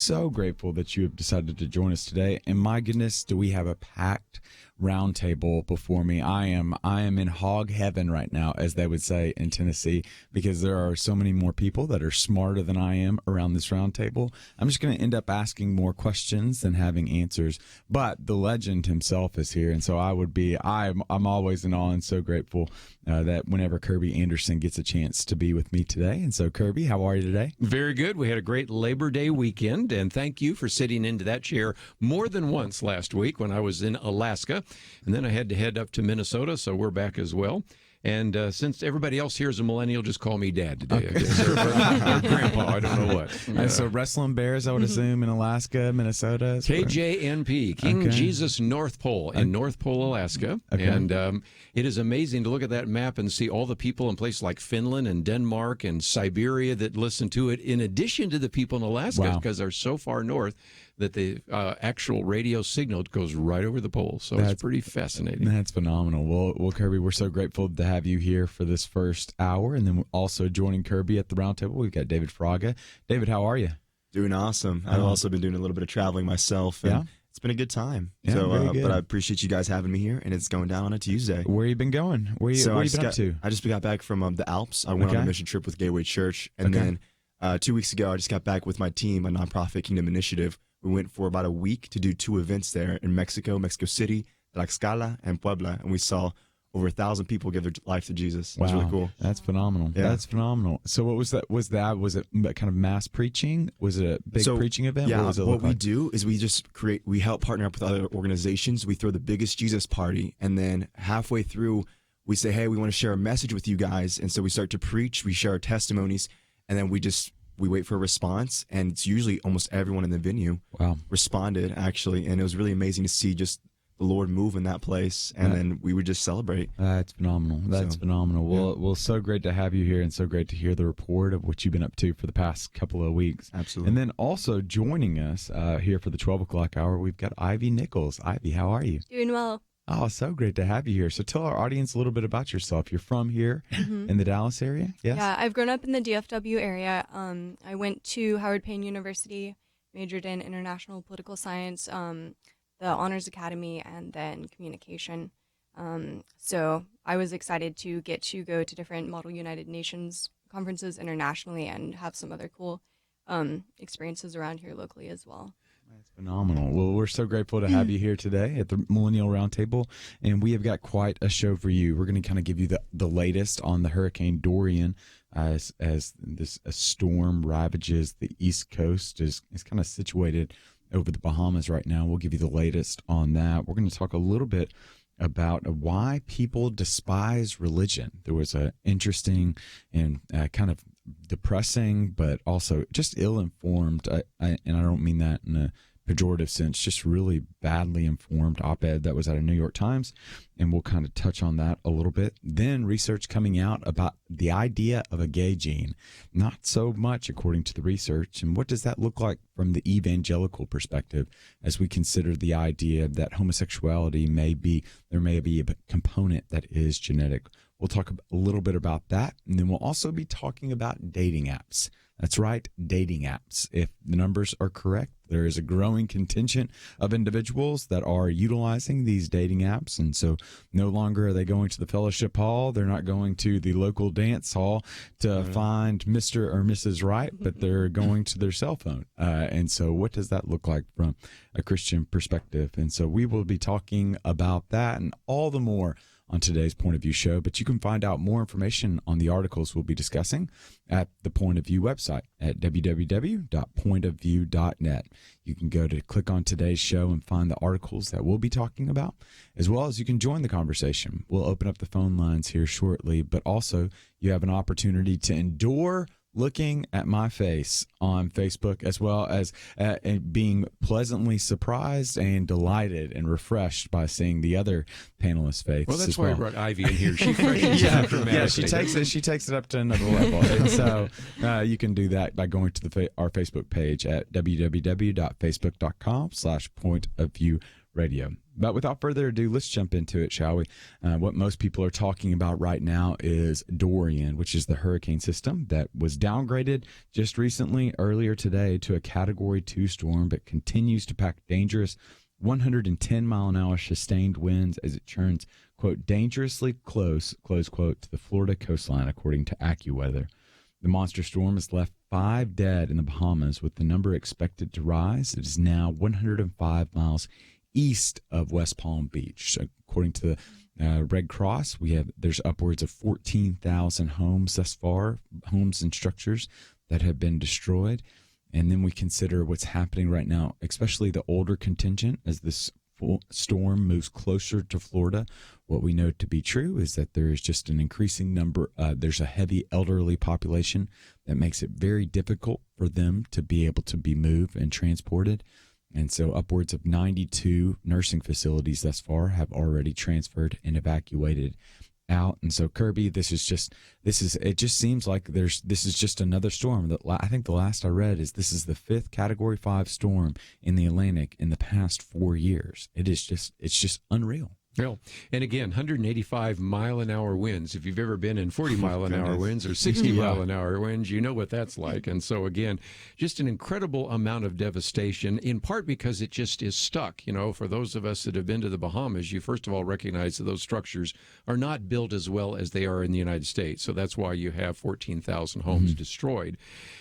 So grateful that you have decided to join us today. And my goodness, do we have a packed round table before me. I am in hog heaven right now, as they would say in Tennessee, because there are so many more people that are smarter than I am around this round table. I'm just going to end up asking more questions than having answers. But the legend himself is here, and so I'm always in awe and so grateful that whenever Kerby Anderson gets a chance to be with me today. And so, Kerby, how are you today? Very good. We had a great Labor Day weekend, and thank you for sitting into that chair more than once last week when I was in Alaska. And then I had to head up to Minnesota, so we're back as well. And since everybody else here is a millennial, just call me Dad today. Okay. Or Grandpa, I don't know what. So wrestling bears, I would assume, in Alaska, Minnesota. KJNP, King Jesus North Pole in North Pole, Alaska. Okay. And it is amazing to look at that map and see all the people in places like Finland and Denmark and Siberia that listen to it, in addition to the people in Alaska, because they're so far north that the actual radio signal goes right over the pole. So it's pretty fascinating. That's phenomenal. Well, Kerby, we're so grateful to have you here for this first hour. And then also joining Kerby at the round table, we've got David Fraga. David, how are you? Doing awesome. I've also been doing a little bit of traveling myself. And it's been a good time. But I appreciate you guys having me here, and it's going down on a Tuesday. Where you been going? Where you been up to? I just got back from the Alps. I went on a mission trip with Gateway Church. And then 2 weeks ago, I just got back with my team, a nonprofit Kingdom Initiative. We went for about a week to do 2 events there in Mexico City, Tlaxcala, and Puebla. And we saw over 1,000 people give their life to Jesus. It was really cool. That's phenomenal. Yeah. That's phenomenal. So what was that? Was it kind of mass preaching? Was it a big preaching event? Yeah, what we do is we help partner up with other organizations. We throw the biggest Jesus party, and then halfway through, we say, hey, we want to share a message with you guys. And so we start to preach, we share our testimonies, and then we wait for a response, and it's usually almost everyone in the venue responded, actually, and it was really amazing to see just the Lord move in that place, and then we would just celebrate. That's phenomenal. That's phenomenal. Well, so great to have you here, and so great to hear the report of what you've been up to for the past couple of weeks. Absolutely. And then also joining us here for the 12 o'clock hour, we've got Ivy Nichols. Ivy, how are you? Doing well. Oh, so great to have you here. So tell our audience a little bit about yourself. You're from here in the Dallas area? Yes? Yeah, I've grown up in the DFW area. I went to Howard Payne University, majored in international political science, the Honors Academy, and then communication. So I was excited to get to go to different Model United Nations conferences internationally and have some other cool experiences around here locally as well. That's phenomenal. Well, we're so grateful to have you here today at the Millennial Round Table, and we have got quite a show for you. We're going to kind of give you the latest on the Hurricane Dorian as this storm ravages the East Coast, is kind of situated over the Bahamas right now. We'll give you the latest on that. We're going to talk a little bit about why people despise religion. There was an interesting and kind of depressing, but also just ill-informed, and I don't mean that in a pejorative sense, just really badly informed op-ed that was out of New York Times, and we'll kind of touch on that a little bit. Then research coming out about the idea of a gay gene, not so much according to the research, and what does that look like from the evangelical perspective as we consider the idea that homosexuality may be a component that is genetic. We'll talk a little bit about that, and then we'll also be talking about dating apps. That's right, dating apps. If the numbers are correct, there is a growing contingent of individuals that are utilizing these dating apps, and so no longer are they going to the fellowship hall. They're not going to the local dance hall to find Mr. or Mrs. Right, but they're going to their cell phone. And so what does that look like from a Christian perspective? And so we will be talking about that and all the more on today's Point of View show, but you can find out more information on the articles we'll be discussing at the Point of View website at www.pointofview.net. You can go to click on today's show and find the articles that we'll be talking about, as well as you can join the conversation. We'll open up the phone lines here shortly, but also you have an opportunity to endure looking at my face on Facebook, as well as being pleasantly surprised and delighted and refreshed by seeing the other panelists' faces. Well, that's why I brought Ivy in here. She freshens it up dramatically. She takes it up to another level. And so you can do that by going to our Facebook page at www.facebook.com/pointofview radio. But without further ado, let's jump into it, shall we? What most people are talking about right now is Dorian, which is the hurricane system that was downgraded just recently, earlier today, to a Category 2 storm, but continues to pack dangerous 110-mile-an-hour sustained winds as it churns, quote, dangerously close, close quote, to the Florida coastline, according to AccuWeather. The monster storm has left 5 dead in the Bahamas, with the number expected to rise. It is now 105 miles east of West Palm Beach. According to the Red Cross, there's upwards of 14,000 homes thus far, homes and structures that have been destroyed. And then we consider what's happening right now, especially the older contingent, as this storm moves closer to Florida. What we know to be true is that there is just an increasing number. There's a heavy elderly population that makes it very difficult for them to be able to be moved and transported. And so upwards of 92 nursing facilities thus far have already transferred and evacuated out. And so, Kerby, it just seems like this is just another storm. I think the last I read is this is the 5th Category 5 storm in the Atlantic in the past 4 years. It's just unreal. Yeah. And again, 185-mile-an-hour winds. If you've ever been in 40-mile-an-hour winds or 60-mile-an-hour winds, you know what that's like. And so, again, just an incredible amount of devastation, in part because it just is stuck. You know, for those of us that have been to the Bahamas, you first of all recognize that those structures are not built as well as they are in the United States. So that's why you have 14,000 homes destroyed.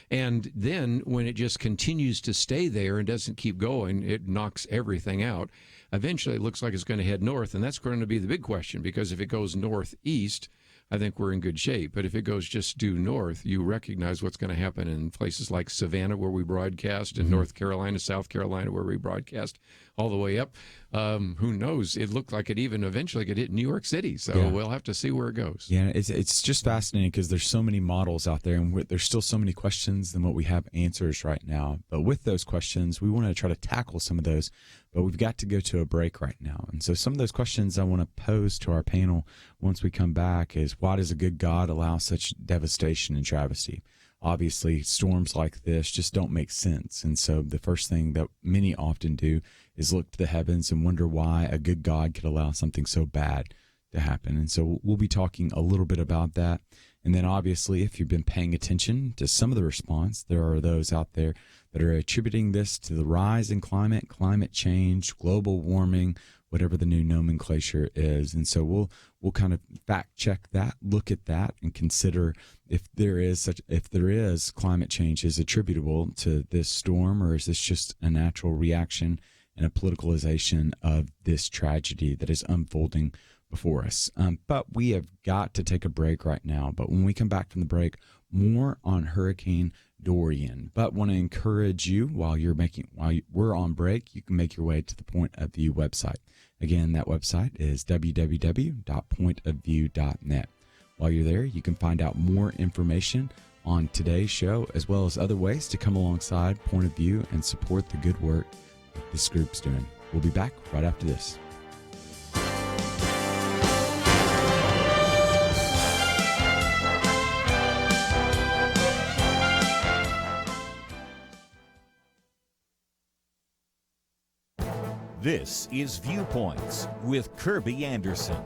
And then when it just continues to stay there and doesn't keep going, it knocks everything out. Eventually, it looks like it's going to head north, and that's going to be the big question, because if it goes northeast, I think we're in good shape. But if it goes just due north, you recognize what's going to happen in places like Savannah, where we broadcast, and North Carolina, South Carolina, where we broadcast, all the way up. Who knows? It looked like it even eventually could hit New York City. So we'll have to see where it goes. Yeah, it's just fascinating because there's so many models out there, and there's still so many questions than what we have answers right now. But with those questions, we want to try to tackle some of those. But we've got to go to a break right now. And so some of those questions I want to pose to our panel once we come back is, why does a good God allow such devastation and travesty? Obviously, storms like this just don't make sense. And so the first thing that many often do is look to the heavens and wonder why a good God could allow something so bad to happen. And so we'll be talking a little bit about that. And then obviously, if you've been paying attention to some of the response, there are those out there that are attributing this to the rise in climate change, global warming, whatever the new nomenclature is. And so we'll kind of fact check that, look at that, and consider if there is climate change is attributable to this storm, or is this just a natural reaction and a politicalization of this tragedy that is unfolding before us. But we have got to take a break right now. But when we come back from the break, more on Hurricane Dorian. But want to encourage you, while we're on break, you can make your way to the Point of View website. Again, that website is www.pointofview.net. While you're there, you can find out more information on today's show, as well as other ways to come alongside Point of View and support the good work that this group's doing. We'll be back right after this. This is Viewpoints with Kerby Anderson.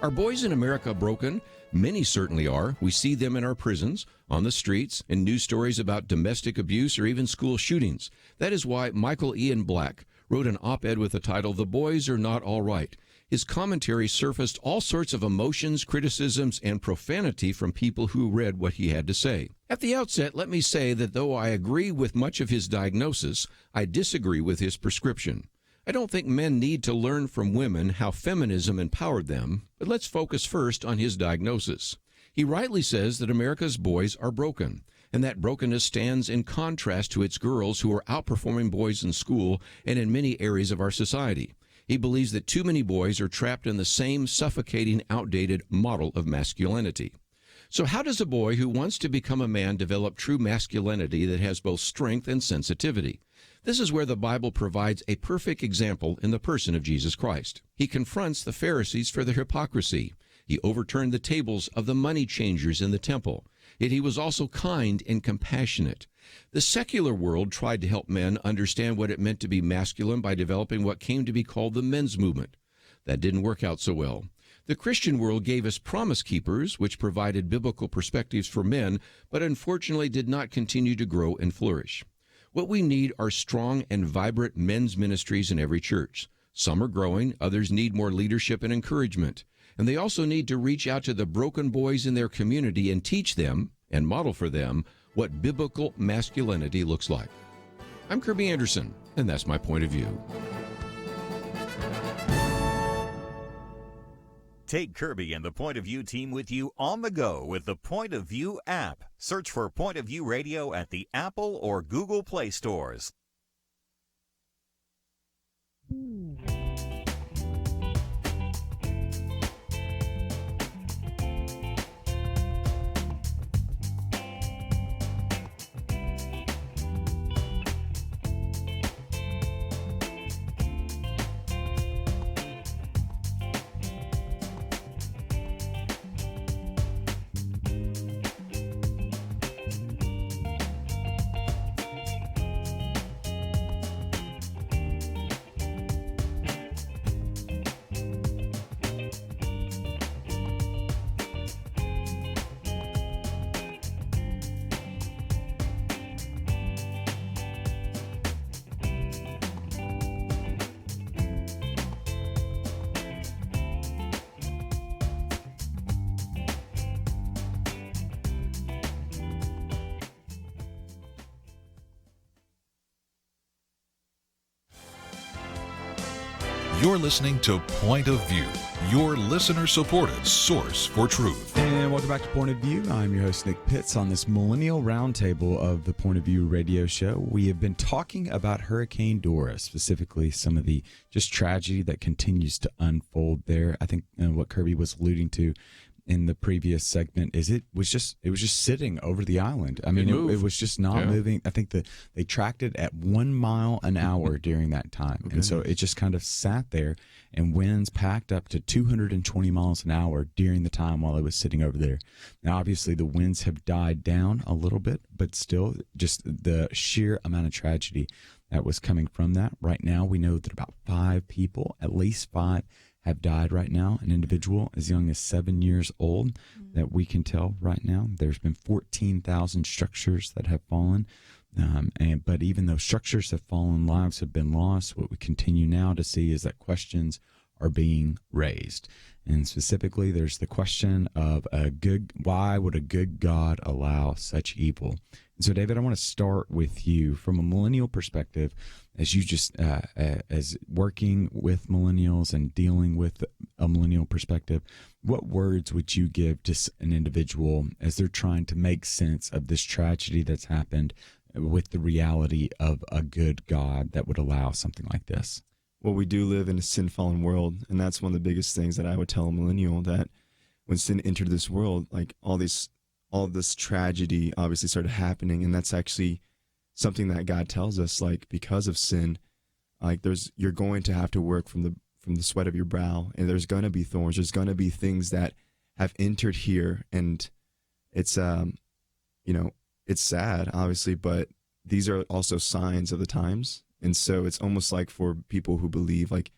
Are boys in America broken? Many certainly are. We see them in our prisons, on the streets, in news stories about domestic abuse or even school shootings. That is why Michael Ian Black wrote an op-ed with the title, "The Boys Are Not All Right." His commentary surfaced all sorts of emotions, criticisms, and profanity from people who read what he had to say. At the outset, let me say that though I agree with much of his diagnosis, I disagree with his prescription. I don't think men need to learn from women how feminism empowered them, but let's focus first on his diagnosis. He rightly says that America's boys are broken, and that brokenness stands in contrast to its girls who are outperforming boys in school and in many areas of our society. He believes that too many boys are trapped in the same suffocating, outdated model of masculinity. So how does a boy who wants to become a man develop true masculinity that has both strength and sensitivity? This is where the Bible provides a perfect example in the person of Jesus Christ. He confronts the Pharisees for their hypocrisy. He overturned the tables of the money changers in the temple. Yet he was also kind and compassionate. The secular world tried to help men understand what it meant to be masculine by developing what came to be called the men's movement. That didn't work out so well. The Christian world gave us Promise Keepers, which provided biblical perspectives for men, but unfortunately did not continue to grow and flourish. What we need are strong and vibrant men's ministries in every church. Some are growing, others need more leadership and encouragement. And they also need to reach out to the broken boys in their community and teach them and model for them what biblical masculinity looks like. I'm Kerby Anderson, and that's my point of view. Take Kerby and the Point of View team with you on the go with the Point of View app. Search for Point of View Radio at the Apple or Google Play stores. You're listening to Point of View, your listener-supported source for truth. And welcome back to Point of View. I'm your host, Nick Pitts, on this Millennial Round Table of the Point of View radio show. We have been talking about Hurricane Dorian, specifically some of the just tragedy that continues to unfold there. I think what Kerby was alluding to in the previous segment is it was just sitting over the island. I mean, it was just not moving. I think that they tracked it at 1 mile an hour during that time. And so it just kind of sat there, and winds packed up to 220 miles an hour during the time while it was sitting over there. Now, obviously, the winds have died down a little bit, but still just the sheer amount of tragedy that was coming from that. Right now, we know that about 5 people, at least 5, have died right now. An individual as young as 7 years old that we can tell right now. There's been 14,000 structures that have fallen. But even though structures have fallen, lives have been lost, what we continue now to see is that questions are being raised. And specifically, there's the question of why would a good God allow such evil? And so, David, I want to start with you from a millennial perspective, as you just as working with millennials and dealing with a millennial perspective. What words would you give to an individual as they're trying to make sense of this tragedy that's happened with the reality of a good God that would allow something like this? Well, we do live in a sin-fallen world, and that's one of the biggest things that I would tell a millennial, that when sin entered this world, like all this tragedy obviously started happening, and that's actually something that God tells us, like, because of sin, like you're going to have to work from the sweat of your brow, and there's going to be thorns, there's going to be things that have entered here, and it's it's sad, obviously, but these are also signs of the times. And so it's almost like for people who believe, like,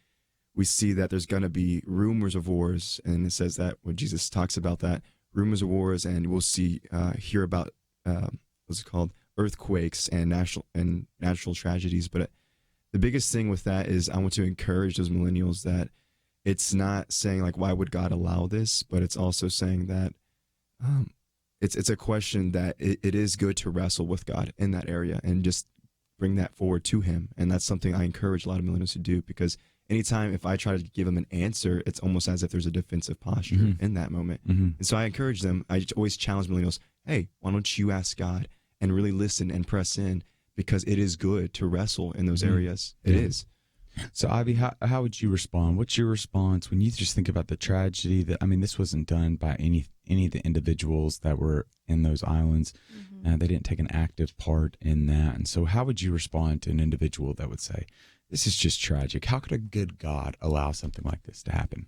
we see that there's going to be rumors of wars. And it says that when Jesus talks about that, rumors of wars, and we'll hear about, what's it called? Earthquakes and natural tragedies. But the biggest thing with that is I want to encourage those millennials that it's not saying, like, why would God allow this? But it's also saying that it's a question that it is good to wrestle with God in that area and just bring that forward to him. And that's something I encourage a lot of millennials to do, because anytime if I try to give them an answer, it's almost as if there's a defensive posture in that moment. And so I encourage them, I always challenge millennials, hey, why don't you ask God and really listen and press in, because it is good to wrestle in those areas. It is. So, Ivy, how would you respond? What's your response when you just think about the tragedy that, I mean, this wasn't done by any of the individuals that were in those islands. They didn't take an active part in that. And so how would you respond to an individual that would say, this is just tragic? How could a good God allow something like this to happen?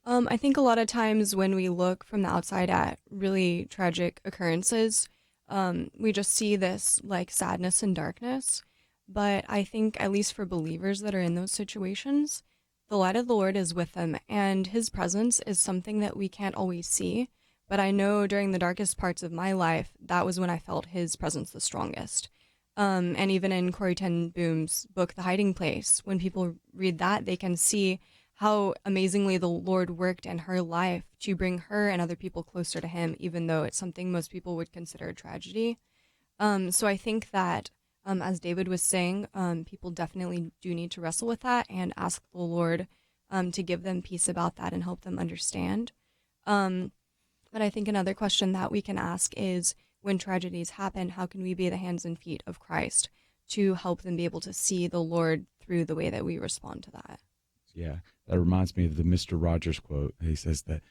I think a lot of times when we look from the outside at really tragic occurrences, we just see this like sadness and darkness. But I think, at least for believers that are in those situations, the light of the Lord is with them, and his presence is something that we can't always see. But I know during the darkest parts of my life, that was when I felt his presence the strongest. And even in Corrie ten Boom's book, The Hiding Place, when people read that, they can see how amazingly the Lord worked in her life to bring her and other people closer to him, even though it's something most people would consider a tragedy. So I think that, as David was saying, people definitely do need to wrestle with that and ask the Lord to give them peace about that and help them understand. But I think another question that we can ask is, when tragedies happen, how can we be the hands and feet of Christ to help them be able to see the Lord through the way that we respond to that? Yeah, that reminds me of the Mr. Rogers quote. He says that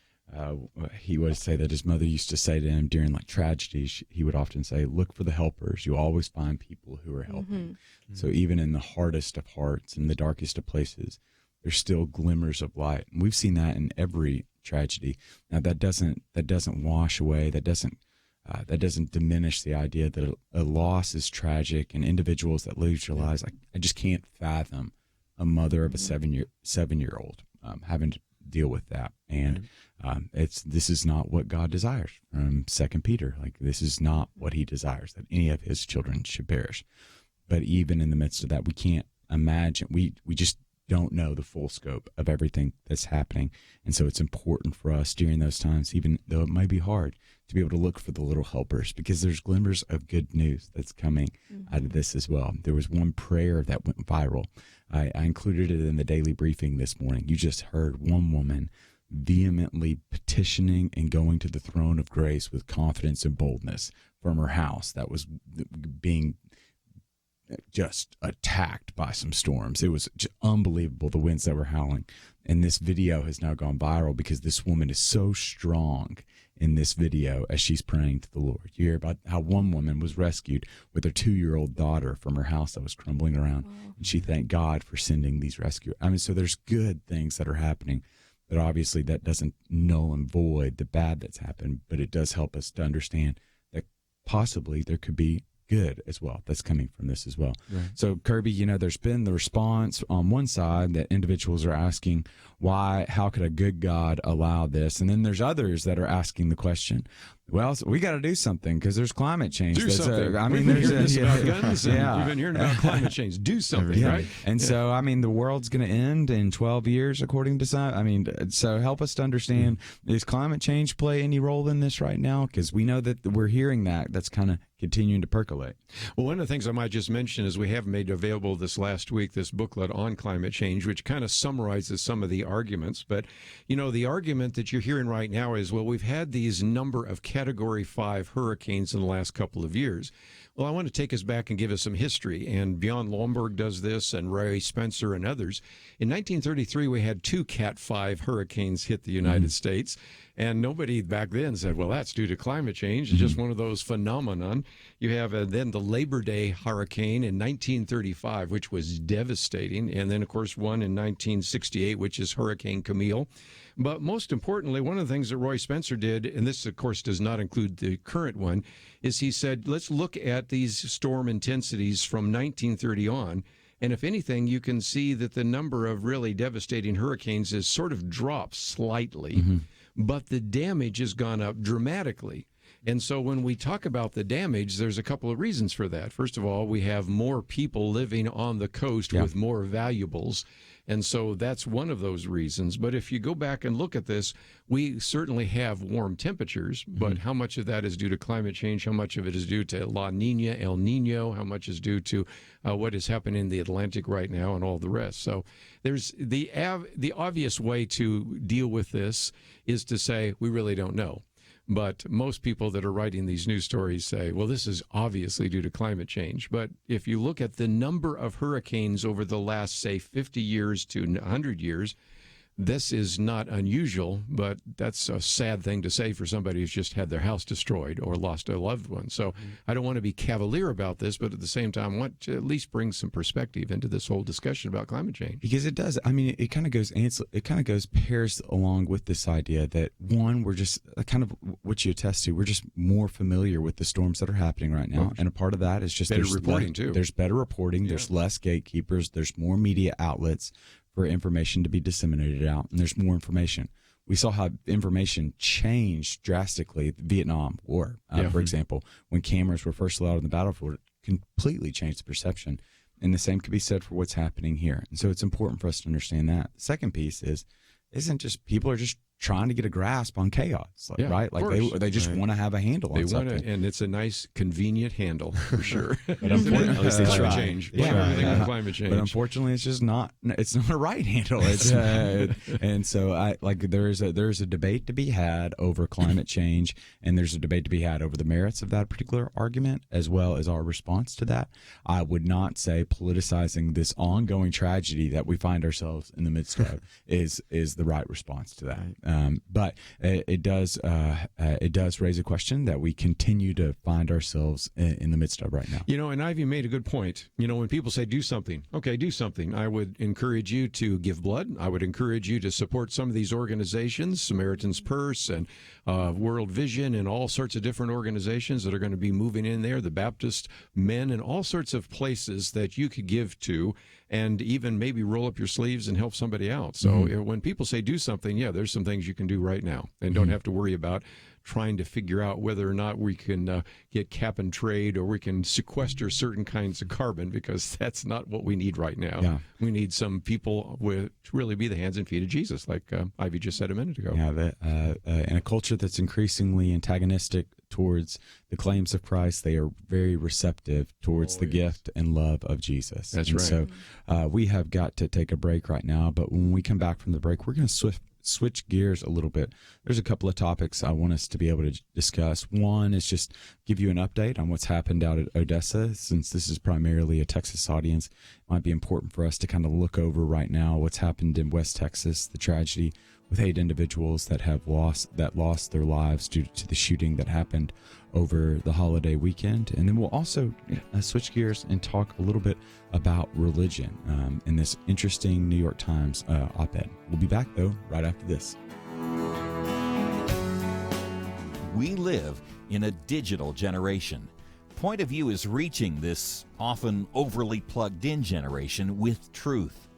he would say that his mother used to say to him during like tragedies, he would often say, look for the helpers. You always find people who are helping. Mm-hmm. So even in the hardest of hearts and the darkest of places, there's still glimmers of light. And we've seen that in every tragedy. Now that doesn't wash away, that doesn't diminish the idea that a loss is tragic and individuals that lose their lives. I just can't fathom a mother of a seven-year-old having to deal with that. And this is not what God desires from 2 Peter. Like, this is not what he desires, that any of his children should perish. But even in the midst of that, we can't imagine, we just don't know the full scope of everything that's happening. And so it's important for us during those times, even though it might be hard, to be able to look for the little helpers, because there's glimmers of good news that's coming out of this as well. There was one prayer that went viral. I included it in the daily briefing this morning. You just heard one woman vehemently petitioning and going to the throne of grace with confidence and boldness from her house that was being just attacked by some storms. It was just unbelievable, the winds that were howling. And this video has now gone viral because this woman is so strong in this video as she's praying to the Lord. You hear about how one woman was rescued with her 2-year-old daughter from her house that was crumbling around. Wow. And she thanked God for sending these rescuers. I mean, so there's good things that are happening, but obviously that doesn't null and void the bad that's happened, but it does help us to understand that possibly there could be good as well that's coming from this as well. Right. So Kerby, there's been the response on one side that individuals are asking, how could a good God allow this? And then there's others that are asking the question, well, so we got to do something because there's climate change. Do something. We've been hearing this about guns. And we've been hearing about climate change. Do something, right? And so, the world's going to end in 12 years, according to some. So help us to understand, does climate change play any role in this right now? Because we know that we're hearing that's kind of continuing to percolate. Well, one of the things I might just mention is we have made available this last week this booklet on climate change, which kind of summarizes some of the arguments. But, the argument that you're hearing right now is, well, we've had these number of Category 5 hurricanes in the last couple of years. Well, I want to take us back and give us some history. And Bjorn Lomborg does this, and Ray Spencer and others. In 1933, we had 2 Cat 5 hurricanes hit the United States. And nobody back then said, well, that's due to climate change. It's just one of those phenomenon. You have then the Labor Day hurricane in 1935, which was devastating. And then, of course, one in 1968, which is Hurricane Camille. But most importantly, one of the things that Roy Spencer did, and this, of course, does not include the current one, is he said, let's look at these storm intensities from 1930 on. And if anything, you can see that the number of really devastating hurricanes has sort of dropped slightly, but the damage has gone up dramatically. And so when we talk about the damage, there's a couple of reasons for that. First of all, we have more people living on the coast with more valuables. And so that's one of those reasons. But if you go back and look at this, we certainly have warm temperatures, but how much of that is due to climate change? How much of it is due to La Nina, El Nino? How much is due to what is happening in the Atlantic right now and all the rest? So there's the obvious way to deal with this is to say we really don't know. But most people that are writing these news stories say, well, this is obviously due to climate change. But if you look at the number of hurricanes over the last, say, 50 years to 100 years, this is not unusual, but that's a sad thing to say for somebody who's just had their house destroyed or lost a loved one. So I don't want to be cavalier about this, but at the same time, I want to at least bring some perspective into this whole discussion about climate change. Because it does. I mean, it kind of goes pairs along with this idea that, one, we're just kind of what you attest to. We're just more familiar with the storms that are happening right now, and a part of that is just better reporting too. There's better reporting. There's less gatekeepers. There's more media outlets for information to be disseminated out, and there's more information. We saw how information changed drastically. The Vietnam War, for example, when cameras were first allowed on the battlefield, it completely changed the perception. And the same could be said for what's happening here. And so it's important for us to understand that. The second piece isn't just people are just trying to get a grasp on chaos, right? Like they just want to have a handle on something. And it's a nice, convenient handle for sure. But unfortunately, climate change. Climate change. But unfortunately, it's just not. It's not a right handle. It's and so there's a debate to be had over climate change, and there's a debate to be had over the merits of that particular argument as well as our response to that. I would not say politicizing this ongoing tragedy that we find ourselves in the midst of is the right response to that. But it does raise a question that we continue to find ourselves in the midst of right now. And Ivy made a good point. When people say do something, okay, do something. I would encourage you to give blood. I would encourage you to support some of these organizations, Samaritan's Purse and World Vision and all sorts of different organizations that are going to be moving in there, the Baptist men and all sorts of places that you could give to, and even maybe roll up your sleeves and help somebody out. So when people say do something, there's some things you can do right now and don't have to worry about trying to figure out whether or not we can get cap and trade or we can sequester certain kinds of carbon, because that's not what we need right now. Yeah. We need some people to really be the hands and feet of Jesus, like Ivy just said a minute ago. Yeah, in a culture that's increasingly antagonistic towards the claims of Christ, they are very receptive towards the gift and love of Jesus. That's right. So we have got to take a break right now, but when we come back from the break, we're going to switch gears a little bit. There's a couple of topics I want us to be able to discuss. One is just give you an update on what's happened out at Odessa. Since this is primarily a Texas audience, it might be important for us to kind of look over right now what's happened in West Texas, the tragedy with 8 individuals that lost their lives due to the shooting that happened over the holiday weekend. And then we'll also switch gears and talk a little bit about religion in this interesting New York Times op-ed. We'll be back, though, right after this. We live in a digital generation. Point of View is reaching this often overly plugged-in generation with truth.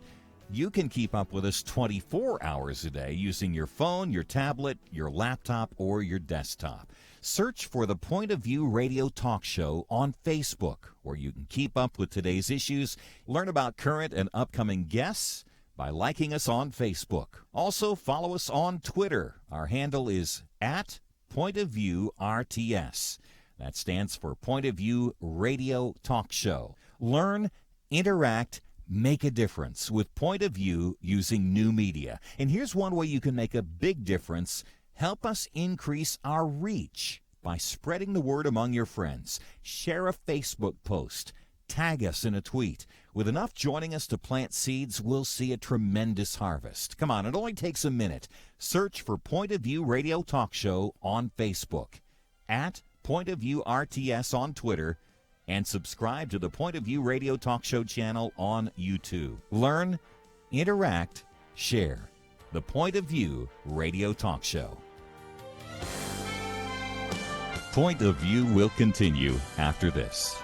You can keep up with us 24 hours a day using your phone, your tablet, your laptop, or your desktop. Search for the Point of View Radio Talk Show on Facebook, where you can keep up with today's issues, learn about current and upcoming guests by liking us on Facebook. Also, follow us on Twitter. Our handle is @PointOfViewRTS. That stands for Point of View Radio Talk Show. Learn, interact, make a difference with Point of View using new media. And here's one way you can make a big difference. Help us increase our reach by spreading the word among your friends. Share a Facebook post. Tag us in a tweet. With enough joining us to plant seeds, we'll see a tremendous harvest. Come on, it only takes a minute. Search for Point of View Radio Talk Show on Facebook, @PointOfViewRTS on Twitter, and subscribe to the Point of View Radio Talk Show channel on YouTube. Learn, interact, share. The Point of View Radio Talk Show. Point of View will continue after this.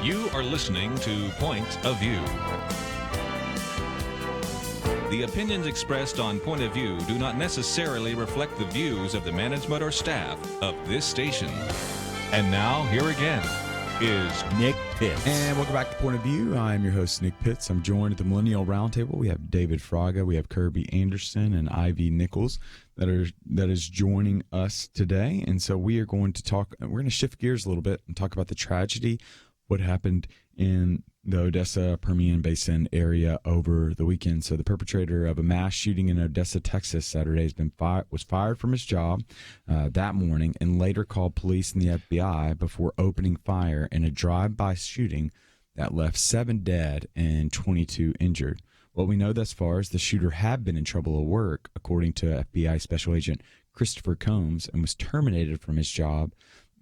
You are listening to Point of View. The opinions expressed on Point of View do not necessarily reflect the views of the management or staff of this station. And now, here again is Nick Pitts. And welcome back to Point of View. I'm your host, Nick Pitts. I'm joined at the Millennial Round Table. We have David Fraga, we have Kerby Anderson, and Ivy Nichols that is joining us today. And so we are going to shift gears a little bit and talk about the tragedy, what happened in the Odessa Permian Basin area over the weekend. So the perpetrator of a mass shooting in Odessa, Texas, Saturday was fired from his job that morning and later called police and the FBI before opening fire in a drive-by shooting that left 7 dead and 22 injured. What we know thus far is the shooter had been in trouble at work, according to FBI Special Agent Christopher Combs, and was terminated from his job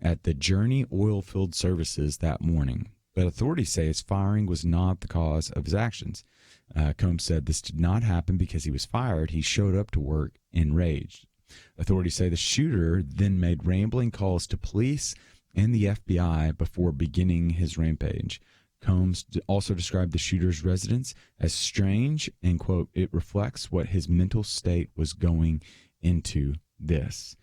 at the Journey Oilfield Services that morning. But authorities say his firing was not the cause of his actions. Combs said this did not happen because he was fired. He showed up to work enraged. Authorities say the shooter then made rambling calls to police and the FBI before beginning his rampage. Combs also described the shooter's residence as strange and, quote, it reflects what his mental state was going into this.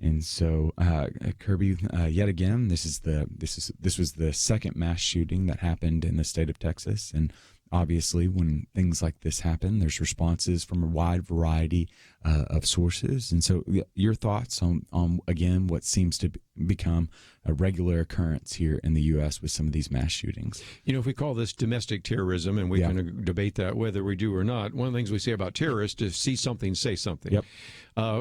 And so, Kerby, yet again, this was the second mass shooting that happened in the state of Texas, and obviously, when things like this happen, there's responses from a wide variety of sources. And so, your thoughts on again what seems to become a regular occurrence here in the U.S. with some of these mass shootings. You know, if we call this domestic terrorism, and we can debate that whether we do or not, one of the things we say about terrorists is see something, say something. Yep.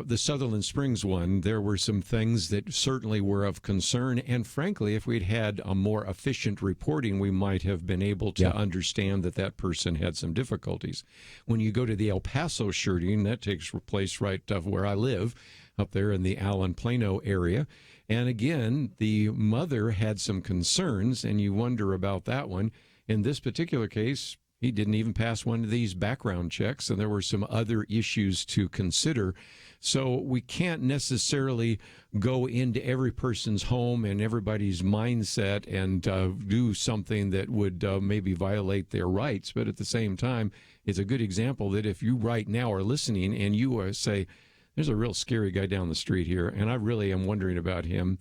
The Sutherland Springs one, there were some things that certainly were of concern. And frankly, if we'd had a more efficient reporting, we might have been able to understand that person had some difficulties. When you go to the El Paso shooting, that takes place right where I live, up there in the Allen Plano area. And again, the mother had some concerns, and you wonder about that one. In this particular case, he didn't even pass one of these background checks, and there were some other issues to consider. So we can't necessarily go into every person's home and everybody's mindset and do something that would maybe violate their rights. But at the same time, it's a good example that if you right now are listening and you say, there's a real scary guy down the street here, and I really am wondering about him.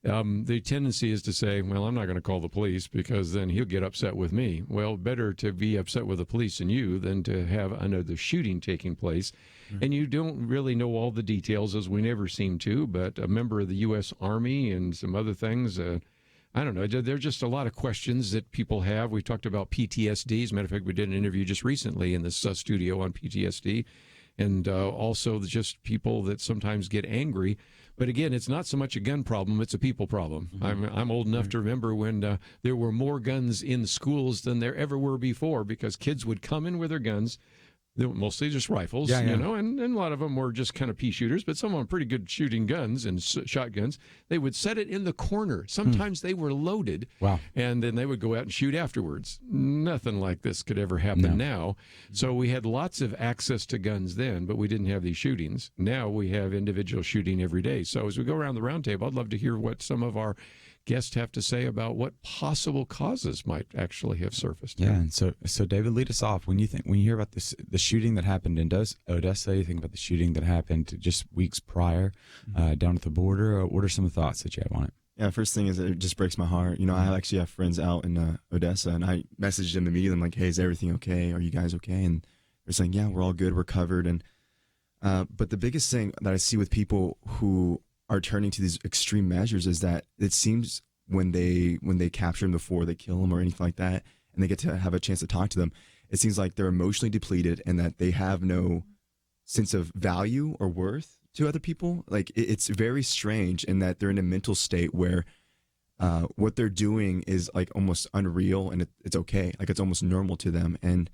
The tendency is to say, well, I'm not going to call the police because then he'll get upset with me. Well, better to be upset with the police and you than to have another shooting taking place. Mm-hmm. And you don't really know all the details, as we never seem to, but a member of the U.S. Army and some other things, I don't know. There are just a lot of questions that people have. We talked about PTSD. As a matter of fact, we did an interview just recently in this studio on PTSD. And also just people that sometimes get angry. But again, it's not so much a gun problem, it's a people problem. Mm-hmm. I'm old enough to remember when there were more guns in schools than there ever were before, because kids would come in with their guns. They were mostly just rifles, you know, and a lot of them were just kind of pea shooters, but some of them pretty good shooting guns and shotguns. They would set it in the corner. Sometimes they were loaded. Wow. And then they would go out and shoot afterwards. Nothing like this could ever happen now. So we had lots of access to guns then, but we didn't have these shootings. Now we have individual shooting every day. So as we go around the round table, I'd love to hear what some of our guests have to say about what possible causes might actually have surfaced. Yeah, and so David, lead us off. When you hear about the shooting that happened in Odessa, you think about the shooting that happened just weeks prior down at the border. What are some of the thoughts that you have on it? Yeah, first thing is it just breaks my heart. You know, I actually have friends out in Odessa, and I messaged them immediately. I'm like, hey, is everything okay? Are you guys okay? And they're saying, yeah, we're all good. We're covered. And but the biggest thing that I see with people who are turning to these extreme measures is that it seems when they capture them before they kill them or anything like that, and they get to have a chance to talk to them, it seems like they're emotionally depleted and that they have no sense of value or worth to other people. Like it's very strange in that they're in a mental state where what they're doing is like almost unreal, and it's okay, like it's almost normal to them. And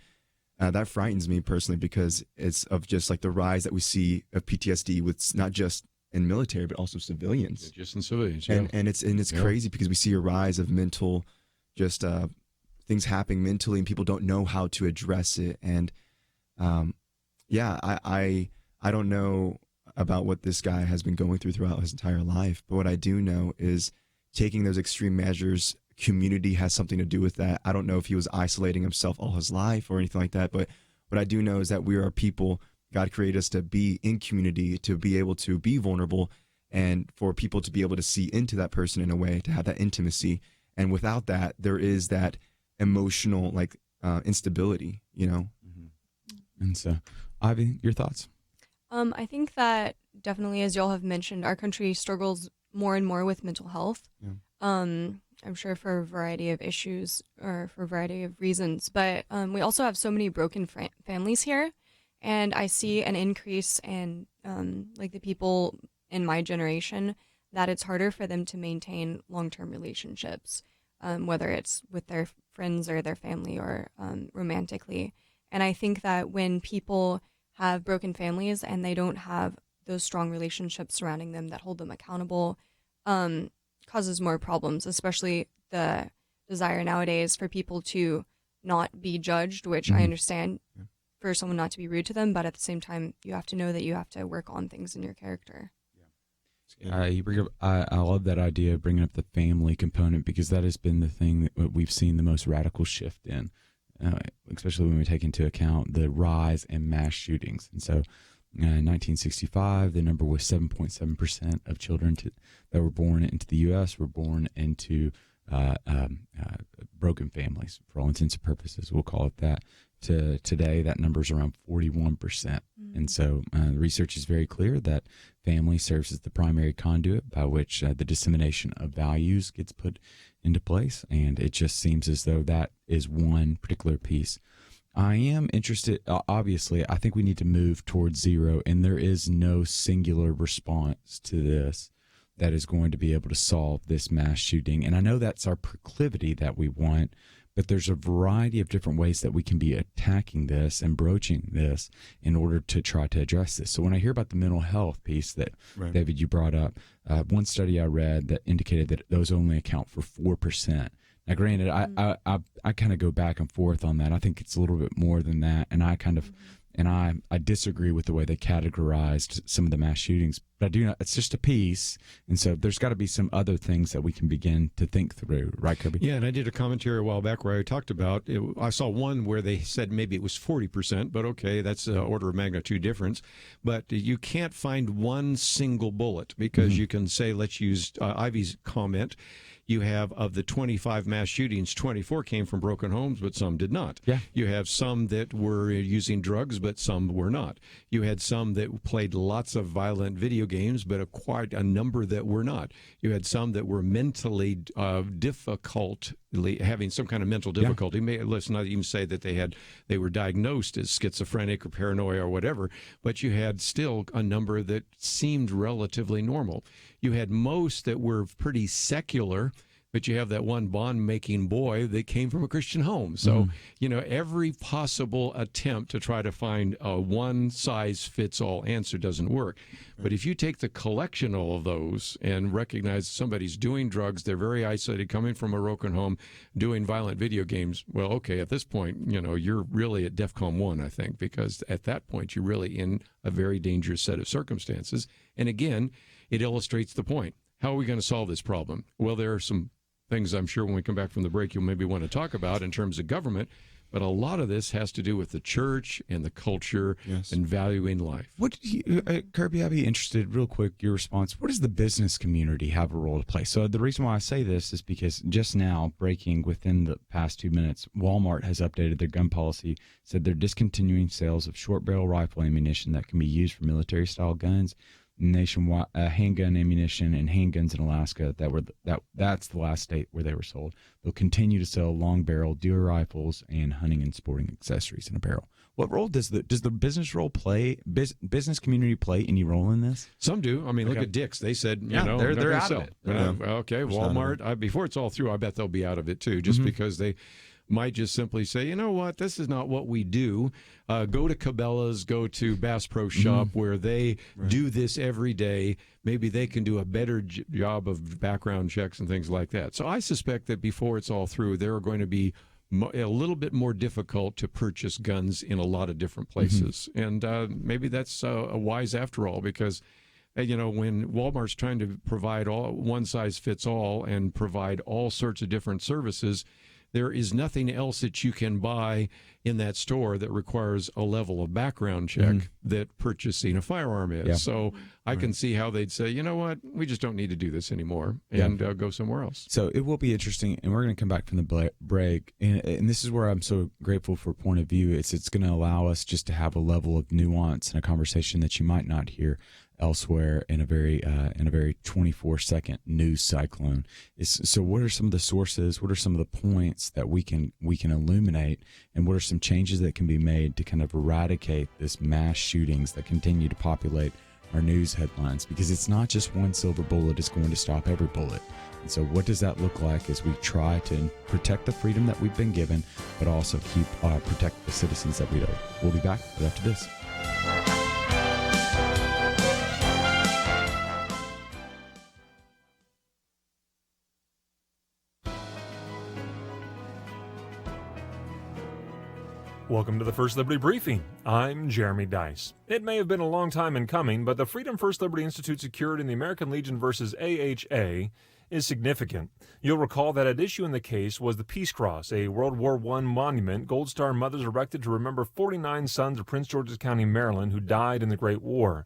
that frightens me personally, because it's of just like the rise that we see of PTSD with not just in military, but also civilians. Just in civilians, and it's crazy because we see a rise of mental, just things happening mentally, and people don't know how to address it. And I don't know about what this guy has been going throughout his entire life, but what I do know is taking those extreme measures community has something to do with that. I don't know if he was isolating himself all his life or anything like that, but what I do know is that we are people. God created us to be in community, to be able to be vulnerable, and for people to be able to see into that person in a way, to have that intimacy. And without that, there is that emotional instability, And so, Ivy, your thoughts? I think that definitely, as y'all have mentioned, our country struggles more and more with mental health. Yeah. I'm sure for a variety of issues or for a variety of reasons, but we also have so many broken families here, and I see an increase in the people in my generation that it's harder for them to maintain long-term relationships, whether it's with their friends or their family or romantically. And I think that when people have broken families and they don't have those strong relationships surrounding them that hold them accountable, causes more problems, especially the desire nowadays for people to not be judged, which I understand for someone not to be rude to them, but at the same time, you have to know that you have to work on things in your character. You bring up, I love that idea of bringing up the family component, because that has been the thing that we've seen the most radical shift in, especially when we take into account the rise in mass shootings. And so in 1965, the number was 7.7% of children that were born into the U.S. were born into broken families, for all intents and purposes. We'll call it that. To today, that number is around 41%. And so the research is very clear that family serves as the primary conduit by which the dissemination of values gets put into place. And it just seems as though that is one particular piece. I am interested, obviously, I think we need to move towards zero, and there is no singular response to this that is going to be able to solve this mass shooting. And I know that's our proclivity that we want, but there's a variety of different ways that we can be attacking this and broaching this in order to try to address this. So when I hear about the mental health piece that, David, you brought up, one study I read that indicated that those only account for 4%. Now, granted, I kind of go back and forth on that. I think it's a little bit more than that, and I disagree with the way they categorized some of the mass shootings. But I do not. It's just a piece, and so there's got to be some other things that we can begin to think through, right, Kerby? Yeah, and I did a commentary a while back where I talked about it. I saw one where they said maybe it was 40%, but okay, that's an order of magnitude difference. But you can't find one single bullet, because you can say, let's use Ivy's comment. You have, of the 25 mass shootings, 24 came from broken homes, but some did not. Yeah. You have some that were using drugs, but some were not. You had some that played lots of violent video games, but quite a number that were not. You had some that were mentally having some kind of mental difficulty. Let's not even say that they were diagnosed as schizophrenic or paranoia or whatever, but you had still a number that seemed relatively normal. You had most that were pretty secular, but you have that one bond-making boy that came from a Christian home. So, every possible attempt to try to find a one-size-fits-all answer doesn't work. But if you take the collection of all of those and recognize somebody's doing drugs, they're very isolated, coming from a broken home, doing violent video games, well, okay, at this point, you're really at DEFCON 1, I think, because at that point, you're really in a very dangerous set of circumstances. And again, it illustrates the point. How are we going to solve this problem? Well, there are some things I'm sure when we come back from the break you'll maybe want to talk about in terms of government, but a lot of this has to do with the church and the culture and valuing life. What Kerby, I'd be interested, real quick, your response. What does the business community have a role to play? So the reason why I say this is because just now, breaking within the past 2 minutes, Walmart has updated their gun policy, said they're discontinuing sales of short barrel rifle ammunition that can be used for military-style guns, nationwide handgun ammunition, and handguns in Alaska. That's the last state where they were sold. They'll continue to sell long barrel deer rifles and hunting and sporting accessories in a barrel. What role does the business community play any role in this? Some do. I mean, look at Dick's. They said, they're out of it. Okay, Walmart. Before it's all through, I bet they'll be out of it too, just because they might just simply say, you know what, this is not what we do. Go to Cabela's, go to Bass Pro Shop, where they do this every day. Maybe they can do a better job of background checks and things like that. So I suspect that before it's all through, there are going to be a little bit more difficult to purchase guns in a lot of different places. And maybe that's a wise after all, because when Walmart's trying to provide all one size fits all and provide all sorts of different services, there is nothing else that you can buy in that store that requires a level of background check that purchasing a firearm is. Yeah. So I can see how they'd say, you know what, we just don't need to do this anymore, and go somewhere else. So it will be interesting, and we're going to come back from the break, and this is where I'm so grateful for Point of View. It's going to allow us just to have a level of nuance and a conversation that you might not hear elsewhere in a very 24-second news cyclone. So what are some of the sources? What are some of the points that we can illuminate, and what are some changes that can be made to kind of eradicate this mass shootings that continue to populate our news headlines? Because it's not just one silver bullet is going to stop every bullet. And so what does that look like as we try to protect the freedom that we've been given, but also protect the citizens that we know? We'll be back right after this. Welcome to the First Liberty Briefing. I'm Jeremy Dice. It may have been a long time in coming, but the Freedom First Liberty Institute secured in the American Legion versus AHA is significant. You'll recall that at issue in the case was the Peace Cross, a World War I monument Gold Star mothers erected to remember 49 sons of Prince George's County, Maryland, who died in the Great War.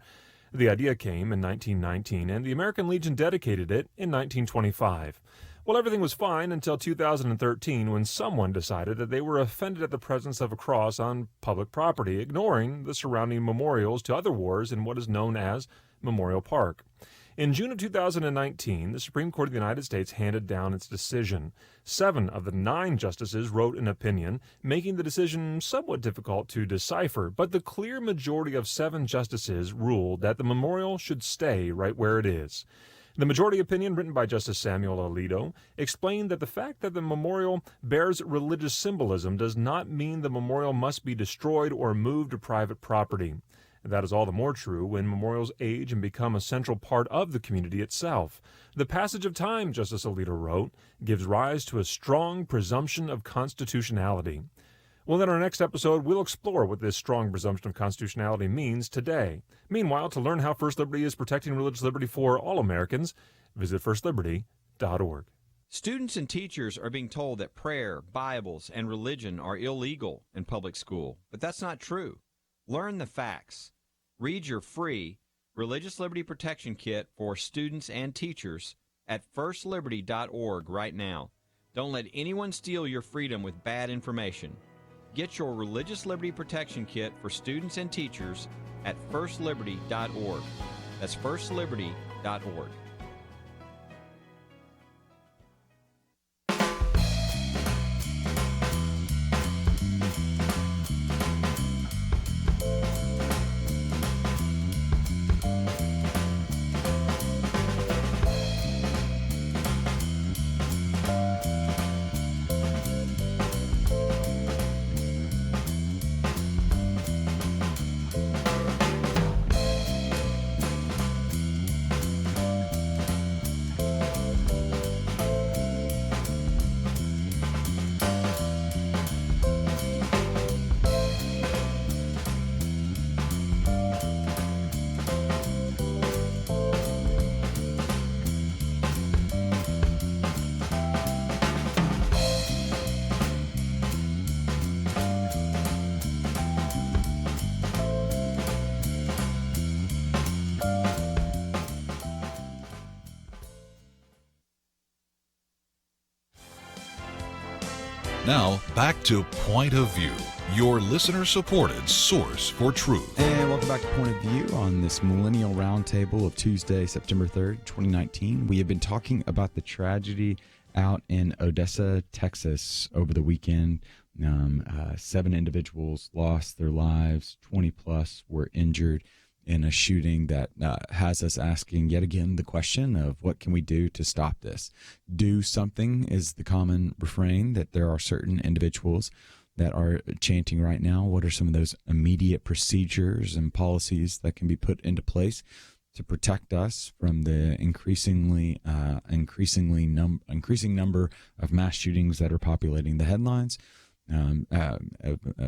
The idea came in 1919, and the American Legion dedicated it in 1925. Well, everything was fine until 2013, when someone decided that they were offended at the presence of a cross on public property, ignoring the surrounding memorials to other wars in what is known as Memorial Park. In June of 2019, the Supreme Court of the United States handed down its decision. 7 of the 9 justices wrote an opinion, making the decision somewhat difficult to decipher, but the clear majority of 7 justices ruled that the memorial should stay right where it is. The majority opinion, written by Justice Samuel Alito, explained that the fact that the memorial bears religious symbolism does not mean the memorial must be destroyed or moved to private property. That is all the more true when memorials age and become a central part of the community itself. The passage of time, Justice Alito wrote, gives rise to a strong presumption of constitutionality. Well, in our next episode, we'll explore what this strong presumption of constitutionality means today. Meanwhile, to learn how First Liberty is protecting religious liberty for all Americans, visit firstliberty.org. Students and teachers are being told that prayer, Bibles, and religion are illegal in public school, but that's not true. Learn the facts. Read your free Religious Liberty Protection Kit for students and teachers at firstliberty.org right now. Don't let anyone steal your freedom with bad information. Get your Religious Liberty Protection Kit for students and teachers at firstliberty.org. That's firstliberty.org. Now, back to Point of View, your listener-supported source for truth. And welcome back to Point of View on this Millennial Round Table of Tuesday, September 3rd, 2019. We have been talking about the tragedy out in Odessa, Texas over the weekend. 7 individuals lost their lives, 20 plus were injured in a shooting that has us asking yet again the question of what can we do to stop this? Do something is the common refrain that there are certain individuals that are chanting right now. What are some of those immediate procedures and policies that can be put into place to protect us from the increasing number of mass shootings that are populating the headlines?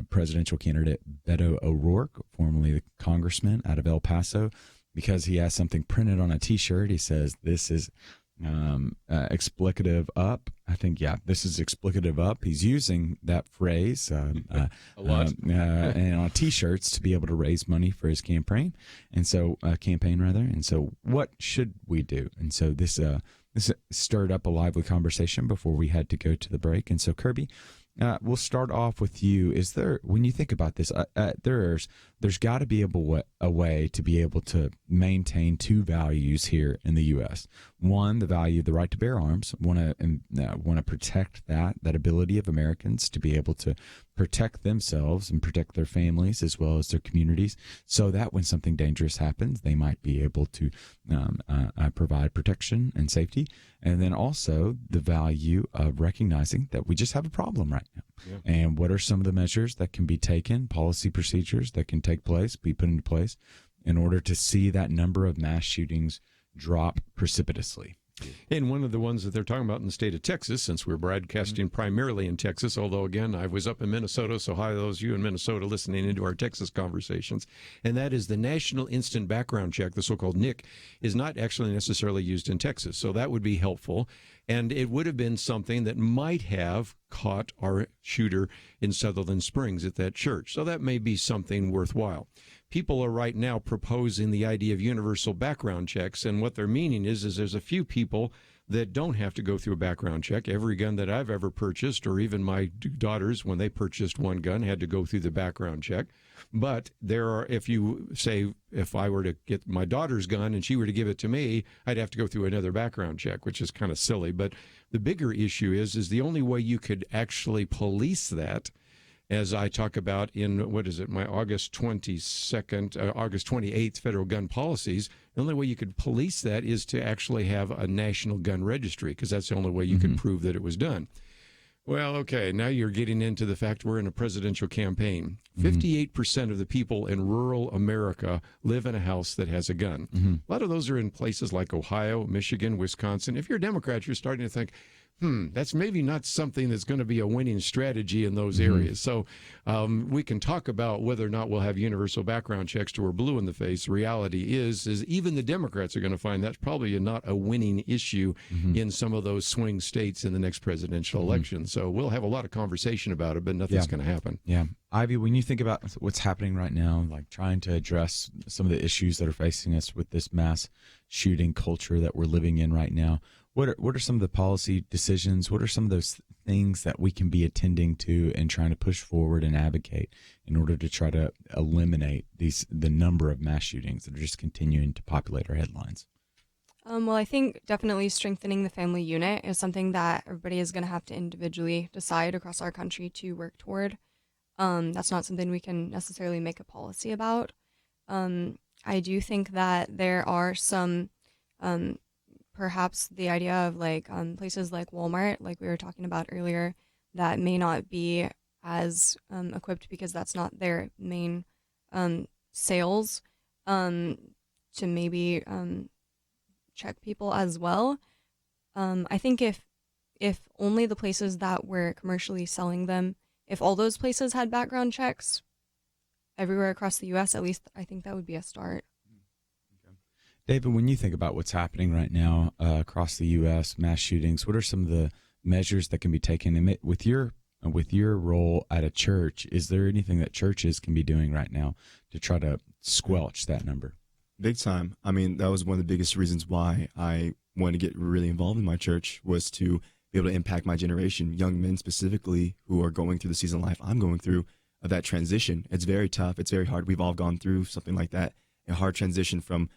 Presidential candidate Beto O'Rourke, formerly the congressman out of El Paso, because he has something printed on a T-shirt. He says, this is explicative up. I think, this is explicative up. He's using that phrase a lot. and on T-shirts to be able to raise money for his campaign. And so, And so what should we do? And so this stirred up a lively conversation before we had to go to the break. And so, Kerby, we'll start off with you. Is there, when you think about this, there's got to be a way to be able to maintain two values here in the U.S. One, the value of the right to bear arms. Want to protect that ability of Americans to be able to protect themselves and protect their families as well as their communities, so that when something dangerous happens, they might be able to provide protection and safety. And then also the value of recognizing that we just have a problem right now. Yeah. And what are some of the measures that can be taken, policy procedures that can be put into place in order to see that number of mass shootings drop precipitously? And one of the ones that they're talking about in the state of Texas, since we're broadcasting primarily in Texas, although, again, I was up in Minnesota, so hi to those of you in Minnesota listening into our Texas conversations, and that is the National Instant Background Check, the so-called NIC, is not actually necessarily used in Texas, so that would be helpful. And it would have been something that might have caught our shooter in Sutherland Springs at that church. So that may be something worthwhile. People are right now proposing the idea of universal background checks, and what they're meaning is there's a few people that don't have to go through a background check. Every gun that I've ever purchased, or even my daughters, when they purchased one gun, had to go through the background check. But there are, if I were to get my daughter's gun and she were to give it to me, I'd have to go through another background check, which is kind of silly. But the bigger issue is the only way you could actually police that, as I talk about in, my August 28th federal gun policies, the only way you could police that is to actually have a national gun registry, because that's the only way you can prove that it was done. Well, okay, now you're getting into the fact we're in a presidential campaign. 58% of the people in rural America live in a house that has a gun. A lot of those are in places like Ohio, Michigan, Wisconsin. If you're a Democrat, you're starting to think, that's maybe not something that's going to be a winning strategy in those areas. So we can talk about whether or not we'll have universal background checks till we're blue in the face. The reality is even the Democrats are going to find that's probably not a winning issue in some of those swing states in the next presidential election. So we'll have a lot of conversation about it, but nothing's going to happen. Yeah. Ivy, when you think about what's happening right now, like trying to address some of the issues that are facing us with this mass shooting culture that we're living in right now, what are some of the policy decisions? What are some of those things that we can be attending to and trying to push forward and advocate in order to try to eliminate the number of mass shootings that are just continuing to populate our headlines? Well, I think definitely strengthening the family unit is something that everybody is going to have to individually decide across our country to work toward. That's not something we can necessarily make a policy about. I do think that there are some, perhaps the idea of places like Walmart, like we were talking about earlier, that may not be as equipped because that's not their main sales, to maybe check people as well. I think if only the places that were commercially selling them, if all those places had background checks everywhere across the U.S., at least I think that would be a start. David, when you think about what's happening right now across the U.S., mass shootings, what are some of the measures that can be taken? And with your role at a church, is there anything that churches can be doing right now to try to squelch that number? Big time. I mean, that was one of the biggest reasons why I wanted to get really involved in my church, was to be able to impact my generation, young men specifically, who are going through the season of life I'm going through, of that transition. It's very tough. It's very hard. We've all gone through something like that, a hard transition from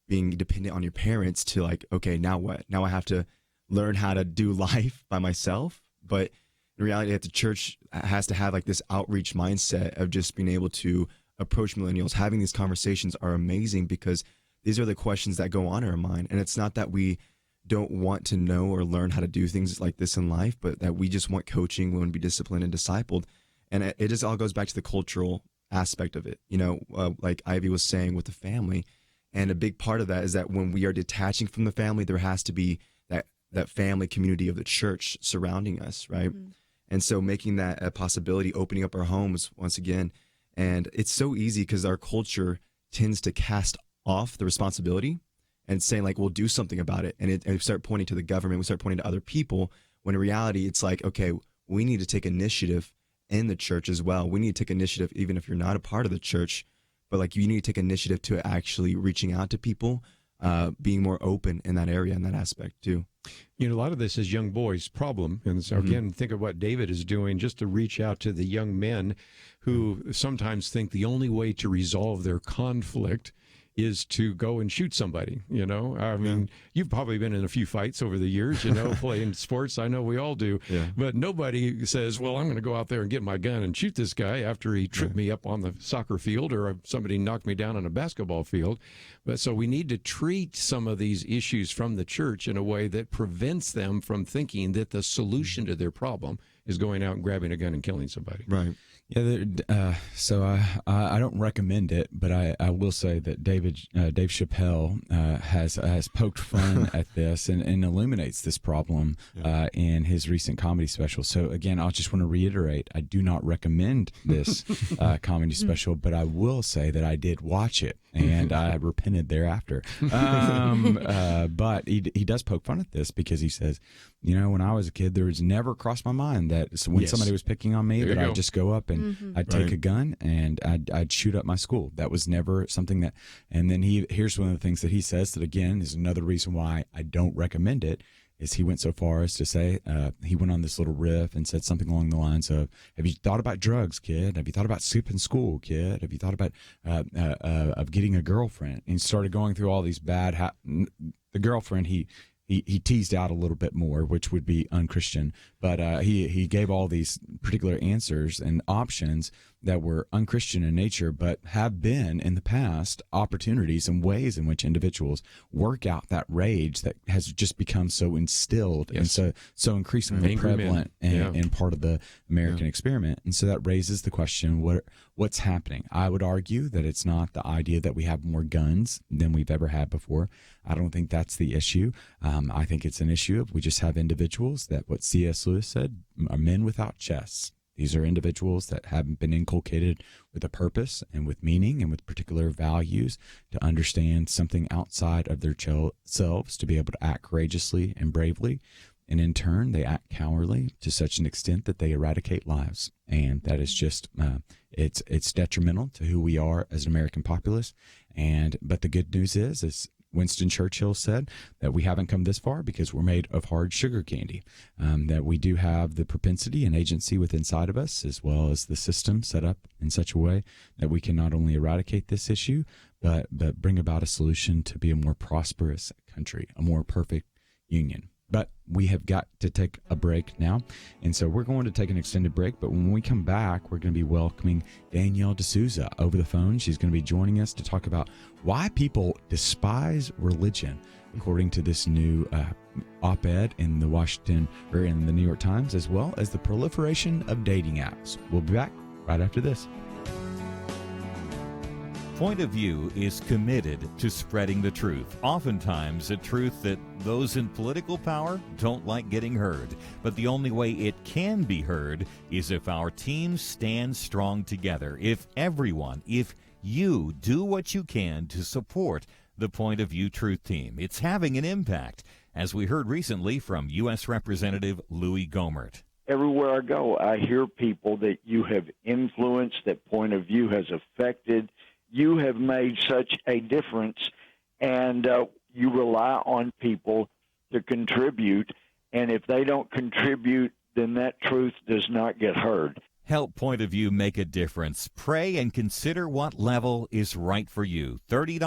being dependent on your parents to okay, now what? Now I have to learn how to do life by myself. But in reality, the church has to have this outreach mindset of just being able to approach millennials. Having these conversations are amazing because these are the questions that go on in our mind. And it's not that we don't want to know or learn how to do things like this in life, but that we just want coaching, we want to be disciplined and discipled. And it just all goes back to the cultural aspect of it. Like Ivy was saying with the family. And a big part of that is that when we are detaching from the family, there has to be that family community of the church surrounding us, right? And so making that a possibility, opening up our homes once again. And it's so easy because our culture tends to cast off the responsibility and saying like, we'll do something about it. And we start pointing to the government, we start pointing to other people, when in reality, it's like, okay, we need to take initiative in the church as well. We need to take initiative, even if you're not a part of the church, but like you need to take initiative to actually reaching out to people, being more open in that area, in that aspect too. You know, a lot of this is young boys' problem. And so, again, think of what David is doing just to reach out to the young men who sometimes think the only way to resolve their conflict is to go and shoot somebody, you know? I mean, you've probably been in a few fights over the years, you know, playing sports. I know we all do. Yeah. But nobody says, well, I'm going to go out there and get my gun and shoot this guy after he tripped me up on the soccer field or somebody knocked me down on a basketball field. But so we need to treat some of these issues from the church in a way that prevents them from thinking that the solution to their problem is going out and grabbing a gun and killing somebody. Right. Yeah, so I don't recommend it, but I will say that Dave Chappelle has poked fun at this and illuminates this problem in his recent comedy special. So again, I just want to reiterate, I do not recommend this comedy special, but I will say that I did watch it and I repented thereafter. But he does poke fun at this because he says, you know, when I was a kid, there was never crossed my mind that when somebody was picking on me, that I'd just go up and I'd take a gun and I'd shoot up my school. That was never something that. And then here's one of the things that he says that again is another reason why I don't recommend it. Is he went so far as to say he went on this little riff and said something along the lines of, "Have you thought about drugs, kid? Have you thought about skipping school, kid? Have you thought about of getting a girlfriend?" And he started going through all these bad. The girlfriend he teased out a little bit more, which would be unchristian, but he gave all these particular answers and options that were unchristian in nature, but have been in the past opportunities and ways in which individuals work out that rage that has just become so instilled and so increasingly prevalent and part of the American experiment. And so that raises the question, what's happening? I would argue that it's not the idea that we have more guns than we've ever had before. I don't think that's the issue. I think it's an issue of we just have individuals that, what C.S. Lewis said, are men without chests. These are individuals that haven't been inculcated with a purpose and with meaning and with particular values to understand something outside of their selves, to be able to act courageously and bravely. And in turn, they act cowardly to such an extent that they eradicate lives. And that is just, it's detrimental to who we are as an American populace. But the good news is Winston Churchill said that we haven't come this far because we're made of hard sugar candy, that we do have the propensity and agency within inside of us, as well as the system set up in such a way that we can not only eradicate this issue, but bring about a solution to be a more prosperous country, a more perfect union. But we have got to take a break now. And so we're going to take an extended break. But when we come back, we're going to be welcoming Danielle D'Souza over the phone. She's going to be joining us to talk about why people despise religion, according to this new op-ed in the New York Times, as well as the proliferation of dating apps. We'll be back right after this. Point of View is committed to spreading the truth, oftentimes a truth that those in political power don't like getting heard. But the only way it can be heard is if our teams stand strong together, if you do what you can to support the Point of View Truth Team. It's having an impact, as we heard recently from U.S. Representative Louis Gohmert. Everywhere I go, I hear people that you have influenced, that Point of View has affected. You have made such a difference, and you rely on people to contribute, and if they don't contribute, then that truth does not get heard. Help Point of View make a difference. Pray and consider what level is right for you. $30,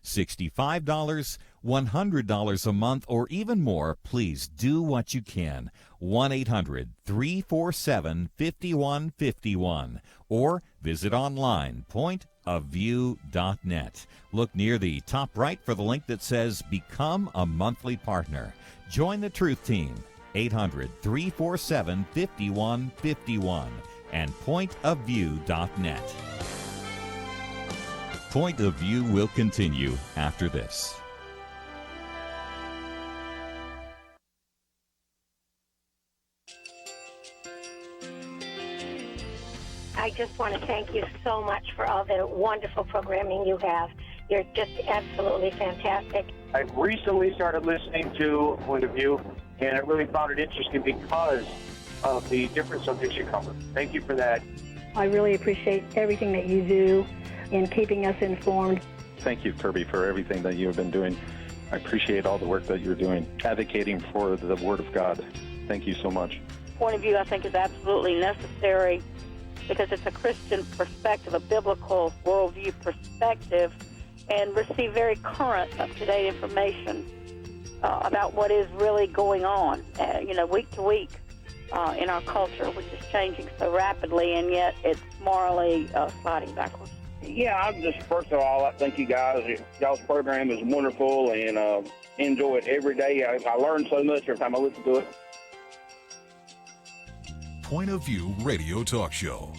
$65, $100 a month, or even more. Please do what you can. 1-800-347-5151, or visit online, pointofview.net. Look near the top right for the link that says Become a Monthly Partner. Join the Truth Team, 800-347-5151, and pointofview.net. Point of View will continue after this. I just want to thank you so much for all the wonderful programming you have. You're just absolutely fantastic. I recently started listening to Point of View, and I really found it interesting because of the different subjects you cover. Thank you for that. I really appreciate everything that you do in keeping us informed. Thank you, Kerby, for everything that you have been doing. I appreciate all the work that you're doing, advocating for the Word of God. Thank you so much. Point of view, I think, is absolutely necessary because it's a Christian perspective, a biblical worldview perspective, and receive very current, up-to-date information about what is really going on, week to week in our culture, which is changing so rapidly, and yet it's morally sliding backwards. Yeah, I'm just, first of all, I thank you guys. Y'all's program is wonderful, and enjoy it every day. I learn so much every time I listen to it. Point of View Radio Talk Show.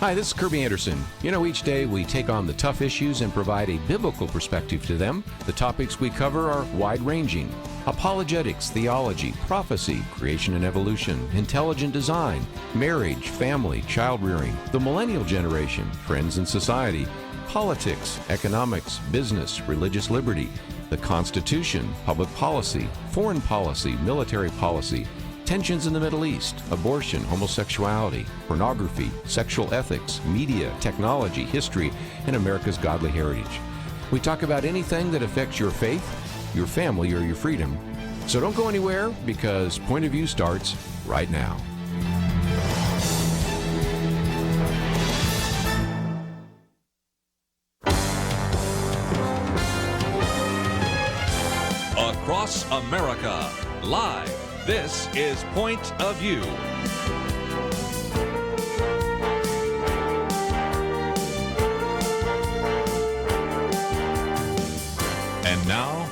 Hi, this is Kerby Anderson. You know, each day we take on the tough issues and provide a biblical perspective to them. The topics we cover are wide-ranging: apologetics, theology, prophecy, creation and evolution, intelligent design, marriage, family, child-rearing, the millennial generation, friends and society, politics, economics, business, religious liberty, the Constitution, public policy, foreign policy, military policy, tensions in the Middle East, abortion, homosexuality, pornography, sexual ethics, media, technology, history, and America's godly heritage. We talk about anything that affects your faith, your family, or your freedom. So don't go anywhere, because Point of View starts right now. Across America, live. This is Point of View. And now,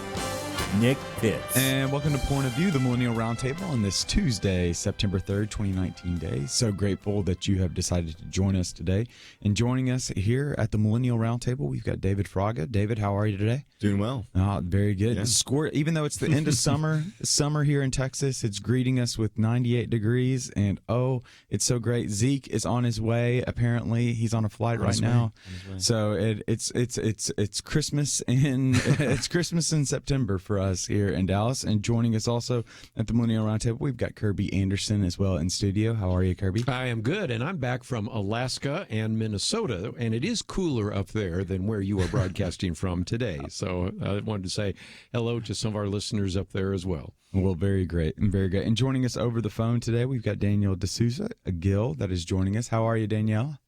Nick Pitts. And welcome to Point of View, the Millennial Round Table, on this Tuesday, September 3rd, 2019 day. So grateful that you have decided to join us today. And joining us here at the Millennial Round Table, we've got David Fraga. David, how are you today? Doing well. Very good. Yeah. Even though it's the end of summer here in Texas, it's greeting us with 98 degrees. And it's so great. Zeke is on his way. Apparently, he's on a flight right now. So it's Christmas it's Christmas in September for us here in Dallas. And joining us also at the Millennial Round Table, we've got Kerby Anderson as well in studio. How are you, Kerby? I am good, and I'm back from Alaska and Minnesota, and it is cooler up there than where you are broadcasting from today. So I wanted to say hello to some of our listeners up there as well. Well, very great. Very great. And joining us over the phone today, we've got Danielle D'Souza Gill that is joining us. How are you, Danielle?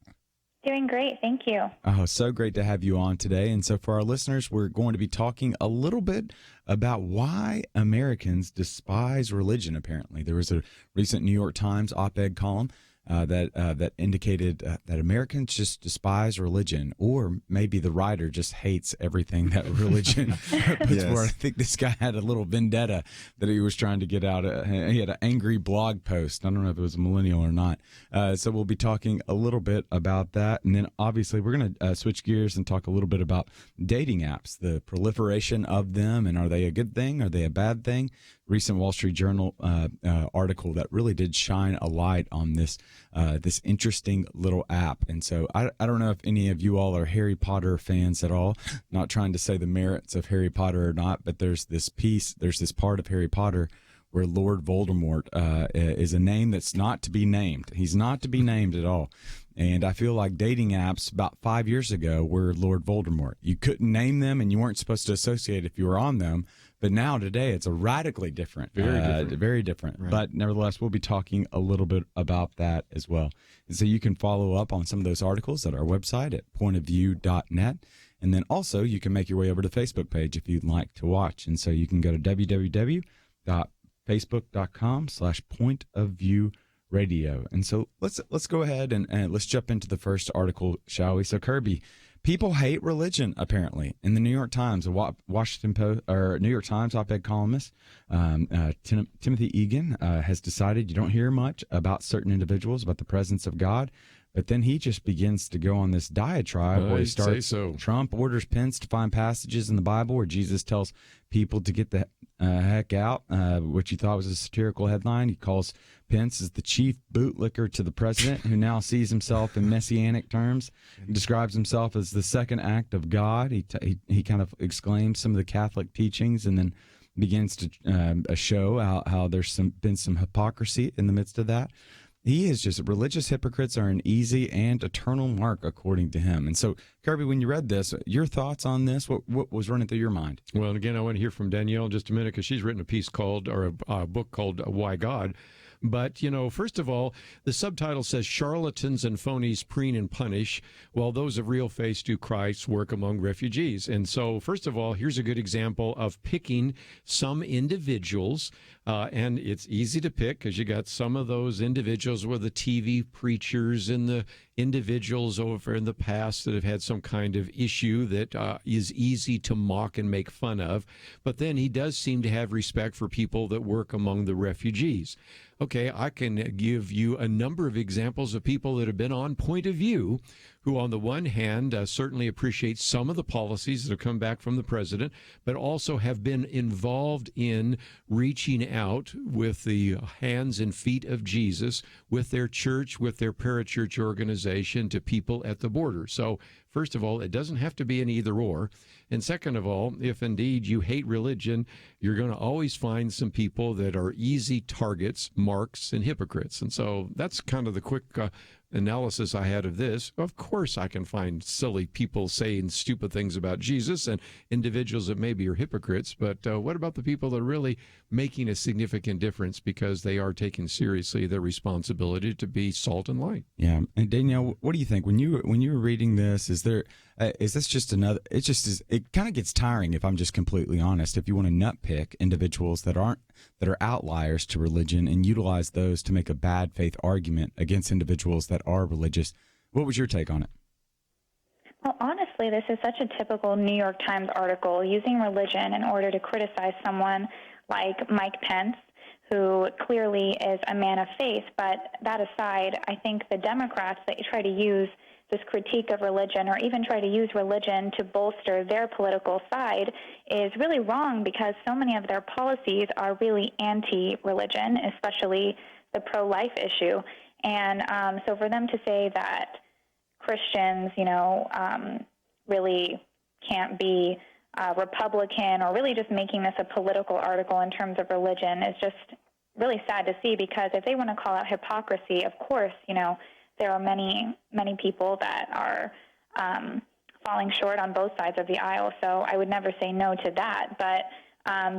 Doing great. Thank you. Oh, so great to have you on today. And so for our listeners, we're going to be talking a little bit about why Americans despise religion, apparently. There was a recent New York Times op-ed column that indicated that Americans just despise religion, or maybe the writer just hates everything that religion puts forward. I think this guy had a little vendetta that he was trying to get out. He had an angry blog post. I don't know if it was a millennial or not. So we'll be talking a little bit about that. And then obviously we're going to switch gears and talk a little bit about dating apps, the proliferation of them, and are they a good thing? Are they a bad thing? Recent Wall Street Journal article that really did shine a light on this interesting little app. And so I don't know if any of you all are Harry Potter fans at all. Not trying to say the merits of Harry Potter or not, but there's this part of Harry Potter where Lord Voldemort is a name that's not to be named. He's not to be named at all. And I feel like dating apps about 5 years ago were Lord Voldemort. You couldn't name them, and you weren't supposed to associate if you were on them. But now today it's a radically different, very different. Right. But nevertheless, we'll be talking a little bit about that as well. And so you can follow up on some of those articles at our website at pointofview.net. And then also you can make your way over to the Facebook page if you'd like to watch. And so you can go to www.facebook.com/pointofviewradio. And so let's go ahead and let's jump into the first article, shall we? So Kerby, people hate religion, apparently. In the New York Times, a Washington Post or New York Times op-ed columnist, Timothy Egan, has decided you don't hear much about certain individuals, about the presence of God. But then he just begins to go on this diatribe where he starts, Trump orders Pence to find passages in the Bible where Jesus tells people to get the heck out, which he thought was a satirical headline. He calls Pence as the chief bootlicker to the president, who now sees himself in messianic terms. He describes himself as the second act of God. He kind of exclaims some of the Catholic teachings and then begins to show how there's been some hypocrisy in the midst of that. He is just, religious hypocrites are an easy and eternal mark, according to him. And so, Kerby, when you read this, your thoughts on this, what was running through your mind? Well, and again, I want to hear from Danielle in just a minute, because she's written a piece called, or a book called Why God? But, first of all, the subtitle says charlatans and phonies preen and punish, while those of real faith do Christ's work among refugees. And so, first of all, here's a good example of picking some individuals. And it's easy to pick because you got some of those individuals were the TV preachers and the individuals over in the past that have had some kind of issue that is easy to mock and make fun of. But then he does seem to have respect for people that work among the refugees. Okay, I can give you a number of examples of people that have been on Point of View who, on the one hand, certainly appreciate some of the policies that have come back from the president, but also have been involved in reaching out with the hands and feet of Jesus, with their church, with their parachurch organization, to people at the border. So, first of all, it doesn't have to be an either or. And second of all, if indeed you hate religion, you're going to always find some people that are easy targets, marks, and hypocrites. And so that's kind of the quick analysis I had of this. Of course, I can find silly people saying stupid things about Jesus and individuals that maybe are hypocrites. But what about the people that are really making a significant difference because they are taking seriously their responsibility to be salt and light? Yeah. And Danielle, what do you think when you were reading this? Is this just another? It kind of gets tiring, if I'm just completely honest. If you want to nitpick individuals that are outliers to religion and utilize those to make a bad faith argument against individuals that are religious, what was your take on it? Well, honestly, this is such a typical New York Times article using religion in order to criticize someone like Mike Pence, who clearly is a man of faith. But that aside, I think the Democrats that try to use this critique of religion, or even try to use religion to bolster their political side, is really wrong, because so many of their policies are really anti-religion, especially the pro-life issue. And so for them to say that Christians, really can't be Republican, or really just making this a political article in terms of religion, is just really sad to see, because if they want to call out hypocrisy, of course, there are many, many people that are falling short on both sides of the aisle. So I would never say no to that. But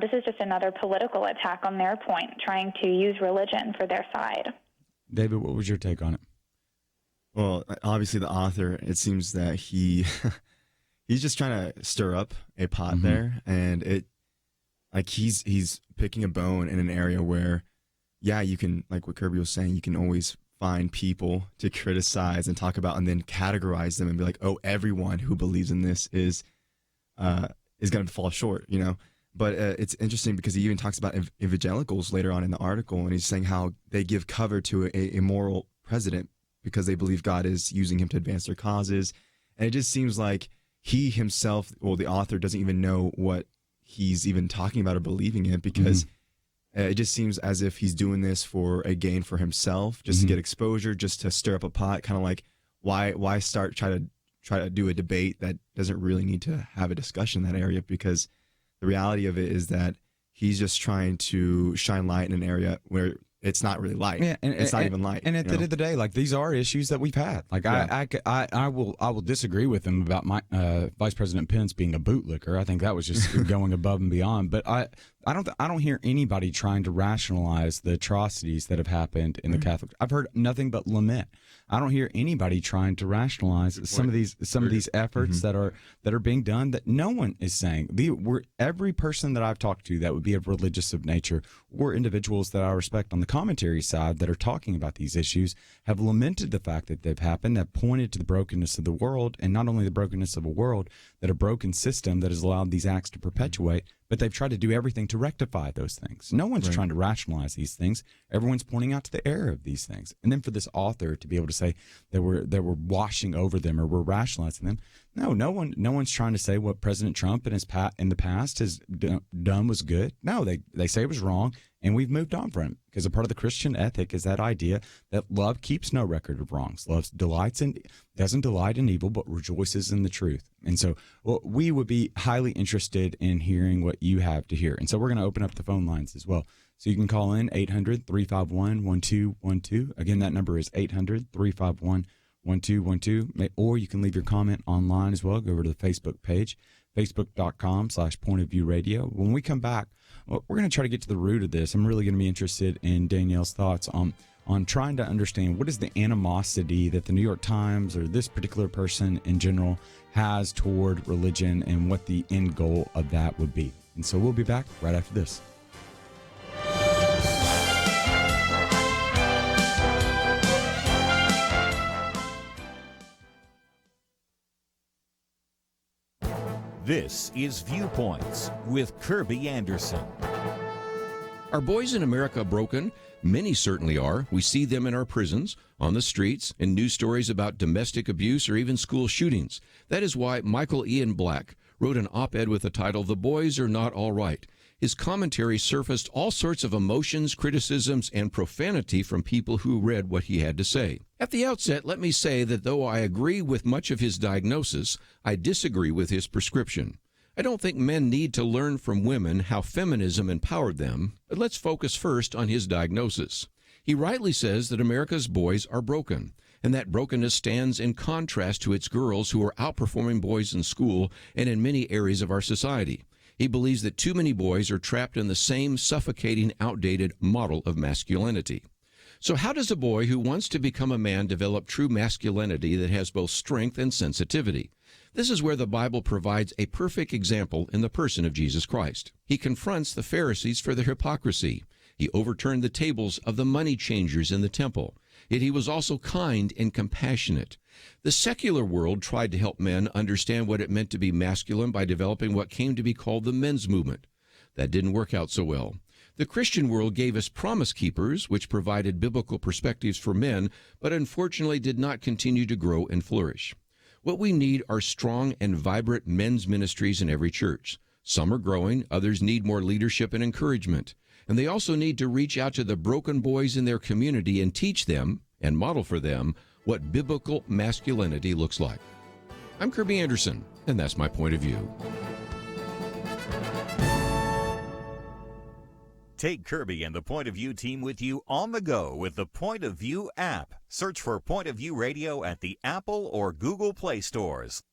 this is just another political attack on their point, trying to use religion for their side. David, what was your take on it? Well, obviously the author, it seems that he's just trying to stir up a pot there, and he's picking a bone in an area where, yeah, you can, like what Kerby was saying, you can always find people to criticize and talk about, and then categorize them and be like, oh, everyone who believes in this is going to fall short, But it's interesting because he even talks about evangelicals later on in the article, and he's saying how they give cover to a immoral president because they believe God is using him to advance their causes. And it just seems like he himself, or the author, doesn't even know what he's even talking about or believing in, because it just seems as if he's doing this for a gain for himself, just to get exposure, just to stir up a pot. Kind of like, why try to do a debate that doesn't really need to have a discussion in that area, because the reality of it is that he's just trying to shine light in an area where it's not really light. Yeah, and it's not even light. And at the end of the day, like, these are issues that we've had. Like, yeah. I will disagree with him about my Vice President Pence being a bootlicker. I think that was just going above and beyond. But I don't hear anybody trying to rationalize the atrocities that have happened in the Catholic. I've heard nothing but lament. I don't hear anybody trying to rationalize some of these efforts that are being done, that no one is saying. Every person that I've talked to that would be of religious of nature, or individuals that I respect on the commentary side that are talking about these issues, have lamented the fact that they've happened, have pointed to the brokenness of the world, and not only the brokenness of a world, that a broken system that has allowed these acts to perpetuate, but they've tried to do everything to rectify those things. No one's trying to rationalize these things. Everyone's pointing out to the error of these things. And then for this author to be able to say that we're washing over them, or we're rationalizing them, no one's trying to say what President Trump in the past has done was good. No, they say it was wrong, and we've moved on from it, because a part of the Christian ethic is that idea that love keeps no record of wrongs. Love doesn't delight in evil, but rejoices in the truth. And so we would be highly interested in hearing what you have to hear. And so we're going to open up the phone lines as well. So you can call in 800-351-1212. Again, that number is 800-351-1212. Or you can leave your comment online as well. Go over to the Facebook page, facebook.com/pointofviewradio. When we come back, we're going to try to get to the root of this. I'm really going to be interested in Danielle's thoughts on trying to understand what is the animosity that the New York Times, or this particular person in general, has toward religion, and what the end goal of that would be. And so we'll be back right after this. This is Viewpoints with Kerby Anderson. Are boys in America broken? Many certainly are. We see them in our prisons, on the streets, in news stories about domestic abuse or even school shootings. That is why Michael Ian Black wrote an op-ed with the title, "The Boys Are Not All Right." His commentary surfaced all sorts of emotions, criticisms, and profanity from people who read what he had to say. At the outset, let me say that though I agree with much of his diagnosis, I disagree with his prescription. I don't think men need to learn from women how feminism empowered them, but let's focus first on his diagnosis. He rightly says that America's boys are broken, and that brokenness stands in contrast to its girls who are outperforming boys in school and in many areas of our society. He believes that too many boys are trapped in the same suffocating, outdated model of masculinity. So how does a boy who wants to become a man develop true masculinity that has both strength and sensitivity? This is where the Bible provides a perfect example in the person of Jesus Christ. He confronts the Pharisees for their hypocrisy. He overturned the tables of the money changers in the temple. Yet he was also kind and compassionate. The secular world tried to help men understand what it meant to be masculine by developing what came to be called the men's movement. That didn't work out so well. The Christian world gave us Promise Keepers, which provided biblical perspectives for men, but unfortunately did not continue to grow and flourish. What we need are strong and vibrant men's ministries in every church. Some are growing, others need more leadership and encouragement. And they also need to reach out to the broken boys in their community and teach them, and model for them, what biblical masculinity looks like. I'm Kerby Anderson, and that's my point of view. Take Kerby and the Point of View team with you on the go with the Point of View app. Search for Point of View Radio at the Apple or Google Play stores.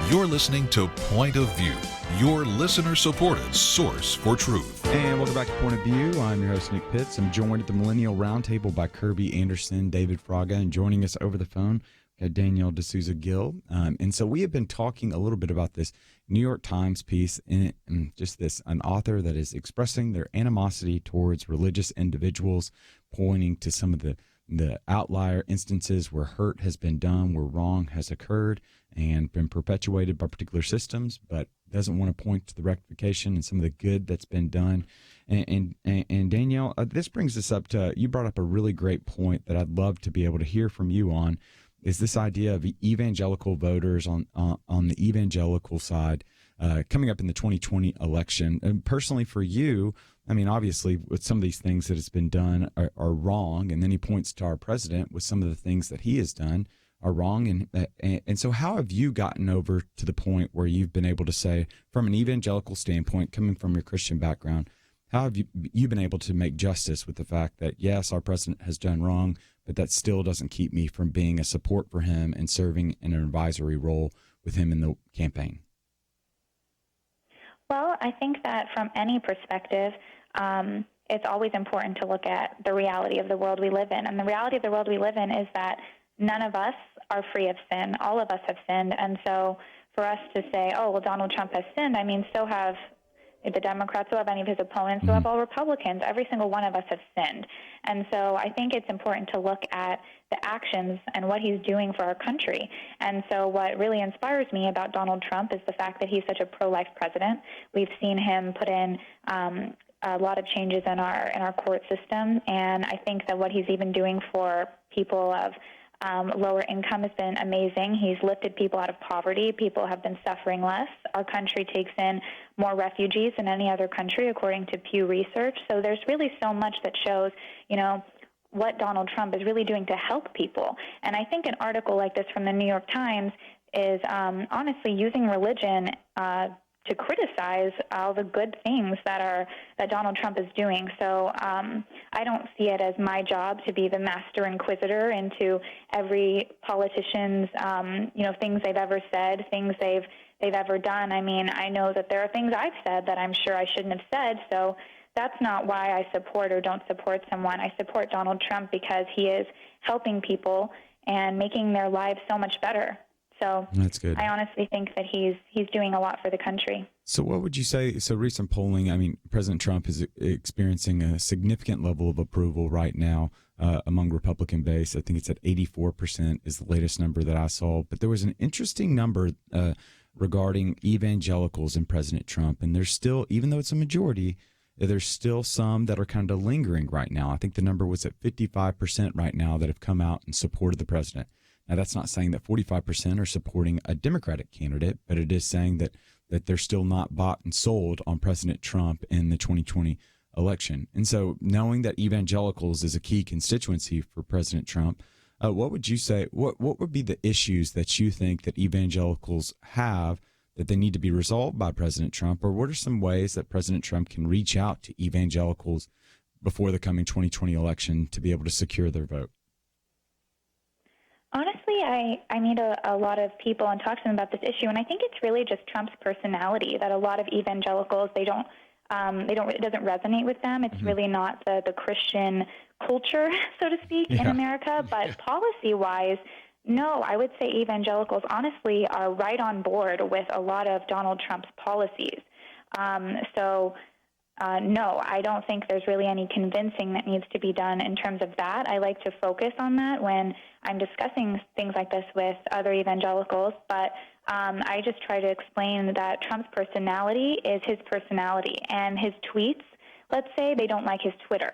You're listening to Point of View, your listener-supported source for truth. And welcome back to Point of View. I'm your host, Nick Pitts. I'm joined at the Millennial Round Table by Kerby Anderson David Fraga, and joining us over the phone, we got Danielle D'Souza Gill. And so we have been talking a little bit about this New York Times piece, and just this, an author that is expressing their animosity towards religious individuals, pointing to some of the outlier instances where hurt has been done, where wrong has occurred and been perpetuated by particular systems, but doesn't want to point to the rectification and some of the good that's been done. And Danielle, this brings us up to, you brought up a really great point that I'd love to be able to hear from you on, is this idea of evangelical voters on the evangelical side coming up in the 2020 election. And personally for you, I mean, obviously with some of these things that has been done are wrong, and then he points to our president with some of the things that he has done are wrong. And so how have you gotten over to the point where you've been able to say, from an evangelical standpoint, coming from your Christian background, how have you been able to make justice with the fact that, yes, our president has done wrong, but that still doesn't keep me from being a support for him and serving in an advisory role with him in the campaign? Well, I think that from any perspective, it's always important to look at the reality of the world we live in. And the reality of the world we live in is that none of us are free of sin. All of us have sinned. And so for us to say, oh, well, Donald Trump has sinned, I mean, so have the Democrats, so have any of his opponents, so have all Republicans. Every single one of us have sinned. And so I think it's important to look at the actions and what he's doing for our country. And so what really inspires me about Donald Trump is the fact that he's such a pro-life president. We've seen him put in a lot of changes in our court system, and I think that what he's even doing for people of Lower income has been amazing. He's lifted people out of poverty. People have been suffering less. Our country takes in more refugees than any other country, according to Pew Research. So there's really so much that shows, what Donald Trump is really doing to help people. And I think an article like this from the New York Times is honestly using religion to criticize all the good things that Donald Trump is doing. So I don't see it as my job to be the master inquisitor into every politician's things they've ever said, things they've ever done. I mean, I know that there are things I've said that I'm sure I shouldn't have said. So that's not why I support or don't support someone. I support Donald Trump because he is helping people and making their lives so much better. So that's good. I honestly think that he's doing a lot for the country. So what would you say? So recent polling, I mean, President Trump is experiencing a significant level of approval right now among Republican base. I think it's at 84% is the latest number that I saw. But there was an interesting number regarding evangelicals and President Trump. And there's still, even though it's a majority, there's still some that are kind of lingering right now. I think the number was at 55% right now that have come out and supported the president. Now, that's not saying that 45% are supporting a Democratic candidate, but it is saying that they're still not bought and sold on President Trump in the 2020 election. And so knowing that evangelicals is a key constituency for President Trump, what would you say, what would be the issues that you think that evangelicals have that they need to be resolved by President Trump? Or what are some ways that President Trump can reach out to evangelicals before the coming 2020 election to be able to secure their vote? Honestly, I meet a lot of people and talk to them about this issue, and I think it's really just Trump's personality that a lot of evangelicals, it doesn't resonate with them. It's really not the Christian culture, so to speak, in America. But policy-wise, no, I would say evangelicals honestly are right on board with a lot of Donald Trump's policies. No, I don't think there's really any convincing that needs to be done in terms of that. I like to focus on that when I'm discussing things like this with other evangelicals, but I just try to explain that Trump's personality is his personality, and his tweets, let's say, they don't like his Twitter,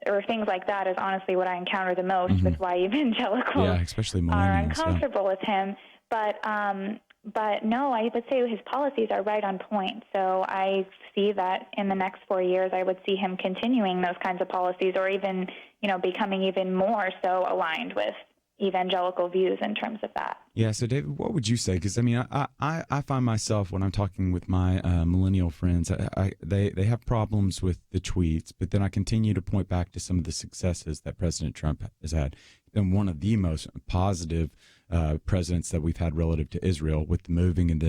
or things like that is honestly what I encounter the most with why evangelicals especially are uncomfortable with him. But no, I would say his policies are right on point. So I see that in the next 4 years, I would see him continuing those kinds of policies, or even, becoming even more so aligned with evangelical views in terms of that. Yeah. So David, what would you say? Because I mean, I find myself when I'm talking with my millennial friends, they have problems with the tweets, but then I continue to point back to some of the successes that President Trump has had. And one of the most positive presidents that we've had relative to Israel, with the moving of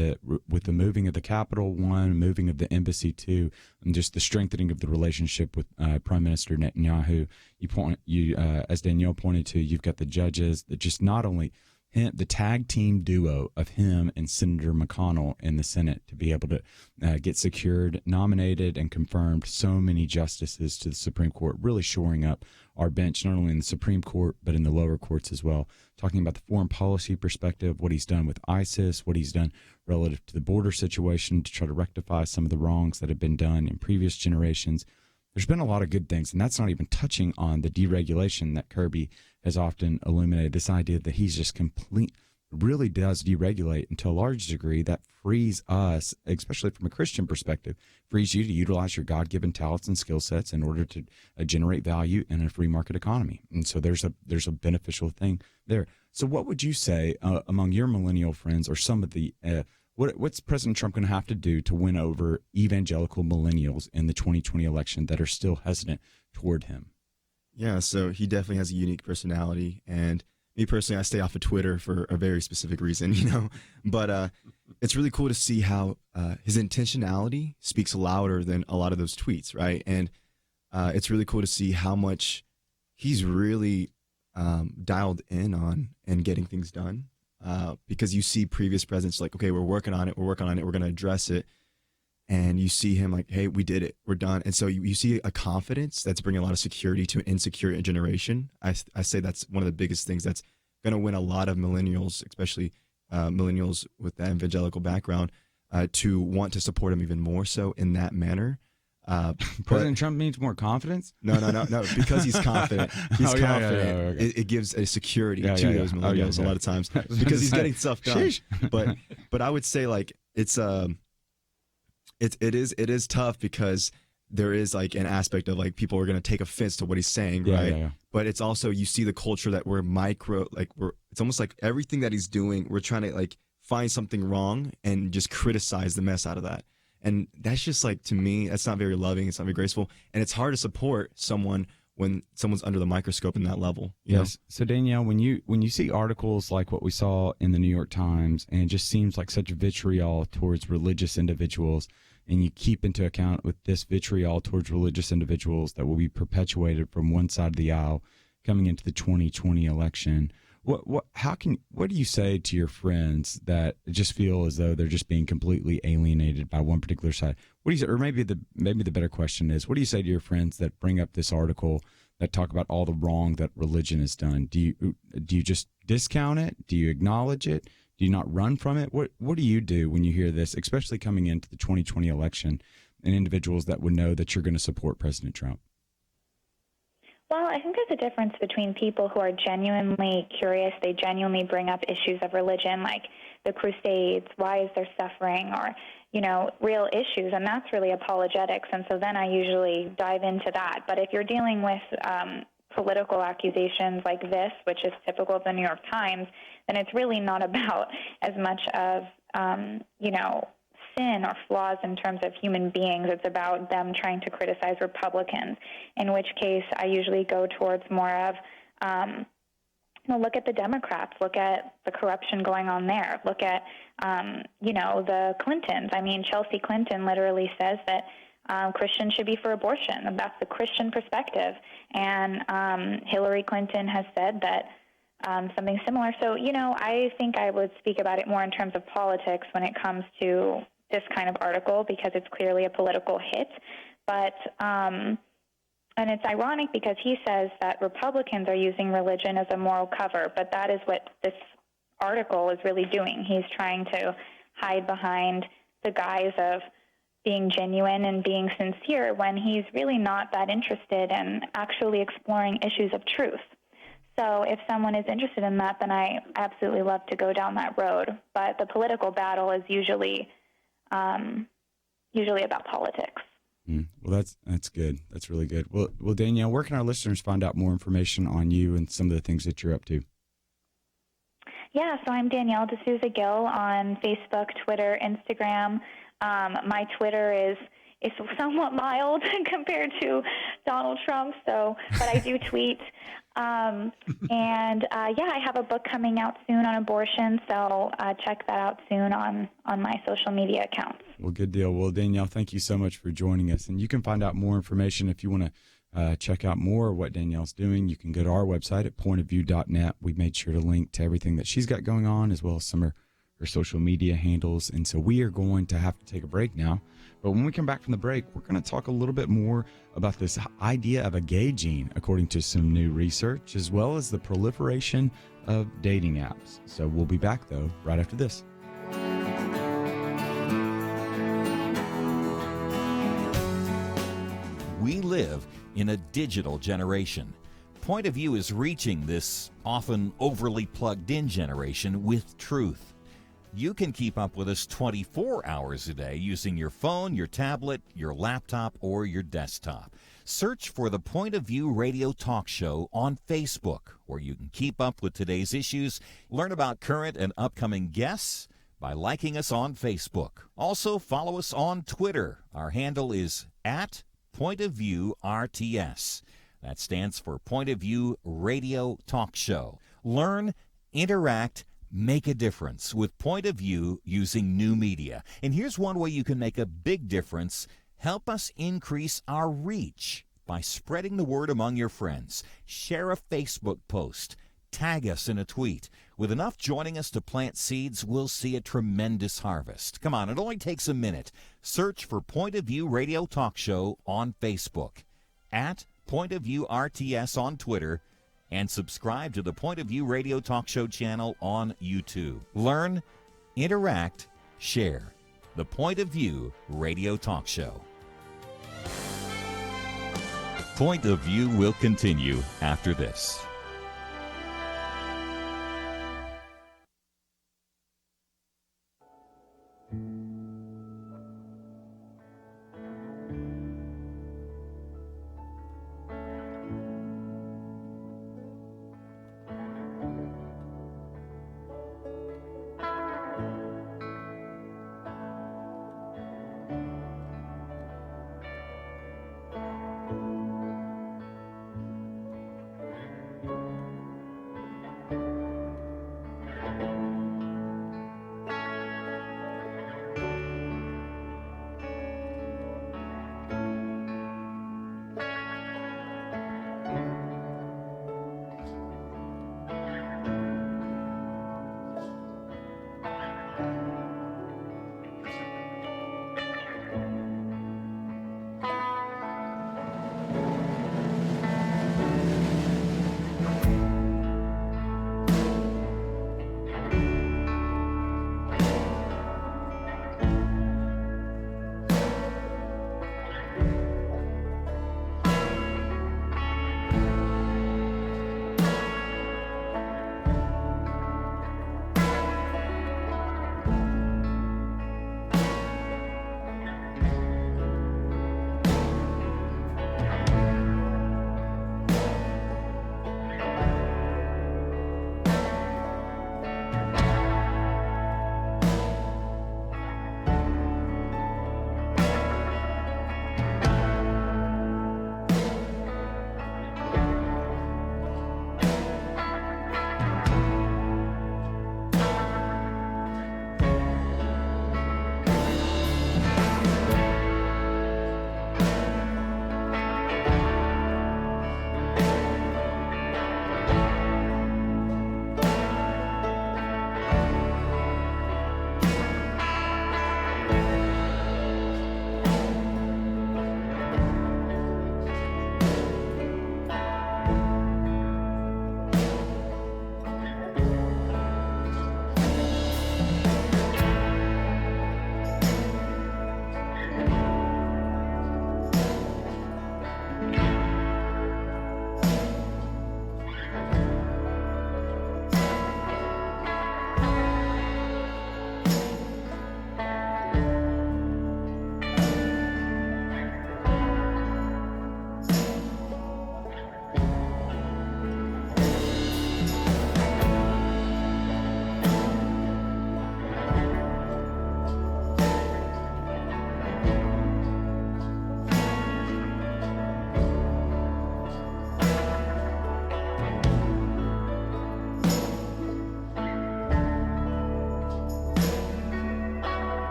the Capitol 1, moving of the embassy 2, and just the strengthening of the relationship with Prime Minister Netanyahu. As Danielle pointed to, you've got the judges that just not only the tag team duo of him and Senator McConnell in the Senate to be able to get secured, nominated, and confirmed so many justices to the Supreme Court, really shoring up our bench, not only in the Supreme Court, but in the lower courts as well. Talking about the foreign policy perspective, what he's done with ISIS, what he's done relative to the border situation to try to rectify some of the wrongs that have been done in previous generations. There's been a lot of good things, and that's not even touching on the deregulation that Kerby has often illuminated, this idea that he's just really does deregulate, and to a large degree that frees us, especially from a Christian perspective, frees you to utilize your God-given talents and skill sets in order to generate value in a free market economy. And so there's a beneficial thing there. So what would you say among your millennial friends, or some of the what's President Trump going to have to do to win over evangelical millennials in the 2020 election that are still hesitant toward him? Yeah, so he definitely has a unique personality, and me personally, I stay off of Twitter for a very specific reason, but it's really cool to see how his intentionality speaks louder than a lot of those tweets, right? And it's really cool to see how much he's really dialed in on and getting things done, because you see previous presidents like, okay, we're working on it, we're going to address it. And you see him like, hey, we did it, we're done. And so you see a confidence that's bringing a lot of security to an insecure generation. I say that's one of the biggest things that's going to win a lot of millennials, especially millennials with that evangelical background, to want to support him even more so in that manner. President Trump needs more confidence? No. Because he's confident. He's confident. Okay. It gives a security to those millennials a lot of times because he's getting stuff done. But I would say like it is tough because there is like an aspect of like people are going to take offense to what he's saying, right? Yeah. But it's also you see the culture that it's almost like everything that he's doing, we're trying to like find something wrong and just criticize the mess out of that. And that's just like, to me, that's not very loving. It's not very graceful. And it's hard to support someone when someone's under the microscope in that level. You know? So Danielle, when you see articles like what we saw in the New York Times, and it just seems like such vitriol towards religious individuals, and you keep into account with this vitriol towards religious individuals that will be perpetuated from one side of the aisle coming into the 2020 election, what do you say to your friends that just feel as though they're just being completely alienated by one particular side? What do you say, or maybe the better question is, what do you say to your friends that bring up this article that talk about all the wrong that religion has done? Do you just discount it? Do you acknowledge it? Do you not run from it? What do you do when you hear this, especially coming into the 2020 election, and individuals that would know that you're going to support President Trump? Well, I think there's a difference between people who are genuinely curious. They genuinely bring up issues of religion, like the Crusades, why is there suffering, or, real issues, and that's really apologetics. And so then I usually dive into that. But if you're dealing with political accusations like this, which is typical of the New York Times, then it's really not about as much of, sin or flaws in terms of human beings. It's about them trying to criticize Republicans, in which case I usually go towards more of, look at the Democrats, look at the corruption going on there, look at, the Clintons. I mean, Chelsea Clinton literally says that Christians should be for abortion. That's the Christian perspective. And Hillary Clinton has said that something similar. So, I think I would speak about it more in terms of politics when it comes to this kind of article, because it's clearly a political hit. But, and it's ironic because he says that Republicans are using religion as a moral cover, but that is what this article is really doing. He's trying to hide behind the guise of being genuine and being sincere when he's really not that interested in actually exploring issues of truth. So if someone is interested in that, then I absolutely love to go down that road. But the political battle is usually about politics. Well, that's good. That's really good. Well, Danielle, where can our listeners find out more information on you and some of the things that you're up to? Yeah, so I'm Danielle D'Souza Gill on Facebook, Twitter, Instagram. My Twitter is somewhat mild compared to Donald Trump, but I do tweet. I have a book coming out soon on abortion, so check that out soon on my social media accounts. Well, good deal. Well, Danielle, thank you so much for joining us. And you can find out more information if you want to check out more of what Danielle's doing. You can go to our website at pointofview.net. We made sure to link to everything that she's got going on, as well as some of her social media handles. And so we are going to have to take a break now. But when we come back from the break, we're going to talk a little bit more about this idea of a gay gene, according to some new research, as well as the proliferation of dating apps. So we'll be back, though, right after this. We live in a digital generation. Point of View is reaching this often overly plugged-in generation with truth. You can keep up with us 24 hours a day using your phone, your tablet, your laptop, or your desktop. Search for the Point of View radio talk show on Facebook, where you can keep up with today's issues, learn about current and upcoming guests by liking us on Facebook. Also, follow us on Twitter. Our handle is @PointOfViewRTS. That stands for Point of View Radio Talk Show. Learn, interact, make a difference with Point of View using new media. And here's one way you can make a big difference. Help us increase our reach by spreading the word among your friends. Share a Facebook post. Tag us in a tweet. With enough joining us to plant seeds, we'll see a tremendous harvest. Come on, it only takes a minute. Search for Point of View Radio Talk Show on Facebook, @PointOfViewRTS on Twitter, and subscribe to the Point of View Radio Talk Show channel on YouTube. Learn, interact, share. The Point of View Radio Talk Show. Point of View will continue after this.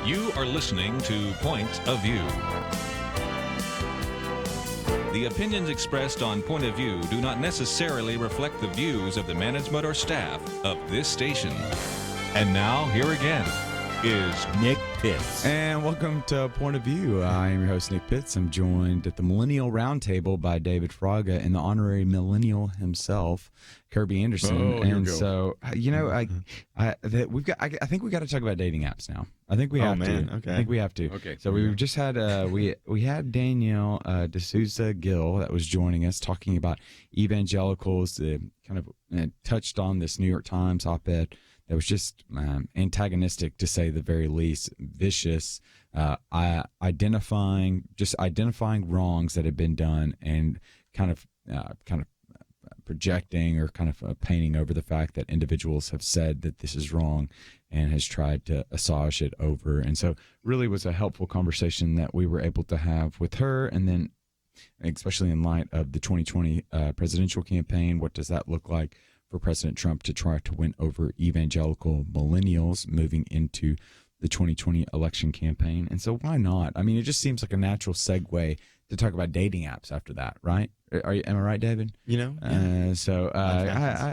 You are listening to Point of View. The opinions expressed on Point of View do not necessarily reflect the views of the management or staff of this station. And now, here again is Nick Pitts. And welcome to Point of View. I am your host, Nick Pitts. I'm joined at the Millennial Round Table by David Fraga and the honorary millennial himself. Kerby Anderson. Oh, here we And go. so, I think we got to talk about dating apps now. I think we have to. Okay. I think we have to. Okay. So we've just had we had Danielle D'Souza Gill that was joining us talking about evangelicals. Kind of touched on this New York Times op-ed that was just antagonistic, to say the very least, vicious, identifying wrongs that have been done, and kind of projecting or kind of painting over the fact that individuals have said that this is wrong and has tried to assuage it over. And so really was a helpful conversation that we were able to have with her. And then especially in light of the 2020 presidential campaign, what does that look like for President Trump to try to win over evangelical millennials moving into the 2020 election campaign? And so why not? I mean, it just seems like a natural segue to talk about dating apps after that, right? Am I right, David? So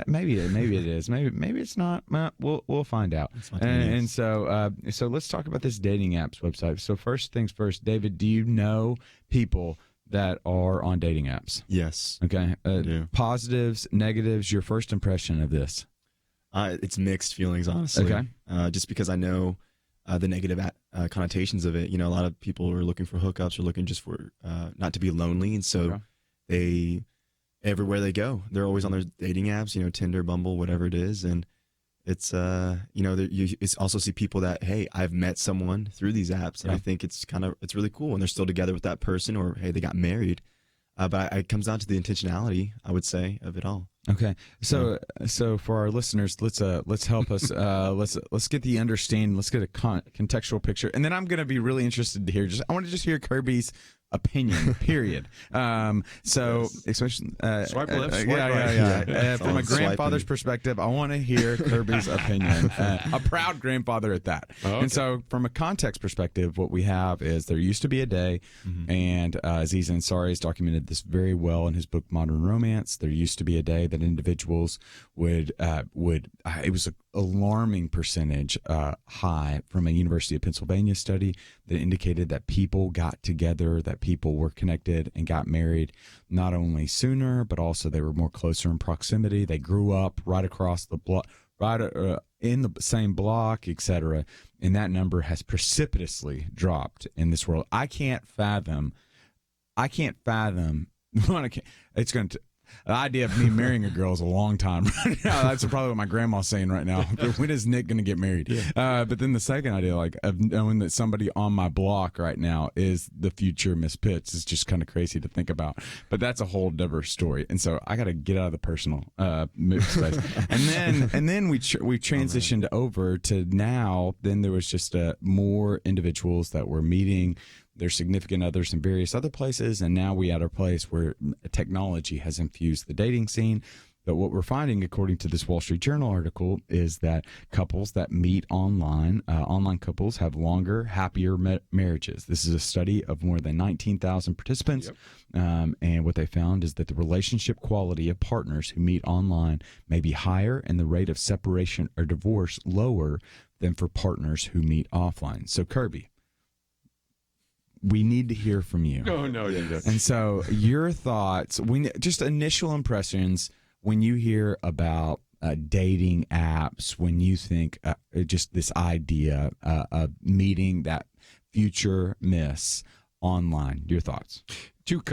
maybe it is. Maybe it's not. We'll find out. And so let's talk about this dating apps website. So first things first, David, do you know people that are on dating apps? Yes. Okay. I do. Positives, negatives, your first impression of this? It's mixed feelings, honestly. Okay. Just because I know the negative connotations of it. You know, a lot of people are looking for hookups or looking just for not to be lonely. And so they, everywhere they go, they're always on their dating apps, you know, Tinder, Bumble, whatever it is. And it's, you also see people that, hey, I've met someone through these apps. And I think it's really cool. And they're still together with that person, or, hey, they got married. But it comes down to the intentionality, I would say, of it all. Okay, so for our listeners, let's help us. Let's get the understanding. Let's get a contextual picture, and then I'm going to be really interested to hear. I want to hear Kerby's opinion. Period. Especially swipe left, swipe right. From a grandfather's perspective, I want to hear Kerby's opinion. A proud grandfather at that. Oh, okay. And so, from a context perspective, what we have is there used to be a day, and Aziz Ansari has documented this very well in his book Modern Romance. There used to be a day that individuals would it was an alarming percentage high from a University of Pennsylvania study that indicated that people got together, that people were connected and got married not only sooner, but also they were more closer in proximity. They grew up right across the block, in the same block, etc. And that number has precipitously dropped in this world. I can't fathom. It's going to. The idea of me marrying a girl is a long time right now. That's probably what my grandma's saying right now. When is Nick going to get married? Yeah. But then the second idea, like of knowing that somebody on my block right now is the future Miss Pitts, is just kind of crazy to think about. But that's a whole different story. And so I got to get out of the personal space. and then we transitioned over to now. Then there was just more individuals that were meeting their significant others in various other places, and now we at a place where technology has infused the dating scene. But what we're finding, according to this Wall Street Journal article, is that couples that meet online couples have longer, happier marriages. This is a study of more than 19,000 participants, and what they found is that the relationship quality of partners who meet online may be higher and the rate of separation or divorce lower than for partners who meet offline. So, Kerby, we need to hear from you. Oh, no, you don't. And so your thoughts, just initial impressions when you hear about dating apps, when you think just this idea of meeting that future miss online, your thoughts? Two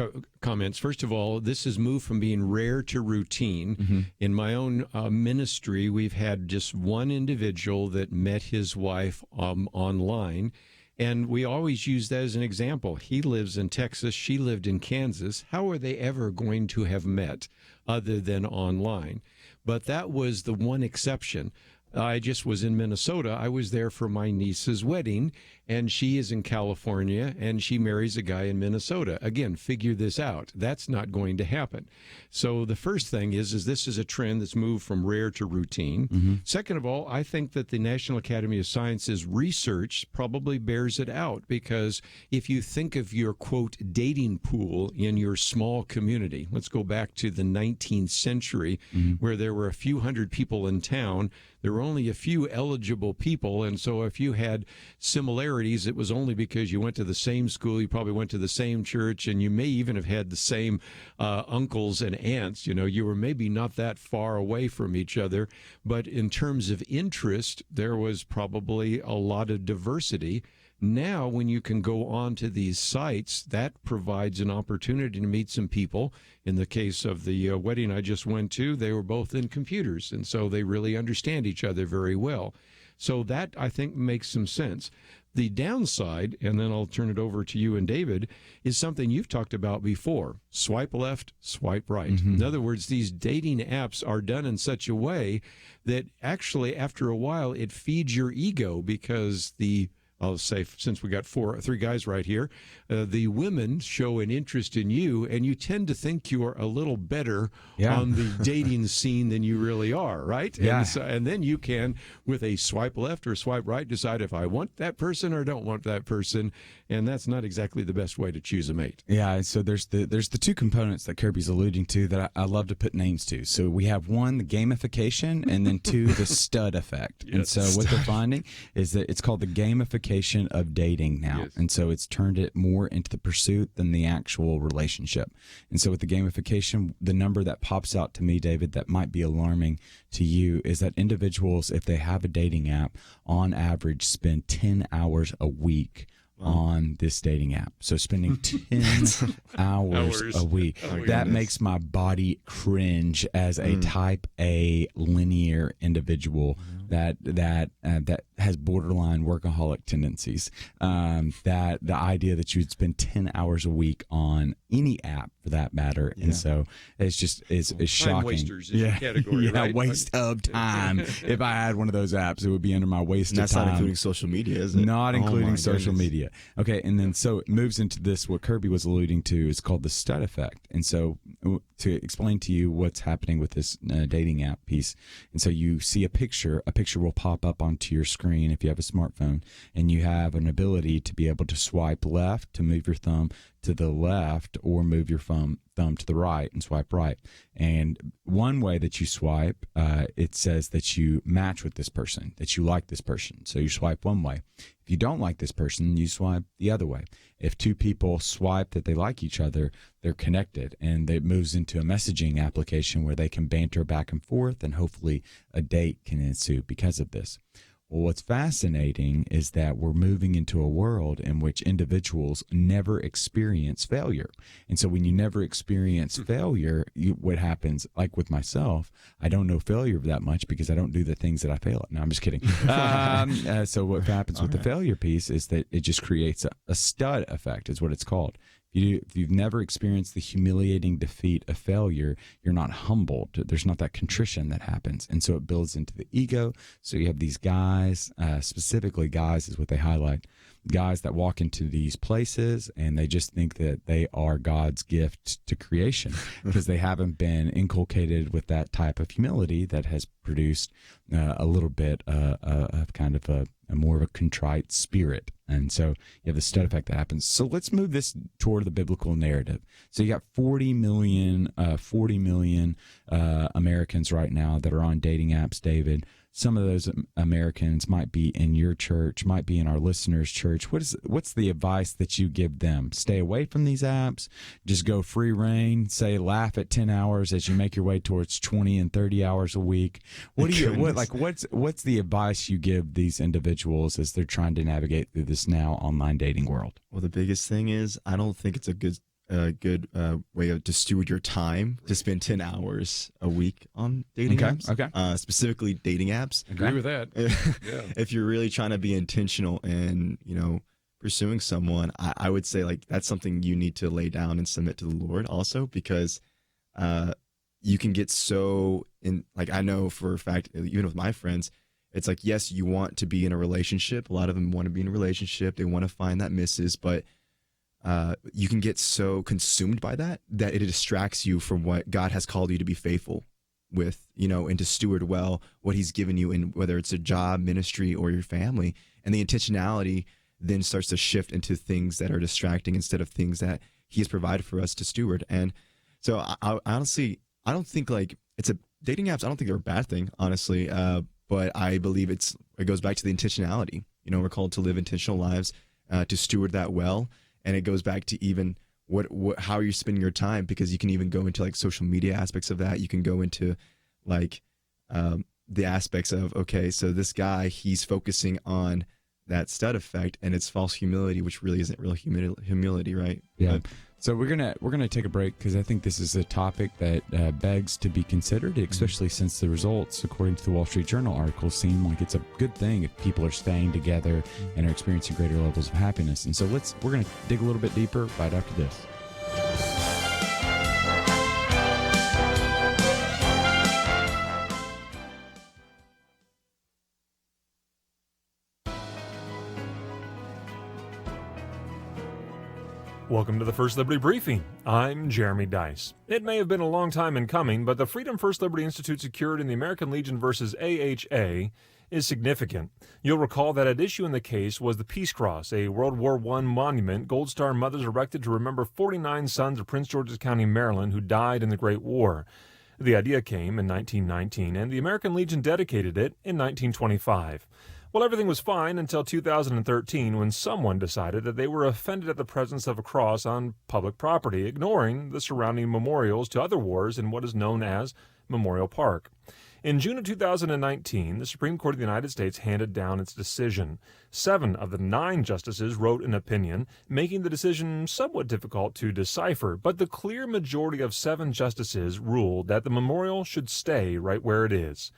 comments. First of all, this has moved from being rare to routine. In my own ministry, we've had just one individual that met his wife online. And we always use that as an example. He lives in Texas. She lived in Kansas. How are they ever going to have met other than online? But that was the one exception. I just was in Minnesota. I was there for my niece's wedding, and she is in California, and she marries a guy in Minnesota. Again, figure this out. That's not going to happen. So the first thing is this is a trend that's moved from rare to routine. Second of all, I think that the National Academy of Sciences research probably bears it out, because if you think of your, quote, dating pool in your small community, let's go back to the 19th century where there were a few hundred people in town. there were only a few eligible people, and so if you had similarities, it was only because you went to the same school, you probably went to the same church, and you may even have had the same uncles and aunts. You were maybe not that far away from each other, but in terms of interest, there was probably a lot of diversity. Now, when you can go on to these sites, that provides an opportunity to meet some people. In the case of the wedding I just went to, they were both in computers, and so they really understand each other very well. So that, I think, makes some sense. The downside, and then I'll turn it over to you and David, is something you've talked about before. Swipe left, swipe right. Mm-hmm. In other words, these dating apps are done in such a way that actually, after a while, it feeds your ego, because I'll say, since we got three guys right here, the women show an interest in you, and you tend to think you are a little better on the dating scene than you really are, right? Yeah. And then you can, with a swipe left or swipe right, decide if I want that person or don't want that person, and that's not exactly the best way to choose a mate. Yeah, so there's the two components that Kerby's alluding to that I love to put names to. So we have one, the gamification, and then two, the stud effect. Yes, and so what they're finding is that it's called the gamification of dating now. Yes. And so it's turned it more into the pursuit than the actual relationship. And so with the gamification, the number that pops out to me, David, that might be alarming to you is that individuals, if they have a dating app, on average spend 10 hours a week on this dating app. So spending 10 hours a week. That makes my body cringe as a type A linear individual that has borderline workaholic tendencies. That the idea that you would spend 10 hours a week on any app for that matter. And so it's just it's shocking. Time wasters is your category, right? Waste of time. If I had one of those apps, it would be under my waste of time. That's not including social media, is it? Not including social goodness. media. Okay, and then so it moves into this, what Kerby was alluding to is called the stud effect. And so to explain to you what's happening with this dating app piece, and so you see a picture will pop up onto your screen if you have a smartphone, and you have an ability to be able to swipe left to move your thumb to the left, or move your thumb to the right and swipe right. And one way that you swipe, it says that you match with this person, that you like this person. So you swipe one way. If you don't like this person, you swipe the other way. If two people swipe that they like each other, they're connected, and it moves into a messaging application where they can banter back and forth, and hopefully a date can ensue because of this. Well, what's fascinating is that we're moving into a world in which individuals never experience failure. And so when you never experience failure, what happens, like with myself, I don't know failure that much because I don't do the things that I fail at. No, I'm just kidding. So what happens with the failure piece is that it just creates a stud effect is what it's called. If you've never experienced the humiliating defeat of failure, you're not humbled. There's not that contrition that happens. And so it builds into the ego. So you have these guys, specifically guys is what they highlight, guys that walk into these places and they just think that they are God's gift to creation because they haven't been inculcated with that type of humility that has produced a little bit of kind of a more of a contrite spirit. And so you have the stud effect that happens. So let's move this toward the biblical narrative. So you got 40 million Americans right now that are on dating apps, David. Some of those Americans might be in your church, might be in our listeners' church. What's the advice that you give them? Stay away from these apps. Just go free reign. Say laugh at 10 hours as you make your way towards 20 and 30 hours a week. What's the advice you give these individuals as they're trying to navigate through this now online dating world? Well, the biggest thing is I don't think it's a good way to steward your time to spend 10 hours a week on dating apps. Okay. Specifically dating apps. Agree with that. Yeah. If you're really trying to be intentional and, pursuing someone, I would say like that's something you need to lay down and submit to the Lord also, because you can get so in, like I know for a fact, even with my friends, it's like, yes, you want to be in a relationship. A lot of them want to be in a relationship. They want to find that missus, but you can get so consumed by that it distracts you from what God has called you to be faithful with, and to steward well what he's given you, in whether it's a job, ministry, or your family. And the intentionality then starts to shift into things that are distracting instead of things that he has provided for us to steward. And so I honestly, I don't think like dating apps, I don't think they're a bad thing, honestly. but I believe it goes back to the intentionality. You know, we're called to live intentional lives, to steward that well, and it goes back to even how you're spending your time, because you can even go into like social media aspects of that. You can go into like the aspects of, okay, so this guy, he's focusing on that stud effect, and it's false humility, which really isn't real humility, right? Yeah. So we're gonna take a break, because I think this is a topic that begs to be considered, especially since the results, according to the Wall Street Journal article, seem like it's a good thing if people are staying together and are experiencing greater levels of happiness. And so we're gonna dig a little bit deeper right after this. Welcome to the First Liberty Briefing. I'm Jeremy Dice. It may have been a long time in coming, but the Freedom First Liberty Institute secured in the American Legion versus AHA is significant. You'll recall that at issue in the case was the Peace Cross, a World War I monument Gold Star mothers erected to remember 49 sons of Prince George's County, Maryland, who died in the Great War. The idea came in 1919, and the American Legion dedicated it in 1925. Well, everything was fine until 2013, when someone decided that they were offended at the presence of a cross on public property, ignoring the surrounding memorials to other wars in what is known as Memorial Park. In June of 2019, the Supreme Court of the United States handed down its decision. 7 of the 9 justices wrote an opinion, making the decision somewhat difficult to decipher, but the clear majority of 7 justices ruled that the memorial should stay right where it is.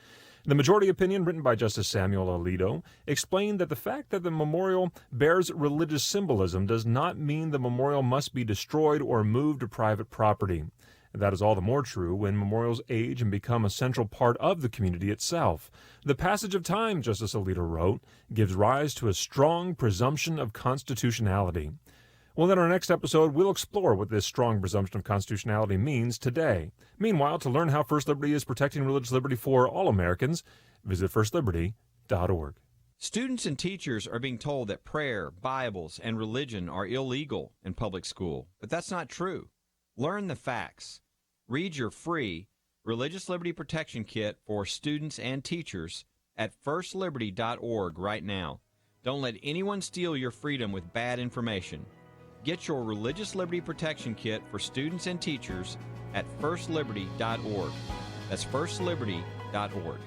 The majority opinion, written by Justice Samuel Alito, explained that the fact that the memorial bears religious symbolism does not mean the memorial must be destroyed or moved to private property. That is all the more true when memorials age and become a central part of the community itself. The passage of time, Justice Alito wrote, gives rise to a strong presumption of constitutionality. Well, in our next episode, we'll explore what this strong presumption of constitutionality means today. Meanwhile, to learn how First Liberty is protecting religious liberty for all Americans, visit firstliberty.org. Students and teachers are being told that prayer, Bibles, and religion are illegal in public school, but that's not true. Learn the facts. Read your free Religious Liberty Protection Kit for students and teachers at firstliberty.org right now. Don't let anyone steal your freedom with bad information. Get your Religious Liberty Protection Kit for students and teachers at firstliberty.org. That's firstliberty.org.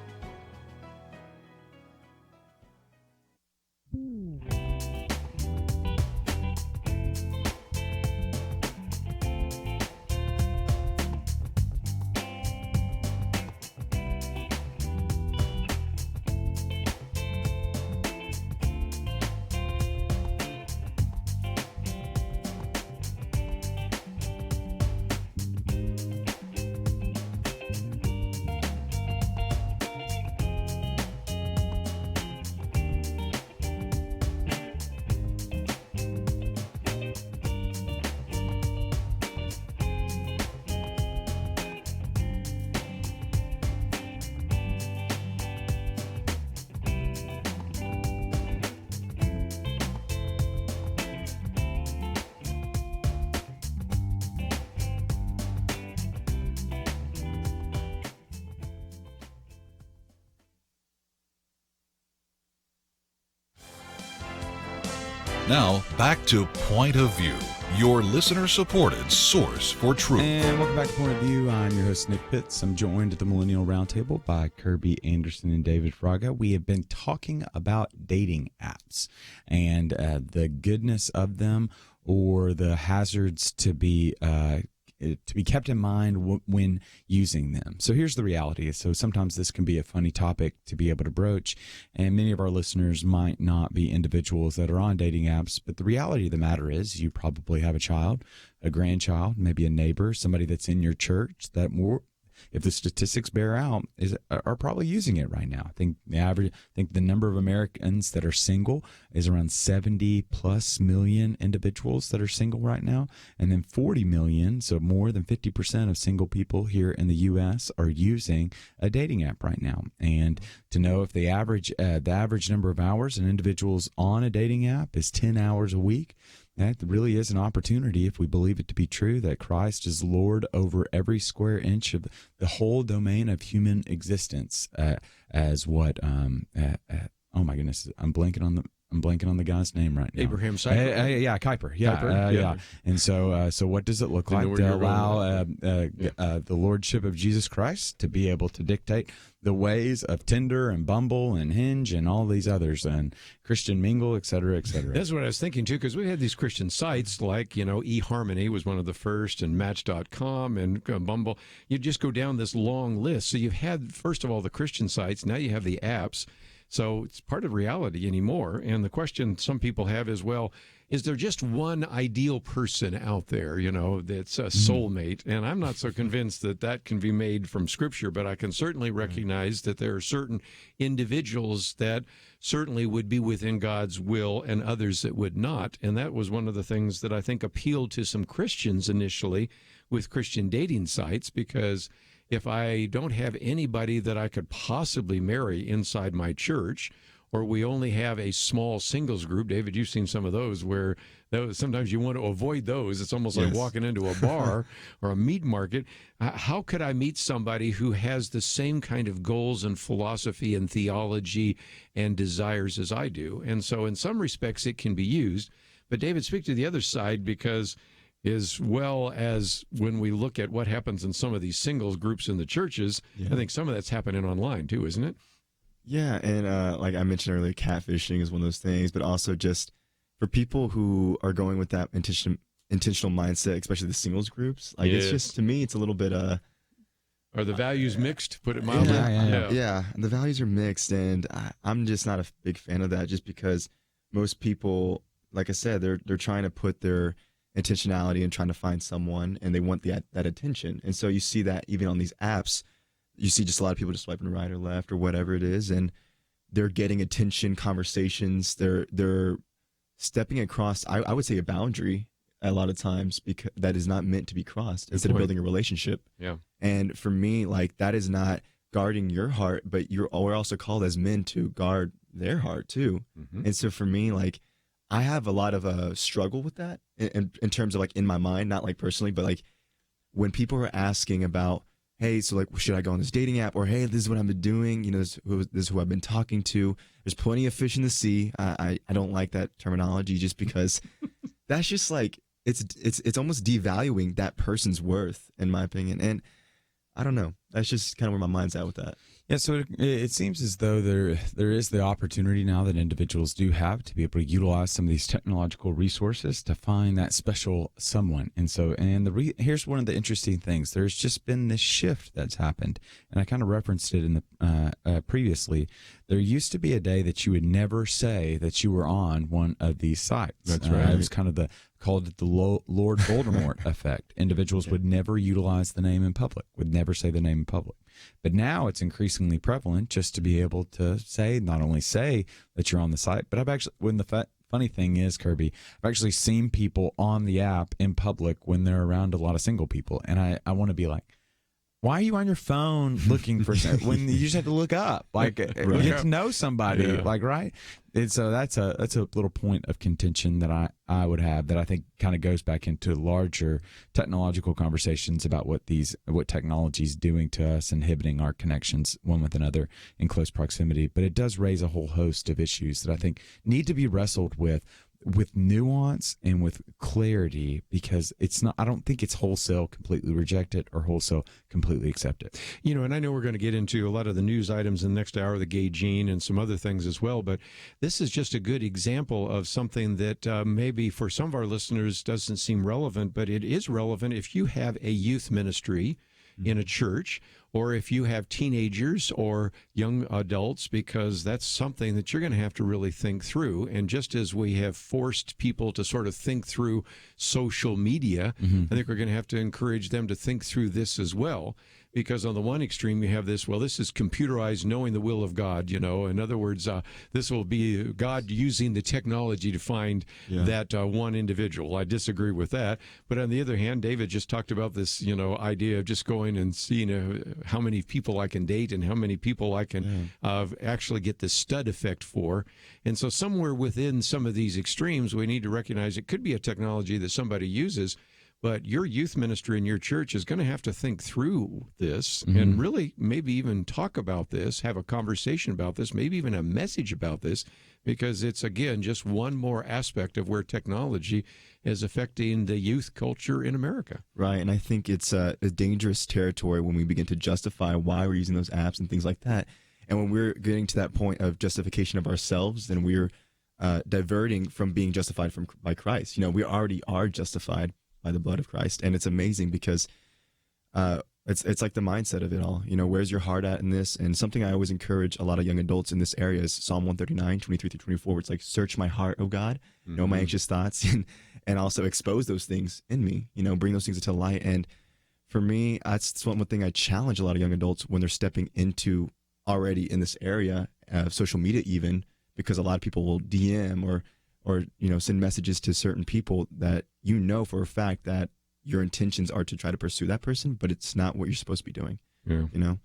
Now, back to Point of View, your listener-supported source for truth. And welcome back to Point of View. I'm your host, Nick Pitts. I'm joined at the Millennial Round Table by Kerby Anderson and David Fraga. We have been talking about dating apps and the goodness of them, or the hazards to be kept in mind when using them. So here's the reality. So sometimes this can be a funny topic to be able to broach, and many of our listeners might not be individuals that are on dating apps, but the reality of the matter is you probably have a child, a grandchild, maybe a neighbor, somebody that's in your church that more, if the statistics bear out, are probably using it right now. I think the number of Americans that are single is around 70 plus million individuals that are single right now, and then 40 million, so more than 50% of single people here in the U.S. are using a dating app right now. And to know if the average number of hours an individual's on a dating app is 10 hours a week, that really is an opportunity, if we believe it to be true, that Christ is Lord over every square inch of the whole domain of human existence. As what? Oh my goodness, I'm blanking on the guy's name right now. Abraham Kuyper. Yeah, Kuyper. Yeah, Kuyper? yeah. And so what does it look like to allow the lordship of Jesus Christ to be able to dictate the ways of Tinder and Bumble and Hinge and all these others and Christian Mingle, et cetera, et cetera? That's what I was thinking, too, because we had these Christian sites like, eHarmony was one of the first, and Match.com and Bumble. You just go down this long list. So you've had, first of all, the Christian sites. Now you have the apps. So it's part of reality anymore. And the question some people have is, well, is there just one ideal person out there, that's a soulmate? And I'm not so convinced that that can be made from Scripture, but I can certainly recognize that there are certain individuals that certainly would be within God's will and others that would not. And that was one of the things that I think appealed to some Christians initially with Christian dating sites, because if I don't have anybody that I could possibly marry inside my church, or we only have a small singles group, David, you've seen some of those where sometimes you want to avoid those. It's almost like walking into a bar or a meat market. How could I meet somebody who has the same kind of goals and philosophy and theology and desires as I do? And so in some respects it can be used. But David, speak to the other side, because as well as when we look at what happens in some of these singles groups in the churches, I think some of that's happening online too, isn't it? Yeah, and like I mentioned earlier, catfishing is one of those things, but also just for people who are going with that intentional mindset, especially the singles groups, like it's just, to me, it's a little bit Are the values mixed, put it mildly? Yeah, the values are mixed, and I'm just not a big fan of that, just because most people, like I said, they're trying to put their intentionality and trying to find someone, and they want that attention. And so you see that even on these apps, you see just a lot of people just swiping right or left or whatever it is, and they're getting attention, conversations. They're stepping across, I would say, a boundary a lot of times, because that is not meant to be crossed, instead of building a relationship. Yeah. And for me, like, that is not guarding your heart, but we're also called as men to guard their heart too. Mm-hmm. And so for me, like, I have a lot of struggle with that in terms of, like, in my mind, not like personally, but like when people are asking about, hey, so like, should I go on this dating app? Or, hey, this is what I've been doing. This is who I've been talking to. There's plenty of fish in the sea. I don't like that terminology, just because that's just like, it's almost devaluing that person's worth, in my opinion. And I don't know. That's just kind of where my mind's at with that. Yeah, so it seems as though there is the opportunity now that individuals do have to be able to utilize some of these technological resources to find that special someone. And so, here's one of the interesting things. There's just been this shift that's happened, and I kind of referenced it in the previously. There used to be a day that you would never say that you were on one of these sites. That's right. It was kind of called it the Lord Voldemort effect. Individuals would never utilize the name in public, would never say the name in public. But now it's increasingly prevalent just to be able to not only say that you're on the site, but funny thing is, Kerby, I've actually seen people on the app in public when they're around a lot of single people. And I want to be like, why are you on your phone looking for when you just have to look up, like, get to know somebody, like, right? And so that's a little point of contention that I would have, that I think kind of goes back into larger technological conversations about what technology is doing to us, inhibiting our connections one with another in close proximity. But it does raise a whole host of issues that I think need to be wrestled with nuance and with clarity, because I don't think it's wholesale completely reject it or wholesale completely accept it. And I know we're going to get into a lot of the news items in the next hour, the gay gene and some other things as well, but this is just a good example of something that maybe for some of our listeners doesn't seem relevant, but it is relevant if you have a youth ministry in a church, or if you have teenagers or young adults, because that's something that you're going to have to really think through. And just as we have forced people to sort of think through social media, I think we're going to have to encourage them to think through this as well. Because on the one extreme, you have this, well, this is computerized knowing the will of God, you know. In other words, this will be God using the technology to find that one individual. I disagree with that. But on the other hand, David just talked about this, you know, idea of just going and seeing how many people I can date and how many people I can actually get the stud effect for. And so somewhere within some of these extremes, we need to recognize it could be a technology that somebody uses. But your youth ministry and your church is going to have to think through this and really maybe even talk about this, have a conversation about this, maybe even a message about this, because it's, again, just one more aspect of where technology is affecting the youth culture in America. Right, and I think it's a dangerous territory when we begin to justify why we're using those apps and things like that. And when we're getting to that point of justification of ourselves, then we're diverting from being justified by Christ. You know, we already are justified by the blood of Christ. And it's amazing because it's like the mindset of it all. You know, where's your heart at in this? And something I always encourage a lot of young adults in this area is Psalm 139, 23 through 24, where it's like, search my heart, O God, know my anxious thoughts, and also expose those things in me, you know, bring those things into light. And for me, that's one thing I challenge a lot of young adults when they're stepping into already in this area of social media even, because a lot of people will DM or you know, send messages to certain people that you know for a fact that your intentions are to try to pursue that person, but it's not what you're supposed to be doing. Yeah. You know?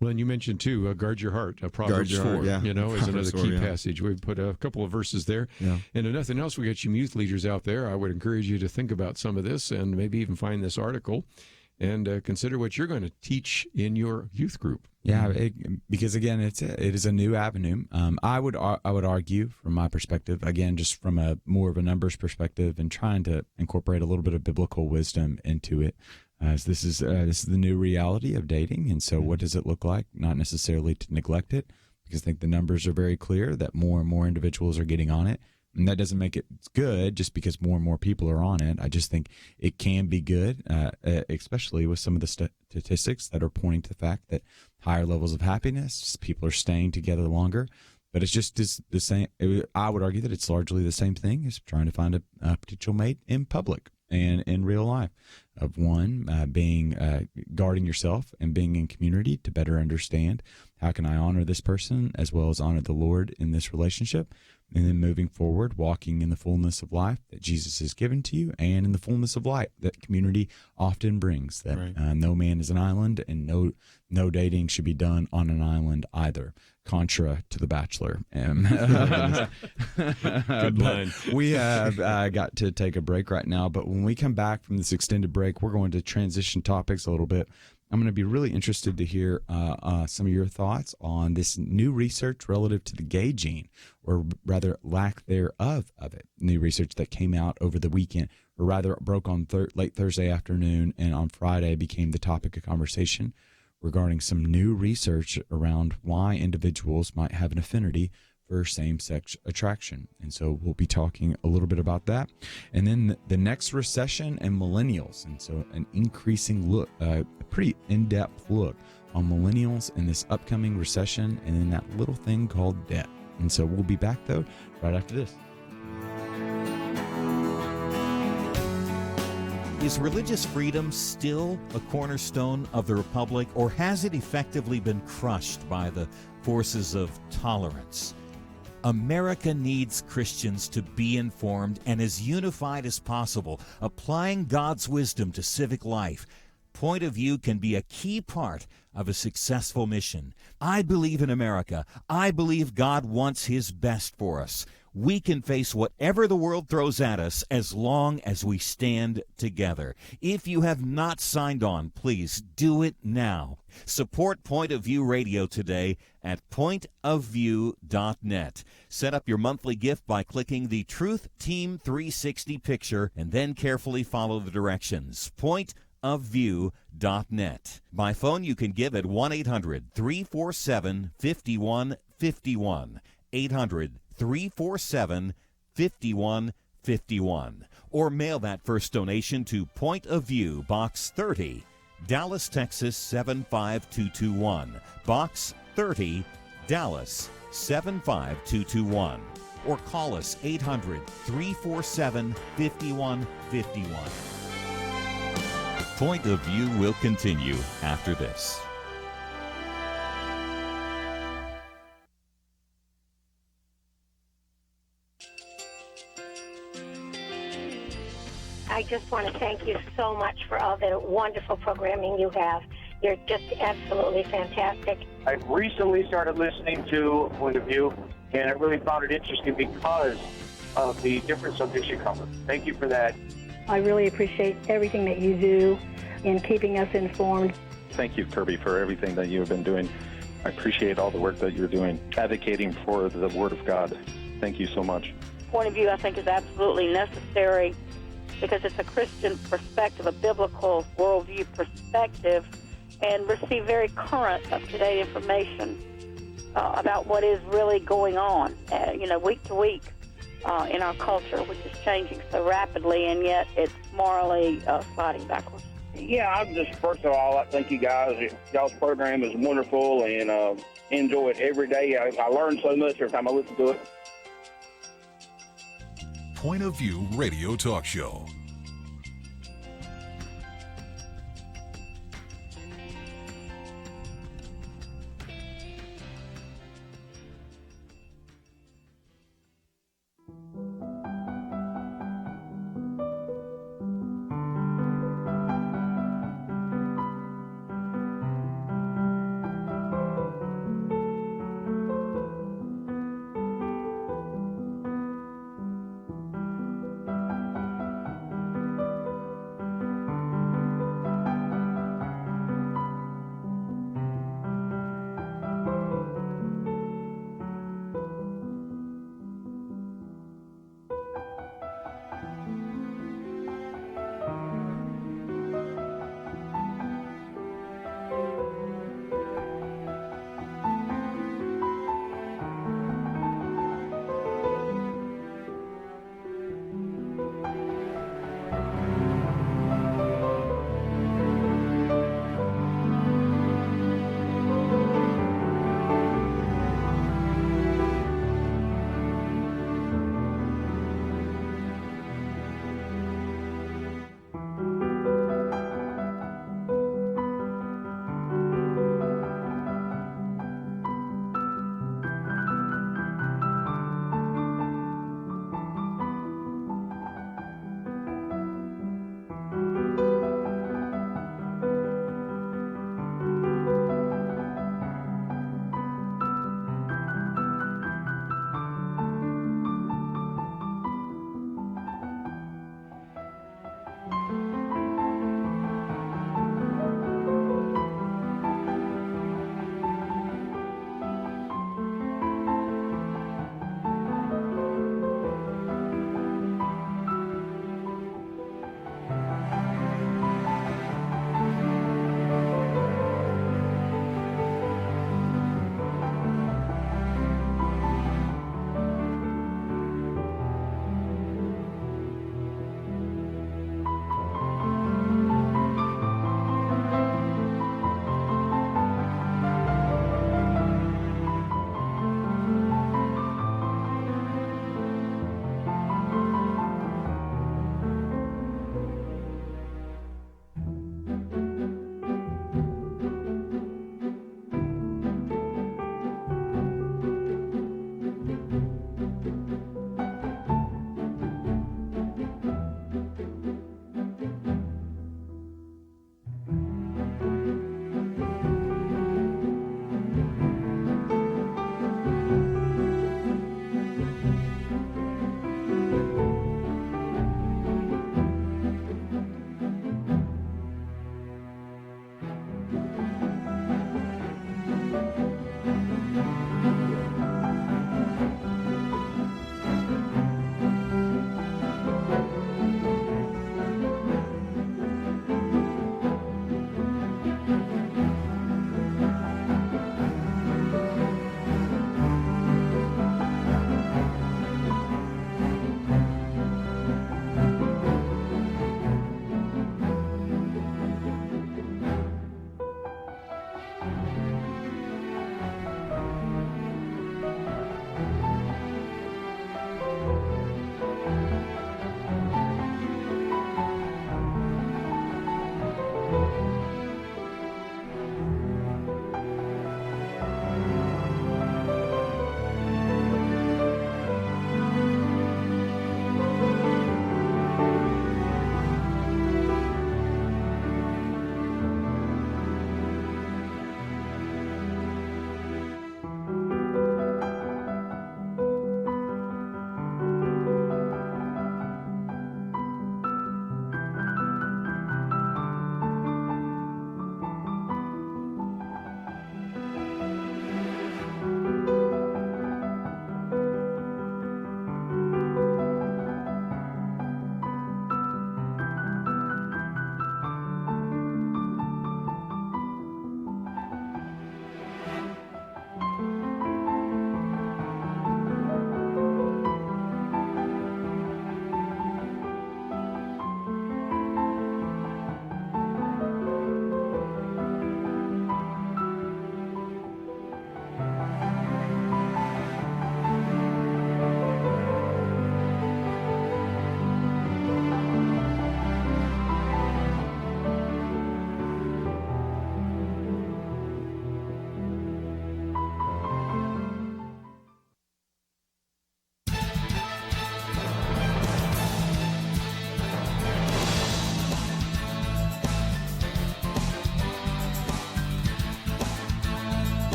Well, and you mentioned, too, guard your heart. Proverbs 4, you know, is another key passage. We put a couple of verses there. Yeah. And if nothing else, we got some youth leaders out there. I would encourage you to think about some of this and maybe even find this article and consider what you're going to teach in your youth group. Yeah, because again, it is a new avenue. I would argue, from my perspective, again, just from a more of a numbers perspective, and trying to incorporate a little bit of biblical wisdom into it. As this is the new reality of dating, and so what does it look like? Not necessarily to neglect it, because I think the numbers are very clear that more and more individuals are getting on it. And that doesn't make it good just because more and more people are on it. I just think it can be good, especially with some of the statistics that are pointing to the fact that higher levels of happiness, people are staying together longer. But it's just the same. I would argue that it's largely the same thing as trying to find a potential mate in public and in real life. Of one, being guarding yourself and being in community to better understand how can I honor this person as well as honor the Lord in this relationship. And then moving forward, walking in the fullness of life that Jesus has given to you and in the fullness of light that community often brings. That no man is an island, and no dating should be done on an island either, contra to The Bachelor. Good line. We have got to take a break right now, but when we come back from this extended break, we're going to transition topics a little bit. I'm going to be really interested to hear some of your thoughts on this new research relative to the gay gene, or rather lack thereof of it. New research that came out over the weekend, or rather broke on late Thursday afternoon, and on Friday became the topic of conversation regarding some new research around why individuals might have an affinity for same-sex attraction. And so we'll be talking a little bit about that. And then the next recession and millennials. And so an increasing look, a pretty in-depth look on millennials in this upcoming recession, and then that little thing called debt. And so we'll be back, though, right after this. Is religious freedom still a cornerstone of the republic, or has it effectively been crushed by the forces of tolerance? America needs Christians to be informed and as unified as possible, applying God's wisdom to civic life. Point of view can be a key part of a successful mission. I believe in America. I believe God wants His best for us. We can face whatever the world throws at us as long as we stand together. If you have not signed on, please do it now. Support Point of View Radio today at pointofview.net. Set up your monthly gift by clicking the Truth Team 360 picture and then carefully follow the directions. Pointofview.net. By phone, you can give at 1-800-347-5151. 800-347-5151. Or mail that first donation to Point of View, Box 30, Dallas, Texas 75221. Box 30, Dallas 75221. Or call us 800-347-5151. Point of View will continue after this. I just want to thank you so much for all the wonderful programming you have. You're just absolutely fantastic. I recently started listening to Point of View, and I really found it interesting because of the different subjects you cover. Thank you for that. I really appreciate everything that you do in keeping us informed. Thank you, Kerby, for everything that you have been doing. I appreciate all the work that you're doing, advocating for the Word of God. Thank you so much. Point of View, I think, is absolutely necessary because it's a Christian perspective, a biblical worldview perspective, and receive very current, up-to-date information about what is really going on, week to week in our culture, which is changing so rapidly, and yet it's morally sliding backwards. Yeah, I'm just, first of all, I thank you guys. Y'all's program is wonderful, and enjoy it every day. I learn so much every time I listen to it. Point of View Radio Talk Show.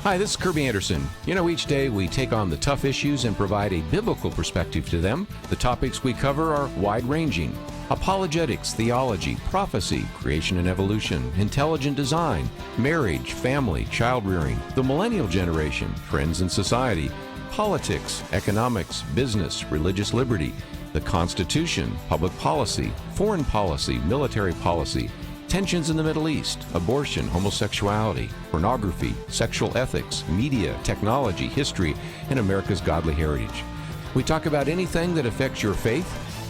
Hi, this is Kerby Anderson. You know, each day we take on the tough issues and provide a biblical perspective to them. The topics we cover are wide-ranging: apologetics, theology, prophecy, creation and evolution, intelligent design, marriage, family, child-rearing, the millennial generation, trends in society, politics, economics, business, religious liberty, the Constitution, public policy, foreign policy, military policy, tensions in the Middle East, abortion, homosexuality, pornography, sexual ethics, media, technology, history, and America's godly heritage. We talk about anything that affects your faith,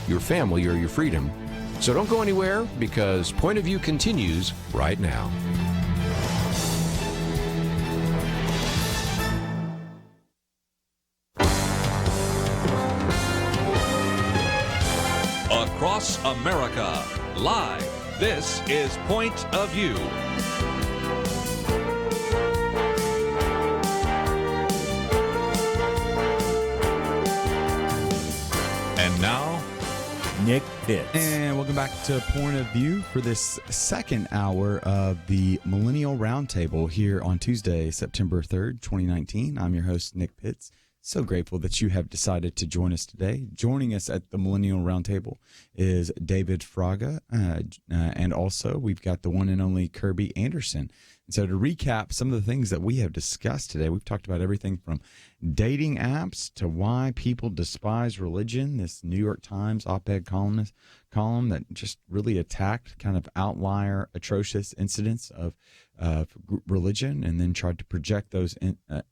your family, or your freedom. So don't go anywhere, because Point of View continues right now. Across America, live. This is Point of View. And now, Nick Pitts. And welcome back to Point of View for this second hour of the Millennial Round Table here on Tuesday, September 3rd, 2019. I'm your host, Nick Pitts. So grateful that you have decided to join us today. Joining us at the Millennial Round Table is David Fraga, and also we've got the one and only Kerby Anderson. And so to recap some of the things that we have discussed today, we've talked about everything from dating apps to why people despise religion, this New York Times op-ed column that just really attacked kind of outlier, atrocious incidents of religion, and then tried to project those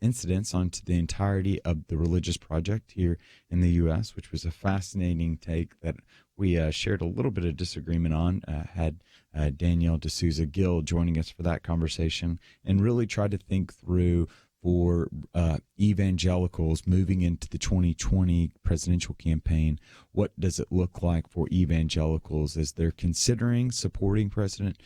incidents onto the entirety of the religious project here in the U.S., which was a fascinating take that we shared a little bit of disagreement on, had Danielle D'Souza Gill joining us for that conversation, and really tried to think through for evangelicals moving into the 2020 presidential campaign. What does it look like for evangelicals as they're considering supporting President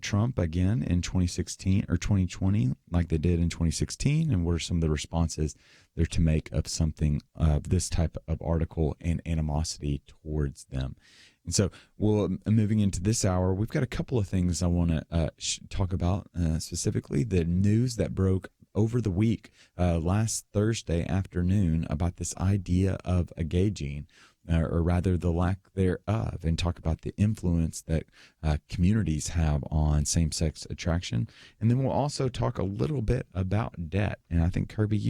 Trump again in 2016 or 2020 like they did in 2016? And what are some of the responses they're to make of something of this type of article and animosity towards them? And so, moving into this hour, we've got a couple of things I want to talk about, specifically the news that broke over the week, last Thursday afternoon, about this idea of a gay gene, or rather the lack thereof, and talk about the influence that communities have on same-sex attraction. And then we'll also talk a little bit about debt. And I think, Kerby,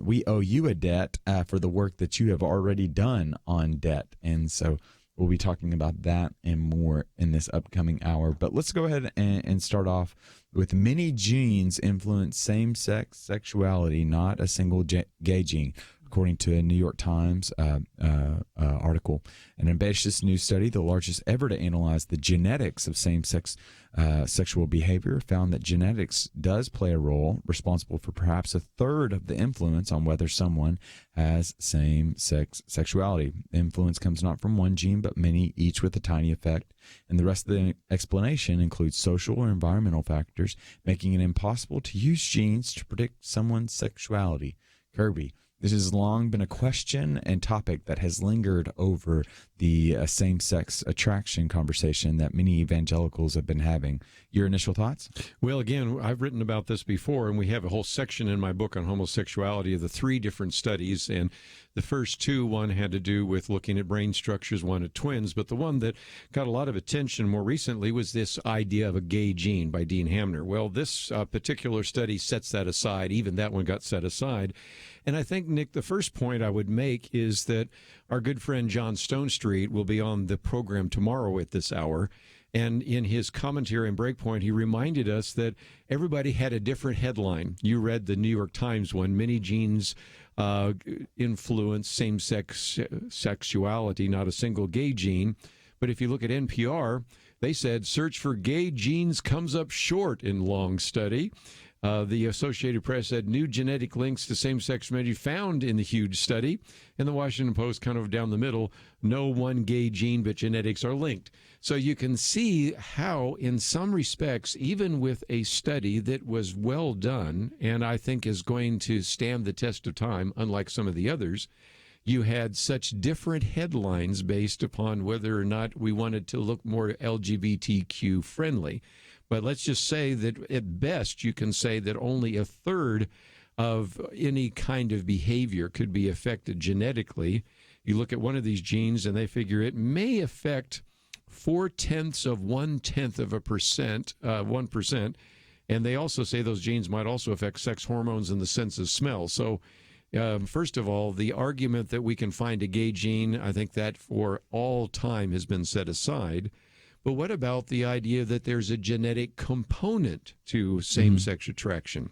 we owe you a debt for the work that you have already done on debt. And so we'll be talking about that and more in this upcoming hour. But let's go ahead and start off with many genes influence same-sex sexuality, not a single gay gene. According to a New York Times article, an ambitious new study, the largest ever to analyze the genetics of same-sex sexual behavior, found that genetics does play a role, responsible for perhaps a third of the influence on whether someone has same-sex sexuality. The influence comes not from one gene, but many, each with a tiny effect. And the rest of the explanation includes social or environmental factors, making it impossible to use genes to predict someone's sexuality. Kerby, this has long been a question and topic that has lingered over the same-sex attraction conversation that many evangelicals have been having. Your initial thoughts? Well, again, I've written about this before, and we have a whole section in my book on homosexuality of the 3 different studies. And the first 2, one had to do with looking at brain structures, one at twins. But the one that got a lot of attention more recently was this idea of a gay gene by Dean Hamner. Well, this particular study sets that aside. Even that one got set aside. And I think, Nick, the first point I would make is that our good friend John Stonestreet will be on the program tomorrow at this hour. And in his commentary and breakpoint, he reminded us that everybody had a different headline. You read the New York Times one, many genes influence same-sex sexuality, not a single gay gene. But if you look at NPR, they said search for gay genes comes up short in long study. The Associated Press said new genetic links to same-sex marriage found in the huge study. And the Washington Post, kind of down the middle, no one gay gene, but genetics are linked. So you can see how, in some respects, even with a study that was well done, and I think is going to stand the test of time, unlike some of the others, you had such different headlines based upon whether or not we wanted to look more LGBTQ friendly. But let's just say that at best you can say that only a third of any kind of behavior could be affected genetically. You look at one of these genes and they figure it may affect 0.4%, 1%. And they also say those genes might also affect sex hormones and the sense of smell. So first of all, the argument that we can find a gay gene, I think that for all time has been set aside. But what about the idea that there's a genetic component to same-sex attraction?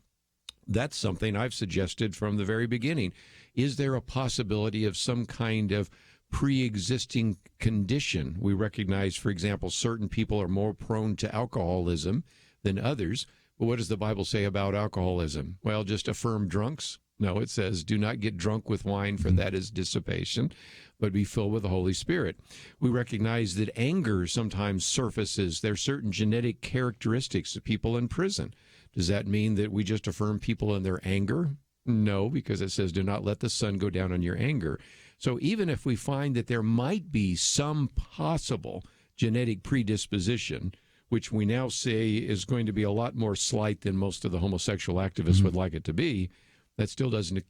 That's something I've suggested from the very beginning. Is there a possibility of some kind of pre-existing condition? We recognize, for example, certain people are more prone to alcoholism than others. But what does the Bible say about alcoholism? Well, just affirm drunks? No, it says, do not get drunk with wine, for that is dissipation, but be filled with the Holy Spirit. We recognize that anger sometimes surfaces. There are certain genetic characteristics of people in prison. Does that mean that we just affirm people in their anger? No, because it says, do not let the sun go down on your anger. So even if we find that there might be some possible genetic predisposition, which we now say is going to be a lot more slight than most of the homosexual activists would like it to be, that still doesn't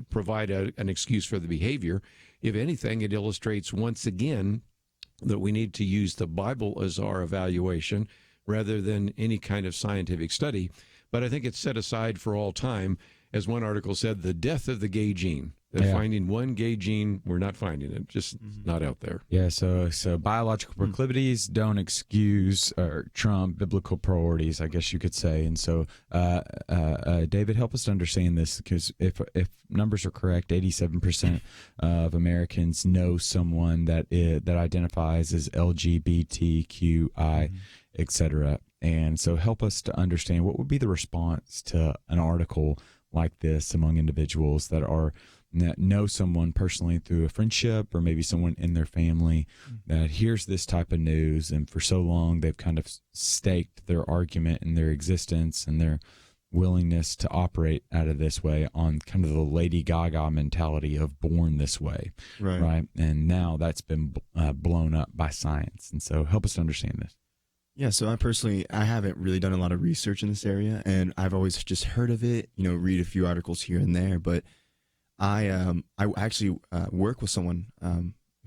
provide an excuse for the behavior. If anything, it illustrates once again that we need to use the Bible as our evaluation rather than any kind of scientific study. But I think it's set aside for all time. As one article said, the death of the gay gene. They're finding one gay gene, we're not finding it, just not out there. Yeah, so biological proclivities don't excuse or trump biblical priorities, I guess you could say. And so, David, help us to understand this, because if numbers are correct, 87% of Americans know someone that identifies as LGBTQI, etc. And so help us to understand what would be the response to an article like this among individuals that know someone personally through a friendship or maybe someone in their family that hears this type of news, and for so long they've kind of staked their argument and their existence and their willingness to operate out of this way on kind of the Lady Gaga mentality of born this way, right? And now that's been blown up by science. And so help us to understand this. Yeah, so I haven't really done a lot of research in this area, and I've always just heard of it, read a few articles here and there, but I actually work with someone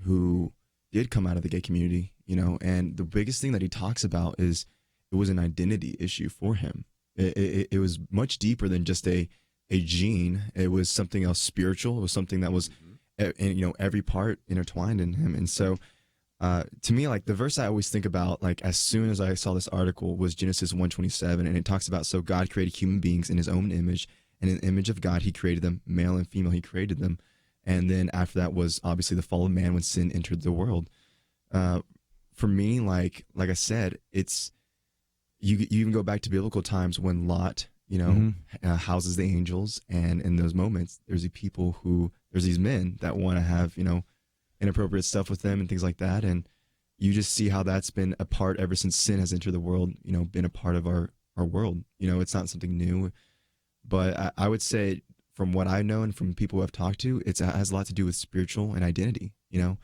who did come out of the gay community, and the biggest thing that he talks about is it was an identity issue for him. It was much deeper than just a gene. It was something else spiritual. It was something that was, every part intertwined in him. And so to me, like the verse I always think about, like as soon as I saw this article, was Genesis 1:27, and it talks about, so God created human beings in his own image, and in the image of God he created them, male and female he created them. And then after that was obviously the fall of man when sin entered the world. For me, like I said, it's you even go back to biblical times when Lot, houses the angels, and in those moments there's these men that want to have inappropriate stuff with them and things like that, and you just see how that's been a part ever since sin has entered the world, been a part of our world. It's not something new, but I would say from what I know and from people who I've talked to, it has a lot to do with spiritual and identity, Yeah,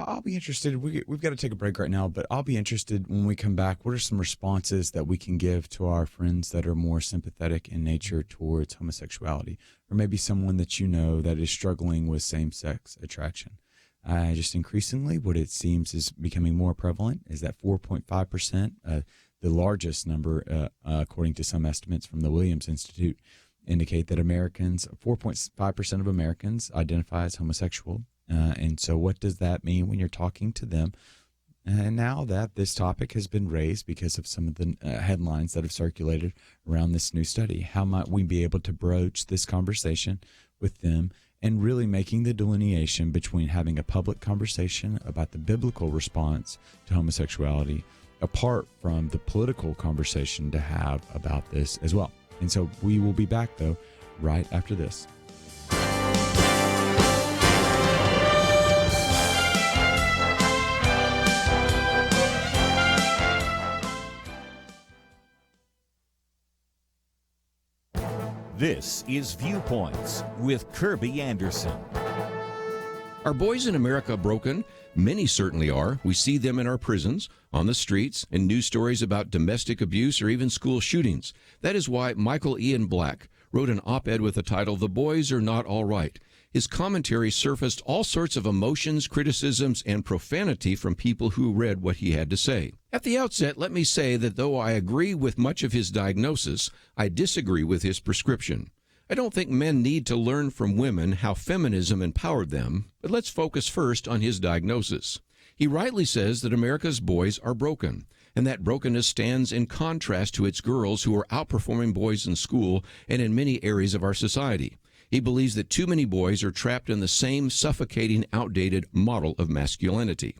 I'll be interested. We've got to take a break right now, but I'll be interested when we come back. What are some responses that we can give to our friends that are more sympathetic in nature towards homosexuality, or maybe someone that that is struggling with same-sex attraction? Just increasingly, what it seems is becoming more prevalent is that 4.5%, the largest number, according to some estimates from the Williams Institute, indicate that 4.5% of Americans identify as homosexual. And so what does that mean when you're talking to them? And now that this topic has been raised because of some of the headlines that have circulated around this new study, how might we be able to broach this conversation with them and really making the delineation between having a public conversation about the biblical response to homosexuality apart from the political conversation to have about this as well? And so we will be back, though, right after this. This is Viewpoints with Kerby Anderson. Are boys in America broken? Many certainly are. We see them in our prisons, on the streets, in news stories about domestic abuse or even school shootings. That is why Michael Ian Black wrote an op-ed with the title, "The Boys Are Not All Right." His commentary surfaced all sorts of emotions, criticisms, and profanity from people who read what he had to say. At the outset, let me say that though I agree with much of his diagnosis, I disagree with his prescription. I don't think men need to learn from women how feminism empowered them, but let's focus first on his diagnosis. He rightly says that America's boys are broken, and that brokenness stands in contrast to its girls who are outperforming boys in school and in many areas of our society. He believes that too many boys are trapped in the same suffocating, outdated model of masculinity.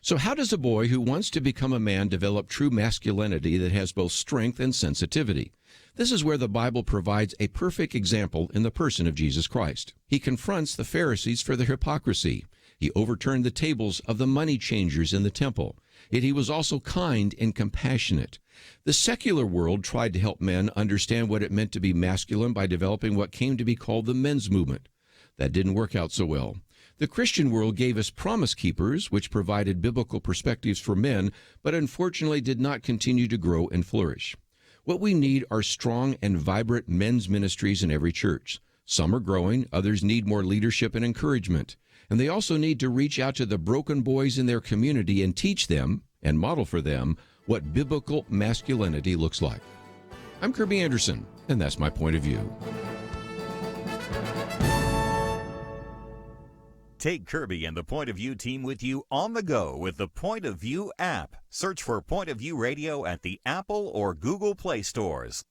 So how does a boy who wants to become a man develop true masculinity that has both strength and sensitivity? This is where the Bible provides a perfect example in the person of Jesus Christ. He confronts the Pharisees for their hypocrisy. He overturned the tables of the money changers in the temple. Yet he was also kind and compassionate. The secular world tried to help men understand what it meant to be masculine by developing what came to be called the men's movement. That didn't work out so well. The Christian world gave us Promise Keepers, which provided biblical perspectives for men, but unfortunately did not continue to grow and flourish. What we need are strong and vibrant men's ministries in every church. Some are growing, others need more leadership and encouragement. And they also need to reach out to the broken boys in their community and teach them, and model for them, what biblical masculinity looks like. I'm Kerby Anderson, and that's my point of view. Take Kerby and the Point of View team with you on the go with the Point of View app. Search for Point of View Radio at the Apple or Google Play stores.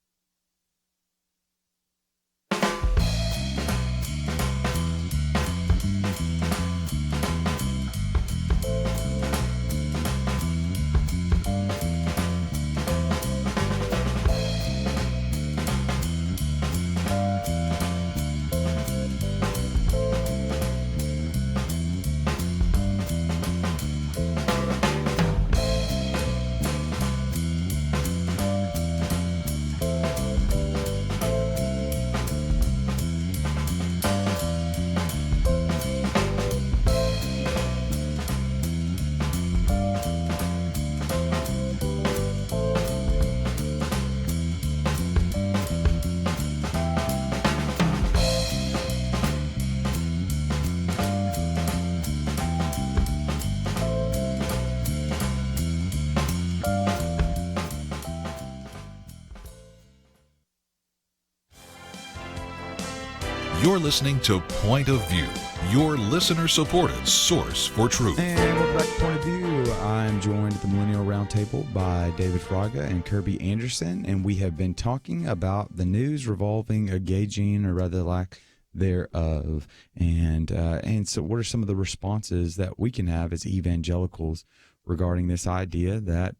You're listening to Point of View, your listener-supported source for truth. And welcome back to Point of View. I'm joined at the Millennial Round Table by David Fraga and Kerby Anderson, and we have been talking about the news revolving a gay gene, or rather lack thereof. And so what are some of the responses that we can have as evangelicals regarding this idea that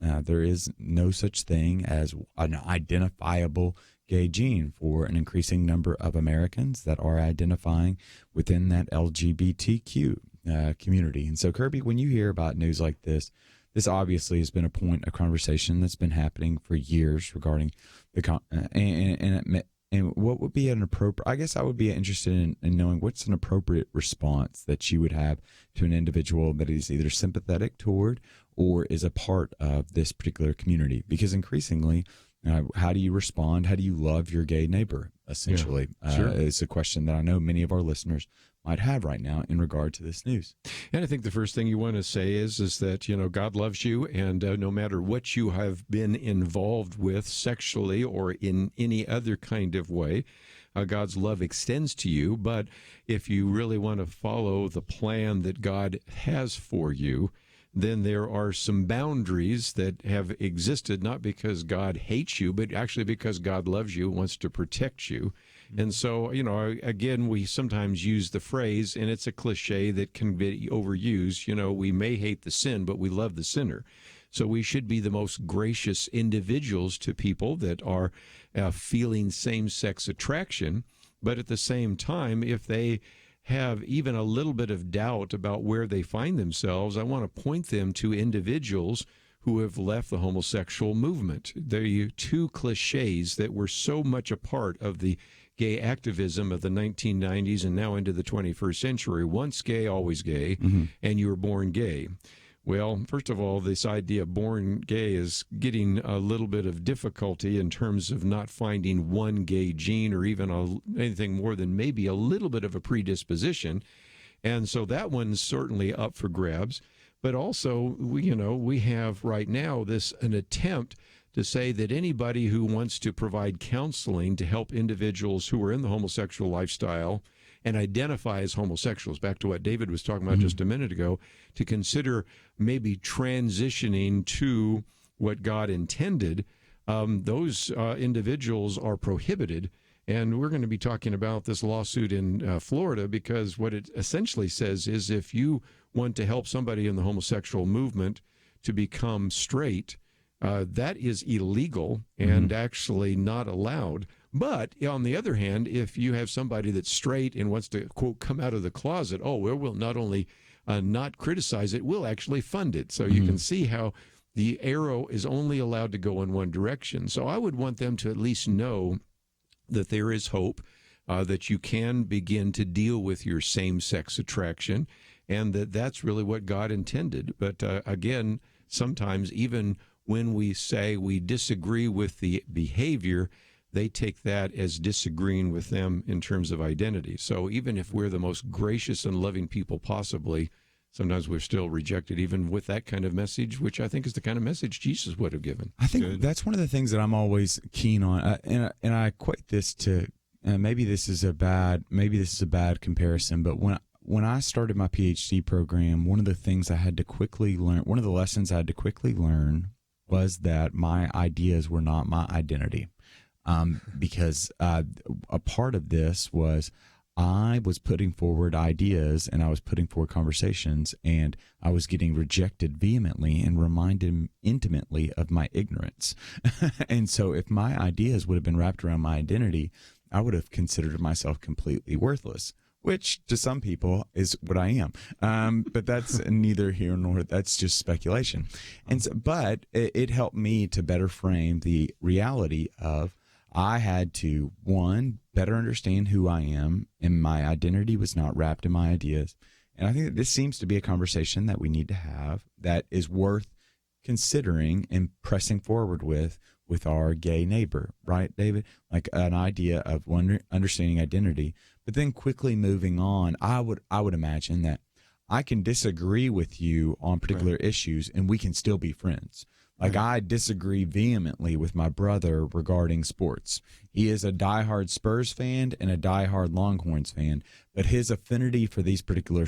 there is no such thing as an identifiable gay gene for an increasing number of Americans that are identifying within that LGBTQ community. And so, Kerby, when you hear about news like this obviously has been a point of conversation that's been happening for years regarding the and what would be an appropriate, I guess I would be interested in knowing what's an appropriate response that you would have to an individual that is either sympathetic toward or is a part of this particular community. Because increasingly, how do you respond? How do you love your gay neighbor, essentially? Yeah, sure. It's a question that I know many of our listeners might have right now in regard to this news. And I think the first thing you want to say is that, God loves you, and no matter what you have been involved with sexually or in any other kind of way, God's love extends to you. But if you really want to follow the plan that God has for you, then there are some boundaries that have existed, not because God hates you, but actually because God loves you, wants to protect you. And so, again, we sometimes use the phrase, and it's a cliche that can be overused, we may hate the sin, but we love the sinner. So we should be the most gracious individuals to people that are feeling same-sex attraction. But at the same time, if they have even a little bit of doubt about where they find themselves, I want to point them to individuals who have left the homosexual movement. They're two cliches that were so much a part of the gay activism of the 1990s and now into the 21st century. Once gay, always gay, and you were born gay. Well, first of all, this idea of born gay is getting a little bit of difficulty in terms of not finding one gay gene or even anything more than maybe a little bit of a predisposition. And so that one's certainly up for grabs. But also, we have right now an attempt to say that anybody who wants to provide counseling to help individuals who are in the homosexual lifestyle and identify as homosexuals, back to what David was talking about just a minute ago, to consider maybe transitioning to what God intended, those individuals are prohibited. And we're going to be talking about this lawsuit in Florida, because what it essentially says is if you want to help somebody in the homosexual movement to become straight, that is illegal and actually not allowed. But on the other hand, if you have somebody that's straight and wants to, quote, come out of the closet, we'll not only not criticize it, we'll actually fund it. So you can see how the arrow is only allowed to go in one direction. So I would want them to at least know that there is hope, that you can begin to deal with your same-sex attraction, and that's really what God intended. But again, sometimes even when we say we disagree with the behavior, they take that as disagreeing with them in terms of identity. So even if we're the most gracious and loving people possibly, sometimes we're still rejected even with that kind of message, which I think is the kind of message Jesus would have given. I think that's one of the things that I'm always keen on, and I equate this to maybe this is a bad comparison, but when I started my PhD program, one of the things I had to quickly learn, one of the lessons I had to quickly learn, was that my ideas were not my identity, because a part of this was I was putting forward ideas and I was putting forward conversations, and I was getting rejected vehemently and reminded intimately of my ignorance. And so if my ideas would have been wrapped around my identity, I would have considered myself completely worthless, which to some people is what I am. But that's neither here nor that's just speculation. And so, but it helped me to better frame the reality of I had to, one, better understand who I am, and my identity was not wrapped in my ideas. And I think that this seems to be a conversation that we need to have that is worth considering and pressing forward with our gay neighbor, right, David? Like an idea of understanding identity, but then quickly moving on. I would imagine that I can disagree with you on particular issues and we can still be friends. Like I disagree vehemently with my brother regarding sports. He is a diehard Spurs fan and a diehard Longhorns fan, but his affinity for these particular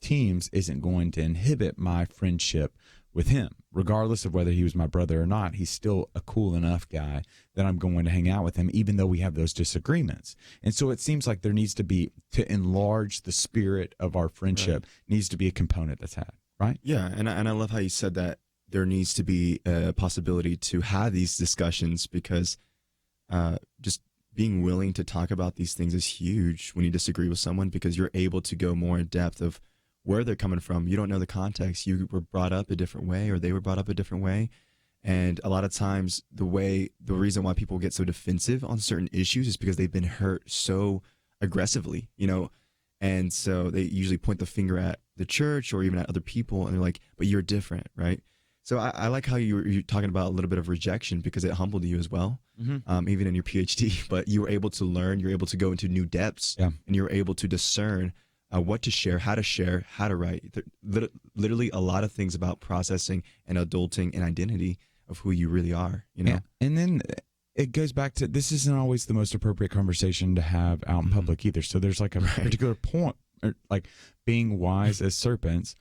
teams isn't going to inhibit my friendship with him. Regardless of whether he was my brother or not, he's still a cool enough guy that I'm going to hang out with him, even though we have those disagreements. And so it seems like there needs to be, to enlarge the spirit of our friendship, needs to be a component that's had, right? Yeah, and I love how you said that there needs to be a possibility to have these discussions, because just being willing to talk about these things is huge when you disagree with someone, because you're able to go more in depth of where they're coming from. You don't know the context. You were brought up a different way, or they were brought up a different way. And a lot of times the reason why people get so defensive on certain issues is because they've been hurt so aggressively, and so they usually point the finger at the church or even at other people, and they're like, but you're different, right? So I like how you're talking about a little bit of rejection, because it humbled you as well, even in your PhD. But you were able to learn, you're able to go into new depths, and you're able to discern what to share, how to write. Literally a lot of things about processing and adulting and identity of who you really are, Yeah. And then it goes back to, this isn't always the most appropriate conversation to have out in public either. So there's like a particular point, like being wise as serpents.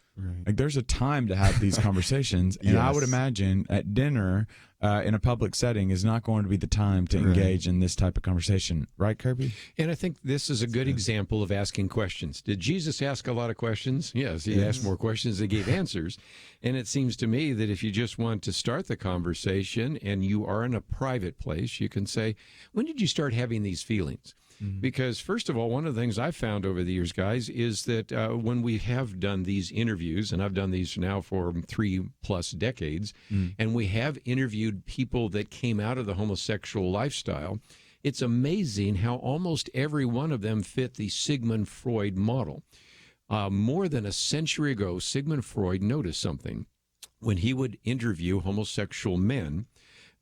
Like there's a time to have these conversations, and I would imagine at dinner in a public setting is not going to be the time to engage in this type of conversation, right, Kerby? And I think this is a good example of asking questions. Did Jesus ask a lot of questions? Yes, he asked more questions than he gave answers. And it seems to me that if you just want to start the conversation and you are in a private place, you can say, when did you start having these feelings? Because, first of all, one of the things I've found over the years, guys, is that when we have done these interviews, and I've done these now for 3+ decades, and we have interviewed people that came out of the homosexual lifestyle, it's amazing how almost every one of them fit the Sigmund Freud model. More than a century ago, Sigmund Freud noticed something. When he would interview homosexual men,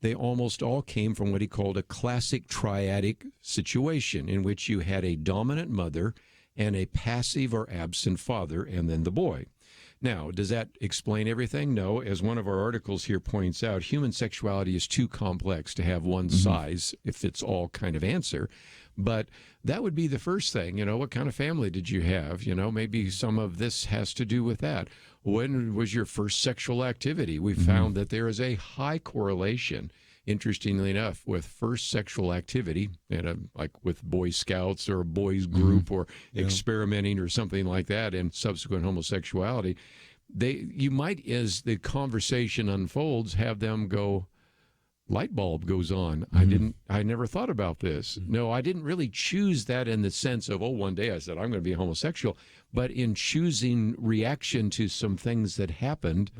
they almost all came from what he called a classic triadic situation, in which you had a dominant mother and a passive or absent father, and then the boy. Now, does that explain everything? No. As one of our articles here points out, human sexuality is too complex to have one size fits all kind of answer. But that would be the first thing. What kind of family did you have? Maybe some of this has to do with that. When was your first sexual activity? We found that there is a high correlation, interestingly enough, with first sexual activity, like with Boy Scouts or a boys group or experimenting or something like that, and subsequent homosexuality. You might, as the conversation unfolds, have them go, light bulb goes on. I never thought about this. No, I didn't really choose that in the sense of, one day I said, I'm going to be homosexual. But in choosing reaction to some things that happened,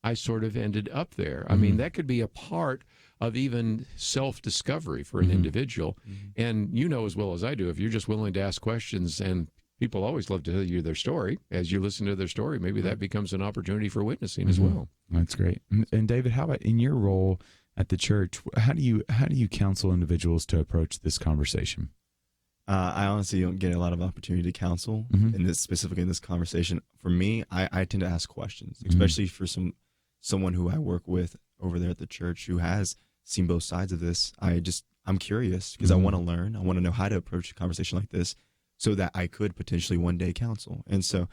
I sort of ended up there. I mean, that could be a part of even self-discovery for an individual. And you know as well as I do, if you're just willing to ask questions, and people always love to tell you their story, as you listen to their story, maybe that becomes an opportunity for witnessing as well. That's great. And David, how about in your role at the church, how do you counsel individuals to approach this conversation? I honestly don't get a lot of opportunity to counsel specifically in this conversation. For me, I tend to ask questions, especially for someone who I work with over there at the church who has seen both sides of this. I'm curious because I want to learn. I want to know how to approach a conversation like this so that I could potentially one day counsel. And so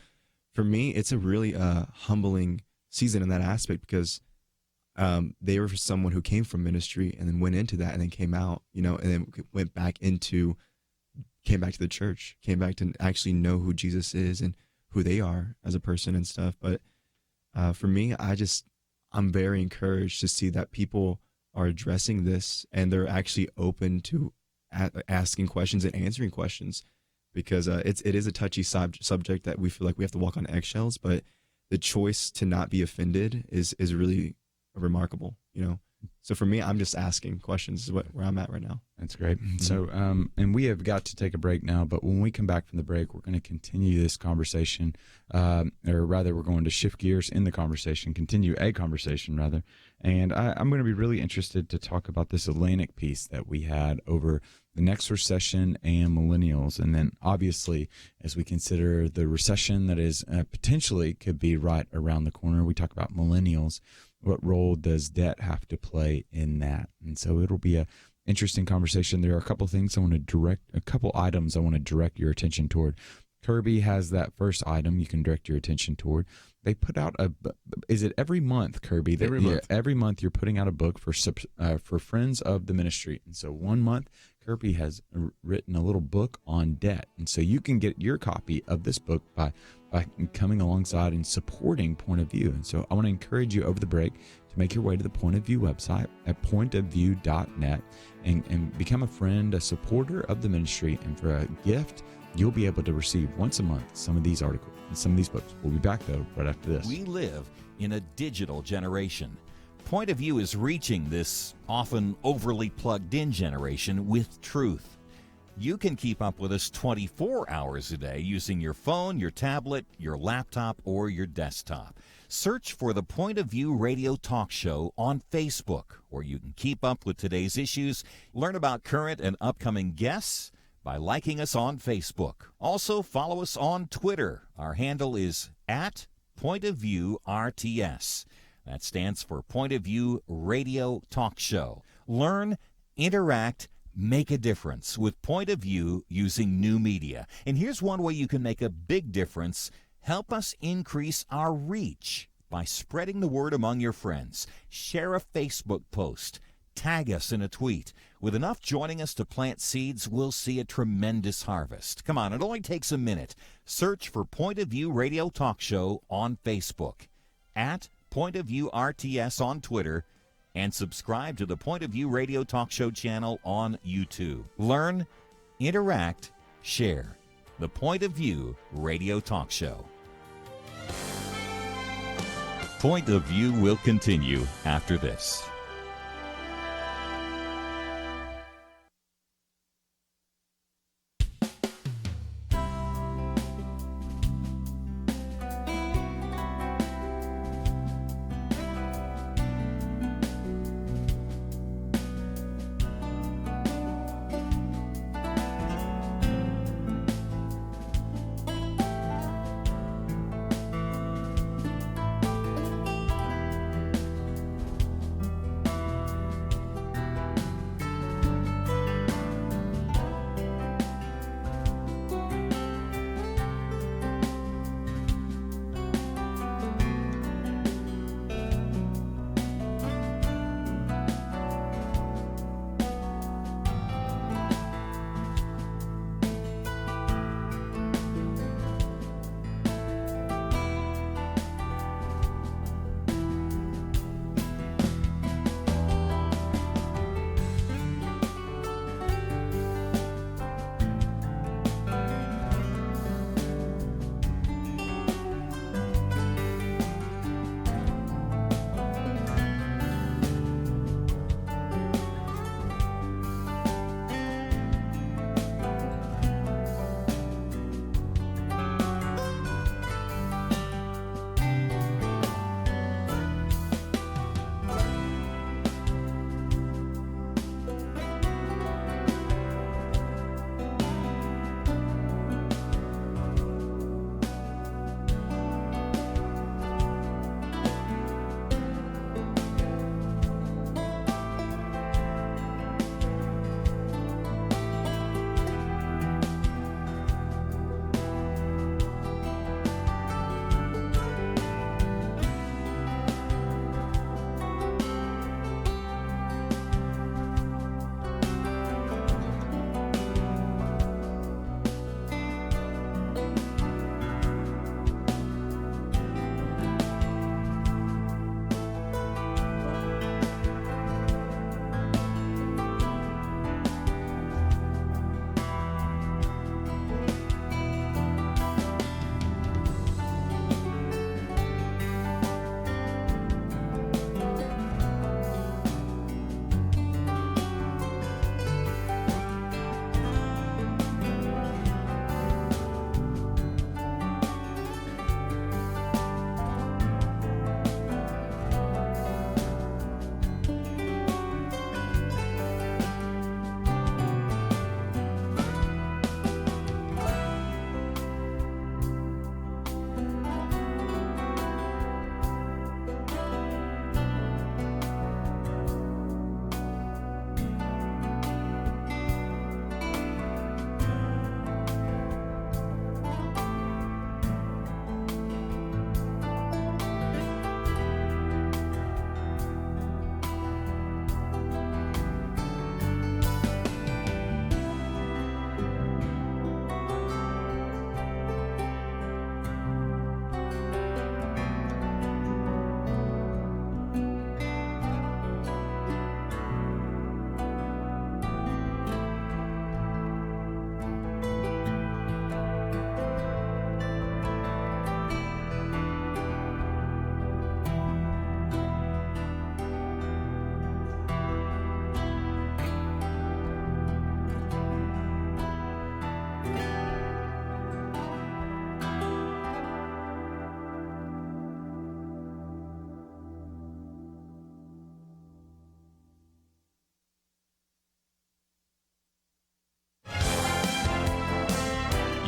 for me, it's a really humbling season in that aspect, because they were someone who came from ministry and then went into that and then came out, and then came back to the church, came back to actually know who Jesus is and who they are as a person and stuff. But for me, I'm very encouraged to see that people are addressing this and they're actually open to asking questions and answering questions, because it is a touchy subject that we feel like we have to walk on eggshells, but the choice to not be offended is really remarkable, So for me, I'm just asking questions is where I'm at right now. That's great. So, and we have got to take a break now, but when we come back from the break, we're going to continue this conversation, or rather we're going to shift gears in the conversation, continue a conversation rather. And I'm going to be really interested to talk about this Atlantic piece that we had over the next recession and millennials. And then obviously, as we consider the recession that is potentially could be right around the corner, we talk about millennials. What role does debt have to play in that? And so it'll be a interesting conversation. There are a couple things a couple items I want to direct your attention toward. Kerby has that first item you can direct your attention toward. They put out is it every month, Kerby? Every month you're putting out a book for friends of the ministry. And so one month, Kerby has written a little book on debt. And so you can get your copy of this book by coming alongside and supporting Point of View. And so I want to encourage you over the break to make your way to the Point of View website at pointofview.net and become a friend, a supporter of the ministry. And for a gift, you'll be able to receive once a month some of these articles and some of these books. We'll be back, though, right after this. We live in a digital generation. Point of View is reaching this often overly plugged-in generation with truth. You can keep up with us 24 hours a day using your phone, your tablet, your laptop, or your desktop. Search for the Point of View Radio Talk Show on Facebook, where you can keep up with today's issues, learn about current and upcoming guests by liking us on Facebook. Also, follow us on Twitter. Our handle is @PointOfViewRTS. That stands for Point of View Radio Talk Show. Learn, interact, make a difference with Point of View using new media. And here's one way you can make a big difference. Help us increase our reach by spreading the word among your friends. Share a Facebook post. Tag us in a tweet. With enough joining us to plant seeds, we'll see a tremendous harvest. Come on, it only takes a minute. Search for Point of View Radio Talk Show on Facebook, @PointOfViewRTS on Twitter, and subscribe to the Point of View Radio Talk Show channel on YouTube. Learn, interact, share. The Point of View radio talk show. Point of View will continue after this.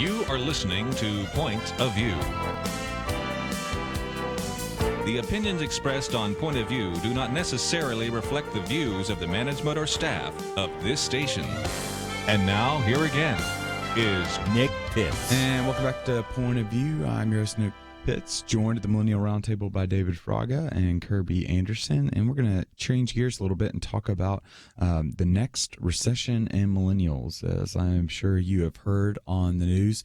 You are listening to Point of View. The opinions expressed on Point of View do not necessarily reflect the views of the management or staff of this station. And now, here again is Nick Pitts. And welcome back to Point of View. I'm your host, Nick Pitts, joined at the Millennial Round Table by David Fraga and Kerby Anderson. And we're going to change gears a little bit and talk about the next recession and millennials. As I'm sure you have heard on the news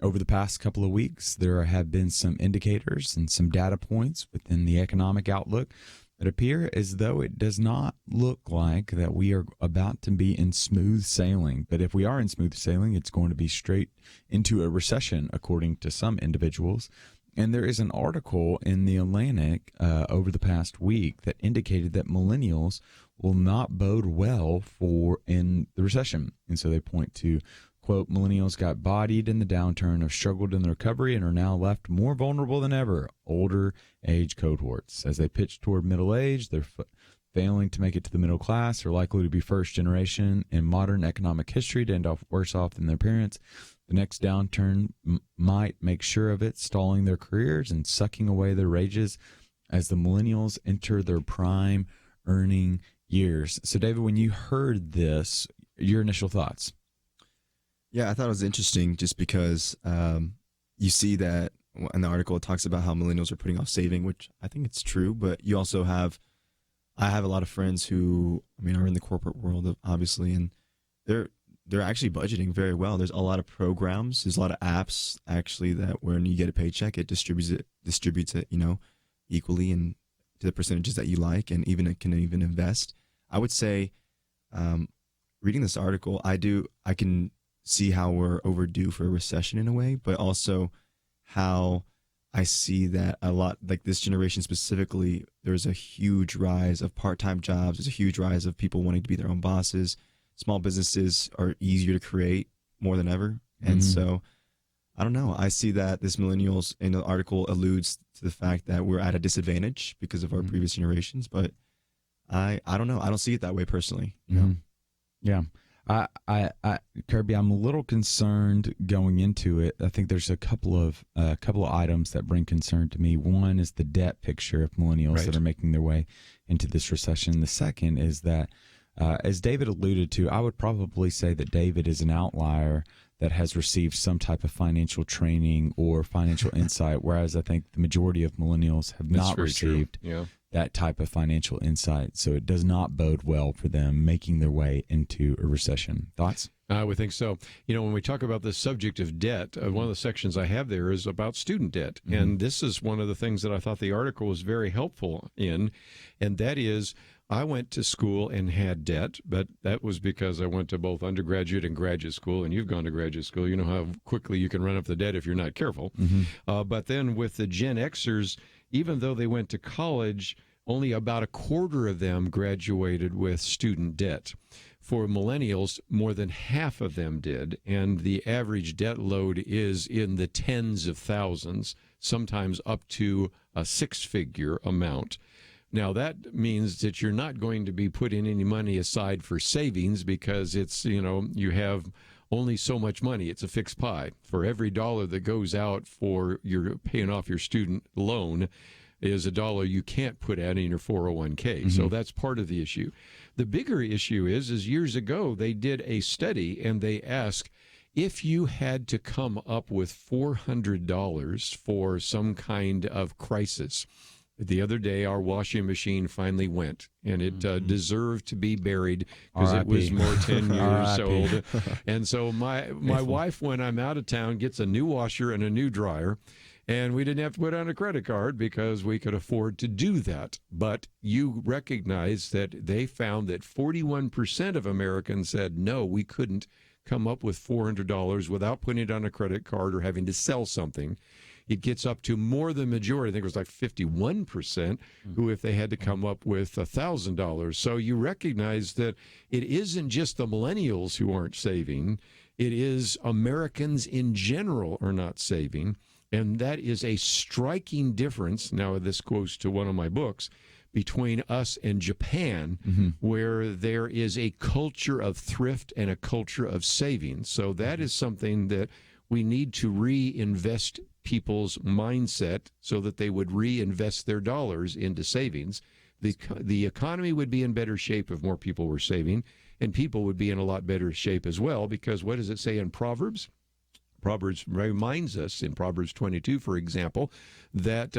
over the past couple of weeks, there have been some indicators and some data points within the economic outlook It appears as though it does not look like that we are about to be in smooth sailing. But if we are in smooth sailing, it's going to be straight into a recession, according to some individuals. And there is an article in the Atlantic over the past week that indicated that millennials will not bode well for in the recession. And so they point to, quote, millennials got bodied in the downturn, have struggled in the recovery, and are now left more vulnerable than ever. Older age cohorts. As they pitch toward middle age, they're failing to make it to the middle class, are likely to be first generation in modern economic history to end off worse off than their parents. The next downturn might make sure of it, stalling their careers and sucking away their wages as the millennials enter their prime earning years. So, David, when you heard this, your initial thoughts? Yeah, I thought it was interesting just because you see that in the article it talks about how millennials are putting off saving, which I think it's true, but you also I have a lot of friends who, are in the corporate world, obviously, and they're actually budgeting very well. There's a lot of programs, there's a lot of apps actually that when you get a paycheck, it distributes it, equally and to the percentages that you like, and it can even invest. I would say, reading this article, I can see how we're overdue for a recession in a way, but also how I see that a lot, like this generation specifically, there's a huge rise of part-time jobs. There's a huge rise of people wanting to be their own bosses. Small businesses are easier to create more than ever. And so, I don't know. I see that this millennials in the article alludes to the fact that we're at a disadvantage because of our previous generations, but I don't know. I don't see it that way personally. You know? Yeah. I Kerby, I'm a little concerned going into it. I think there's a couple of items that bring concern to me. One is the debt picture of millennials that are making their way into this recession. The second is that, as David alluded to, I would probably say that David is an outlier that has received some type of financial training or financial insight, whereas I think the majority of millennials have not received that type of financial insight. So it does not bode well for them making their way into a recession. Thoughts? I would think so. When we talk about the subject of debt, one of the sections I have there is about student debt. And this is one of the things that I thought the article was very helpful in, and that is, I went to school and had debt, but that was because I went to both undergraduate and graduate school, and you've gone to graduate school. You know how quickly you can run up the debt if you're not careful. But then with the Gen Xers, even though they went to college, only about a quarter of them graduated with student debt. For millennials, more than half of them did, and the average debt load is in the tens of thousands, sometimes up to a six-figure amount. Now, that means that you're not going to be putting any money aside for savings because it's, you have only so much money. It's a fixed pie. For every dollar that goes out for your paying off your student loan is a dollar you can't put out in your 401k. So that's part of the issue. The bigger issue is years ago, they did a study and they asked, if you had to come up with $400 for some kind of crisis. The other day, our washing machine finally went, and it deserved to be buried because it was more 10 years old. And so my wife, when I'm out of town, gets a new washer and a new dryer, and we didn't have to put on a credit card because we could afford to do that. But you recognize that they found that 41% of Americans said, no, we couldn't come up with $400 without putting it on a credit card or having to sell something. It gets up to more than majority. I think it was like 51% who, if they had to come up with $1,000. So you recognize that it isn't just the millennials who aren't saving. It is Americans in general are not saving. And that is a striking difference. Now, this goes to one of my books, between us and Japan, where there is a culture of thrift and a culture of savings. So that is something that we need to reinvest people's mindset so that they would reinvest their dollars into savings. The economy would be in better shape if more people were saving, and people would be in a lot better shape as well, because what does it say in Proverbs? Proverbs reminds us in Proverbs 22, for example, that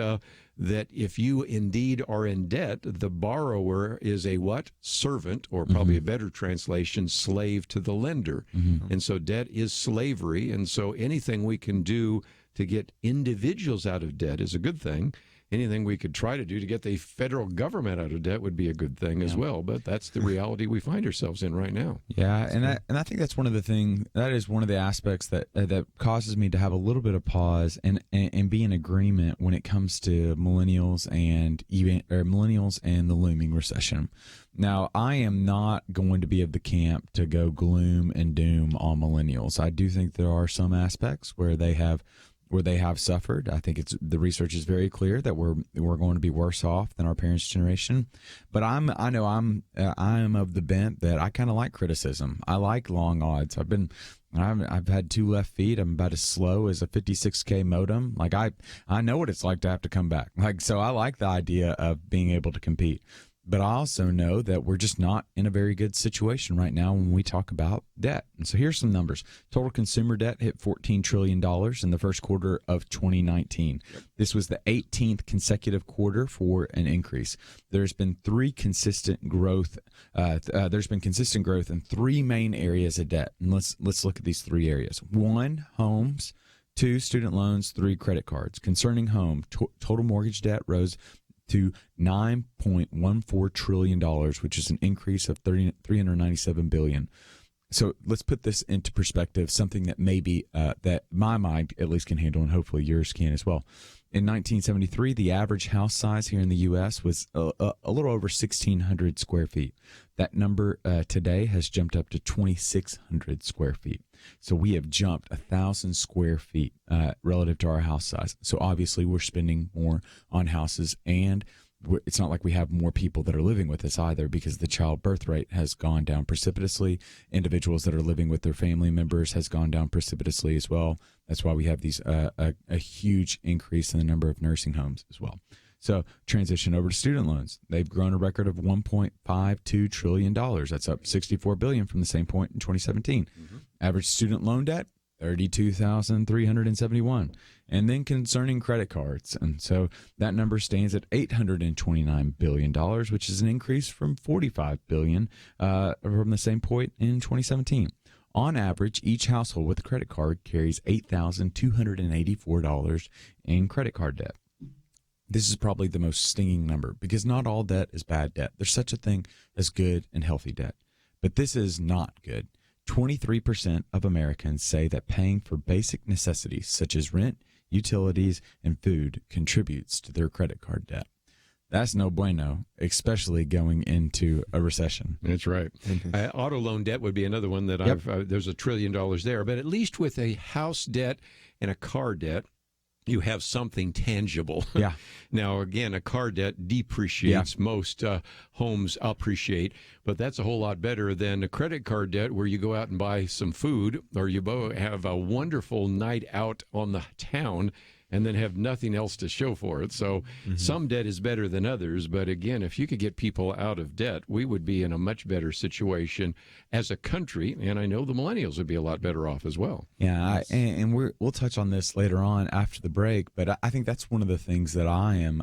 if you indeed are in debt, the borrower is a what? Servant, or probably a better translation, slave to the lender. And so debt is slavery. And so anything we can do to get individuals out of debt is a good thing. anything we could try to do to get the federal government out of debt would be a good thing as well. But that's the reality we find ourselves in right now. Yeah, and I think that's one of the aspects that causes me to have a little bit of pause and be in agreement when it comes to millennials and the looming recession. Now, I am not going to be of the camp to go gloom and doom on millennials. I do think there are some aspects where they have suffered. I think the research is very clear that we're going to be worse off than our parents' generation. But I am of the bent that I kind of like criticism. I like long odds. I've had 2 left feet. I'm about as slow as a 56K modem. Like I know what it's like to have to come back. So I like the idea of being able to compete. But I also know that we're just not in a very good situation right now when we talk about debt. And so here's some numbers. Total consumer debt hit $14 trillion in the first quarter of 2019. This was the 18th consecutive quarter for an increase. There's been consistent growth in 3 main areas of debt. And let's look at these 3 areas. 1, homes. 2, student loans. 3, credit cards. Concerning home, total mortgage debt rose to $9.14 trillion, which is an increase of $397 billion. So let's put this into perspective, something that maybe that my mind at least can handle, and hopefully yours can as well. In 1973, the average house size here in the U.S. was a little over 1,600 square feet. That number today has jumped up to 2,600 square feet. So we have jumped 1,000 square feet relative to our house size. So obviously we're spending more on houses, and it's not like we have more people that are living with us either, because the child birth rate has gone down precipitously. Individuals that are living with their family members has gone down precipitously as well. That's why we have these a huge increase in the number of nursing homes as well. So transition over to student loans. They've grown a record of $1.52 trillion. That's up $64 billion from the same point in 2017. Average student loan debt, $32,371. And then concerning credit cards, and so that number stands at $829 billion, which is an increase from $45 billion from the same point in 2017. On average, each household with a credit card carries $8,284 in credit card debt. This is probably the most stinging number, because not all debt is bad debt. There's such a thing as good and healthy debt, but this is not good. 23% of Americans say that paying for basic necessities such as rent, utilities, and food contributes to their credit card debt. That's no bueno, especially going into a recession. That's right. Auto loan debt would be another one that there's $1 trillion there. But at least with a house debt and a car debt, you have something tangible. Yeah. Now, again, a car debt depreciates. Yeah. Most homes appreciate, but that's a whole lot better than a credit card debt where you go out and buy some food, or you have a wonderful night out on the town and then have nothing else to show for it. So some debt is better than others. But again, if you could get people out of debt, we would be in a much better situation as a country. And I know the millennials would be a lot better off as well. Yeah, and we'll touch on this later on after the break. But I think that's one of the things that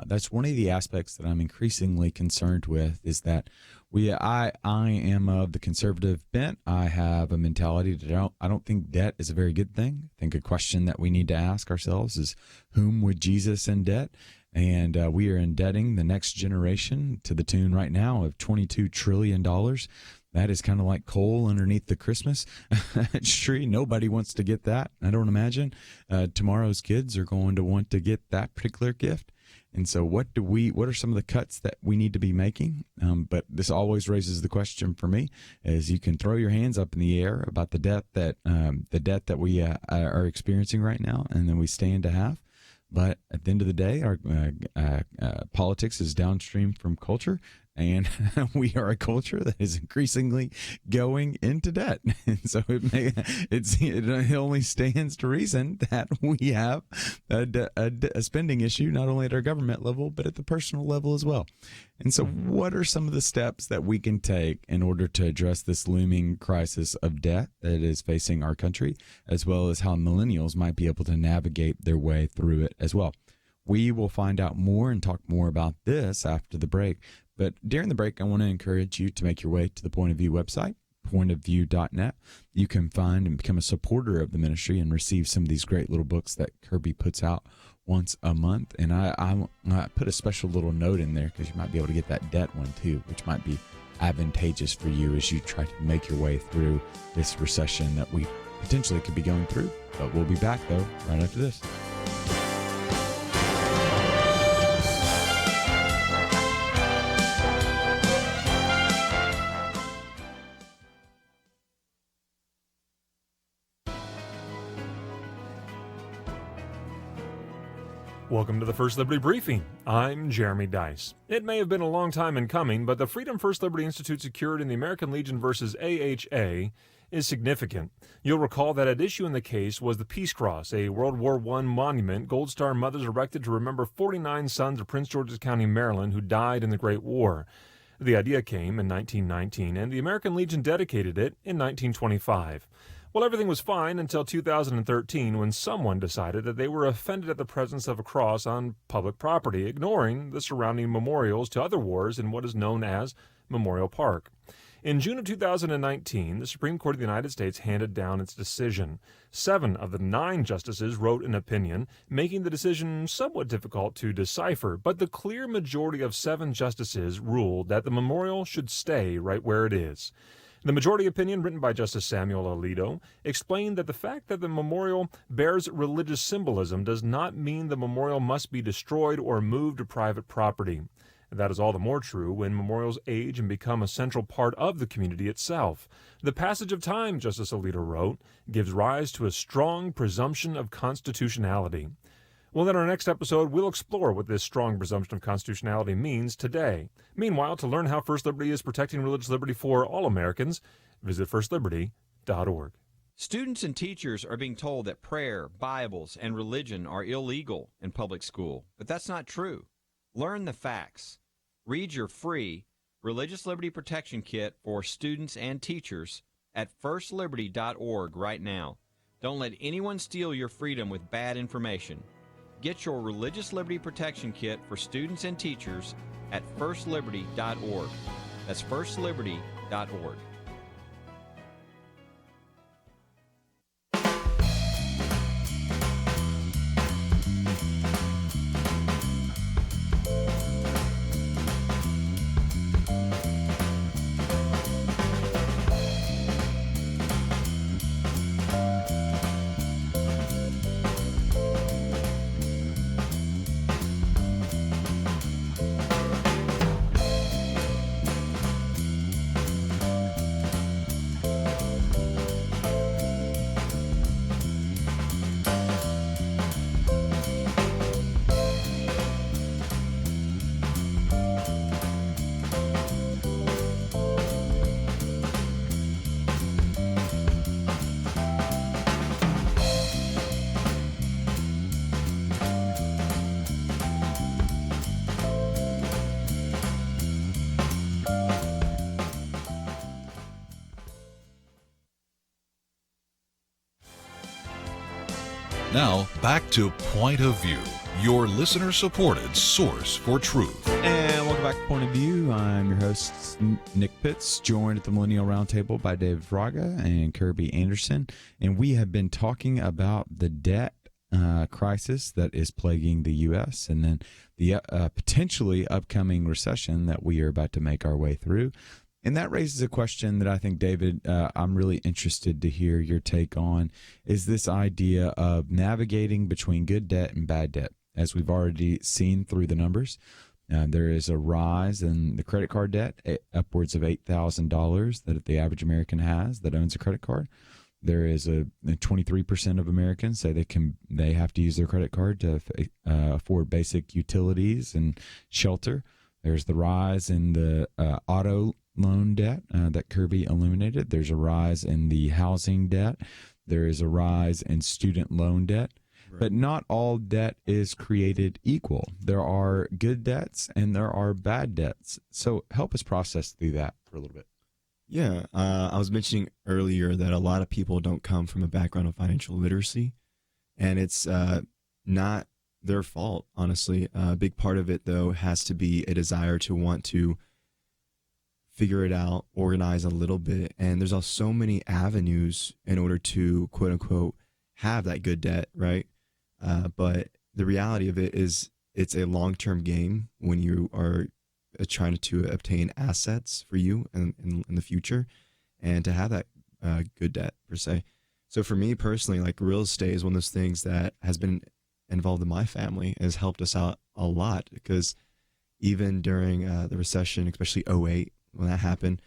that's one of the aspects that I'm increasingly concerned with, is that I am of the conservative bent. I have a mentality that I don't think debt is a very good thing. I think a question that we need to ask ourselves is, whom would Jesus indebt? And we are indebting the next generation to the tune right now of $22 trillion. That is kind of like coal underneath the Christmas tree. Nobody wants to get that. I don't imagine tomorrow's kids are going to want to get that particular gift. And so what are some of the cuts that we need to be making? But this always raises the question for me, is you can throw your hands up in the air about the debt that we are experiencing right now, and then we stand to have. But at the end of the day, our politics is downstream from culture, and we are a culture that is increasingly going into debt. And so it only stands to reason that we have a spending issue, not only at our government level, but at the personal level as well. And so what are some of the steps that we can take in order to address this looming crisis of debt that is facing our country, as well as how millennials might be able to navigate their way through it as well? We will find out more and talk more about this after the break. But during the break, I want to encourage you to make your way to the Point of View website, pointofview.net. You can find and become a supporter of the ministry and receive some of these great little books that Kerby puts out once a month. And I put a special little note in there because you might be able to get that debt one too, which might be advantageous for you as you try to make your way through this recession that we potentially could be going through. But we'll be back, though, right after this. Welcome to the First Liberty Briefing. I'm Jeremy Dice. It may have been a long time in coming, but the Freedom First Liberty Institute secured in the American Legion versus AHA is significant. You'll recall that at issue in the case was the Peace Cross, a World War I monument Gold Star mothers erected to remember 49 sons of Prince George's County, Maryland, who died in the Great War. The idea came in 1919, and the American Legion dedicated it in 1925. Well, everything was fine until 2013 when someone decided that they were offended at the presence of a cross on public property, ignoring the surrounding memorials to other wars in what is known as Memorial Park. In June of 2019, the Supreme Court of the United States handed down its decision. 7 of the 9 justices wrote an opinion, making the decision somewhat difficult to decipher, but the clear majority of 7 justices ruled that the memorial should stay right where it is. The majority opinion, written by Justice Samuel Alito, explained that the fact that the memorial bears religious symbolism does not mean the memorial must be destroyed or moved to private property. That is all the more true when memorials age and become a central part of the community itself. The passage of time, Justice Alito wrote, gives rise to a strong presumption of constitutionality. Well, in our next episode, we'll explore what this strong presumption of constitutionality means today. Meanwhile, to learn how First Liberty is protecting religious liberty for all Americans, visit firstliberty.org. Students and teachers are being told that prayer, Bibles, and religion are illegal in public school, but that's not true. Learn the facts. Read your free Religious Liberty Protection Kit for students and teachers at firstliberty.org right now. Don't let anyone steal your freedom with bad information. Get your Religious Liberty Protection Kit for students and teachers at firstliberty.org. That's firstliberty.org. Now, back to Point of View, your listener-supported source for truth. And welcome back to Point of View. I'm your host, Nick Pitts, joined at the Millennial Round Table by David Fraga and Kerby Anderson. And we have been talking about the debt crisis that is plaguing the U.S. and then the potentially upcoming recession that we are about to make our way through. And that raises a question that I think, David, I'm really interested to hear your take on, is this idea of navigating between good debt and bad debt. As we've already seen through the numbers, there is a rise in the credit card debt, upwards of $8,000 that the average American has that owns a credit card. There is a 23% of Americans say they have to use their credit card to afford basic utilities and shelter. There's the rise in the auto loan debt that Kerby illuminated. There's a rise in the housing debt. There is a rise in student loan debt. Right. But not all debt is created equal. There are good debts and there are bad debts. So help us process through that for a little bit. Yeah, I was mentioning earlier that a lot of people don't come from a background of financial literacy, and it's not their fault, honestly. A big part of it, though, has to be a desire to want to figure it out, organize a little bit. And there's also so many avenues in order to, quote unquote, have that good debt, right? But the reality of it is it's a long-term game when you are trying to obtain assets for you in the future, and to have that good debt per se. So for me personally, like real estate is one of those things that has been involved in my family, has helped us out a lot, because even during the recession, especially 2008, when that happened,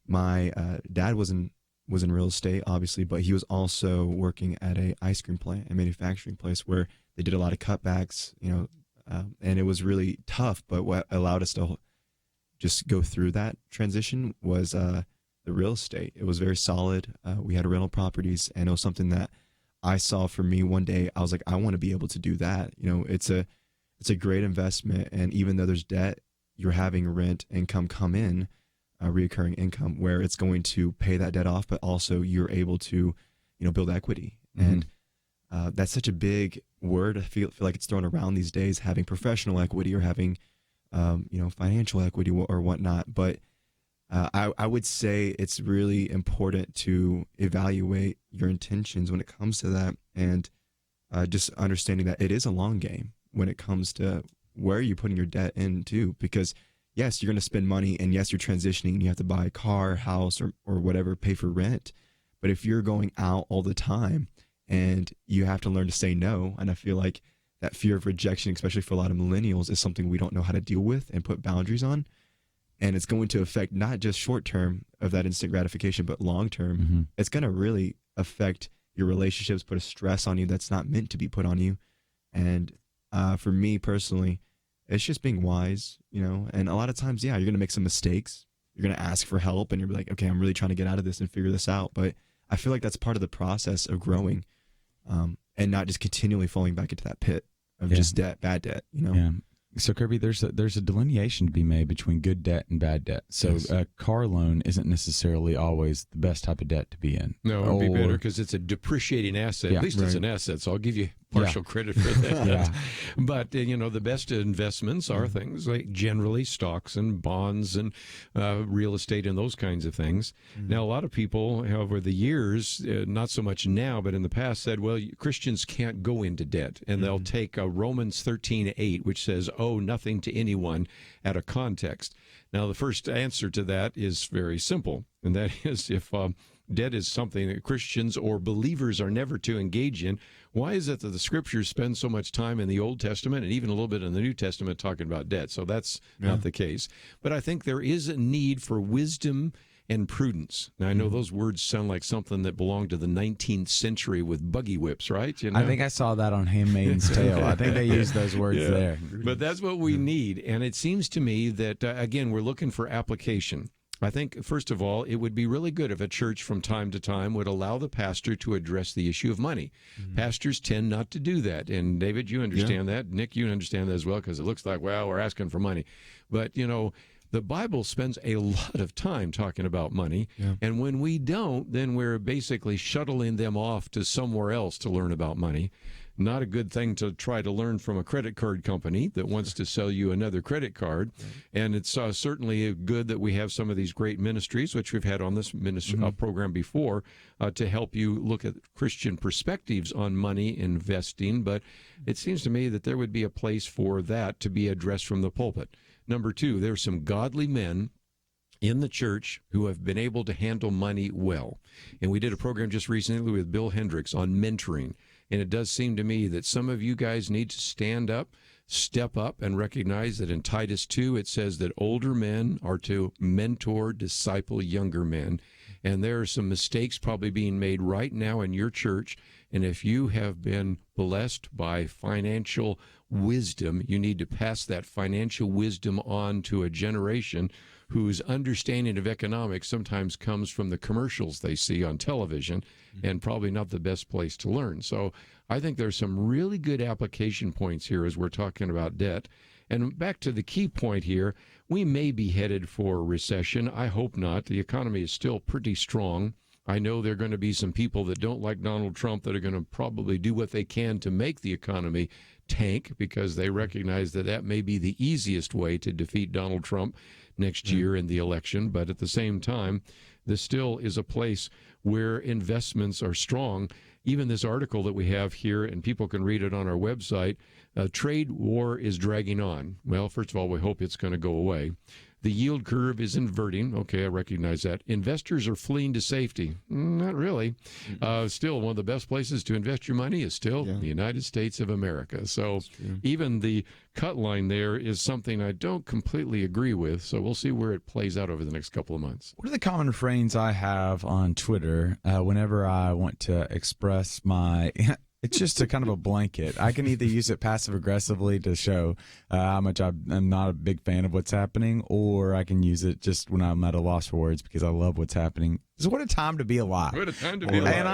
my dad was in real estate, obviously, but he was also working at a ice cream plant, a manufacturing place where they did a lot of cutbacks, and it was really tough. But what allowed us to just go through that transition was the real estate. It was very solid. We had rental properties, and it was something that I saw for me one day. I was like, I want to be able to do that. It's a great investment, and even though there's debt, you're having rent income come in, reoccurring income, where it's going to pay that debt off, but also you're able to, build equity. Mm-hmm. And that's such a big word. I feel like it's thrown around these days, having professional equity or having, financial equity or whatnot. But I would say it's really important to evaluate your intentions when it comes to that, and just understanding that it is a long game when it comes to where you're putting your debt into, because yes, you're going to spend money, and yes, you're transitioning and you have to buy a car, house, or whatever, pay for rent. But if you're going out all the time and you have to learn to say no, and I feel like that fear of rejection, especially for a lot of millennials, is something we don't know how to deal with and put boundaries on. And it's going to affect not just short term of that instant gratification, but long term. Mm-hmm. It's going to really affect your relationships, put a stress on you that's not meant to be put on you. And for me personally, it's just being wise, and a lot of times, yeah, you're going to make some mistakes. You're going to ask for help, and you're like, okay, I'm really trying to get out of this and figure this out. But I feel like that's part of the process of growing, and not just continually falling back into that pit of just debt, bad debt, Yeah. So Kerby, there's a delineation to be made between good debt and bad debt. So Yes. a car loan isn't necessarily always the best type of debt to be in. No, it would be better because it's a depreciating asset. Yeah, At least it's right. an asset, so I'll give you partial credit for that. Yeah. But, the best investments are things like generally stocks and bonds and real estate and those kinds of things. Now, a lot of people, over the years, not so much now, but in the past, said, well, Christians can't go into debt. And they'll take Romans 13:8, which says, owe nothing to anyone, out of context. Now, the first answer to that is very simple, and that is if debt is something that Christians or believers are never to engage in, why is it that the Scriptures spend so much time in the Old Testament and even a little bit in the New Testament talking about debt? So that's not the case. But I think there is a need for wisdom and prudence. Now, I know those words sound like something that belonged to the 19th century with buggy whips, right? I think I saw that on Handmaid's Tale. I think they used those words there. But that's what we need. And it seems to me that, again, we're looking for application. I think, first of all, it would be really good if a church from time to time would allow the pastor to address the issue of money. Pastors tend not to do that. And David, you understand that. Nick, you understand that as well, because it looks like, well, we're asking for money. But, the Bible spends a lot of time talking about money. And when we don't, then we're basically shuttling them off to somewhere else to learn about money. Not a good thing to try to learn from a credit card company that wants to sell you another credit card. And it's certainly good that we have some of these great ministries, which we've had on this program before, to help you look at Christian perspectives on money investing. But it seems to me that there would be a place for that to be addressed from the pulpit. Number two, there's some godly men in the church who have been able to handle money well. And we did a program just recently with Bill Hendricks on mentoring. And it does seem to me that some of you guys need to stand up, step up, and recognize that in Titus 2, it says that older men are to mentor, disciple younger men. And there are some mistakes probably being made right now in your church. And if you have been blessed by financial wisdom, you need to pass that financial wisdom on to a generation whose understanding of economics sometimes comes from the commercials they see on television, and probably not the best place to learn. So I think there's some really good application points here as we're talking about debt. And back to the key point here, we may be headed for a recession. I hope not. The economy is still pretty strong. I know there are going to be some people that don't like Donald Trump that are going to probably do what they can to make the economy tank, because they recognize that that may be the easiest way to defeat Donald Trump next year in the election. But at the same time, this still is a place where investments are strong. Even this article that we have here, and people can read it on our website, trade war is dragging on. Well, first of all, we hope it's going to go away. The yield curve is inverting. Okay, I recognize that. Investors are fleeing to safety. Not really. Still, one of the best places to invest your money is still the United States of America. So even the cut line there is something I don't completely agree with. So we'll see where it plays out over the next couple of months. One of the common refrains I have on Twitter whenever I want to express my... It's just a kind of a blanket. I can either use it passive aggressively to show how much I'm not a big fan of what's happening, or I can use it just when I'm at a loss for words because I love what's happening. So what a time to be alive. What a time to be alive. And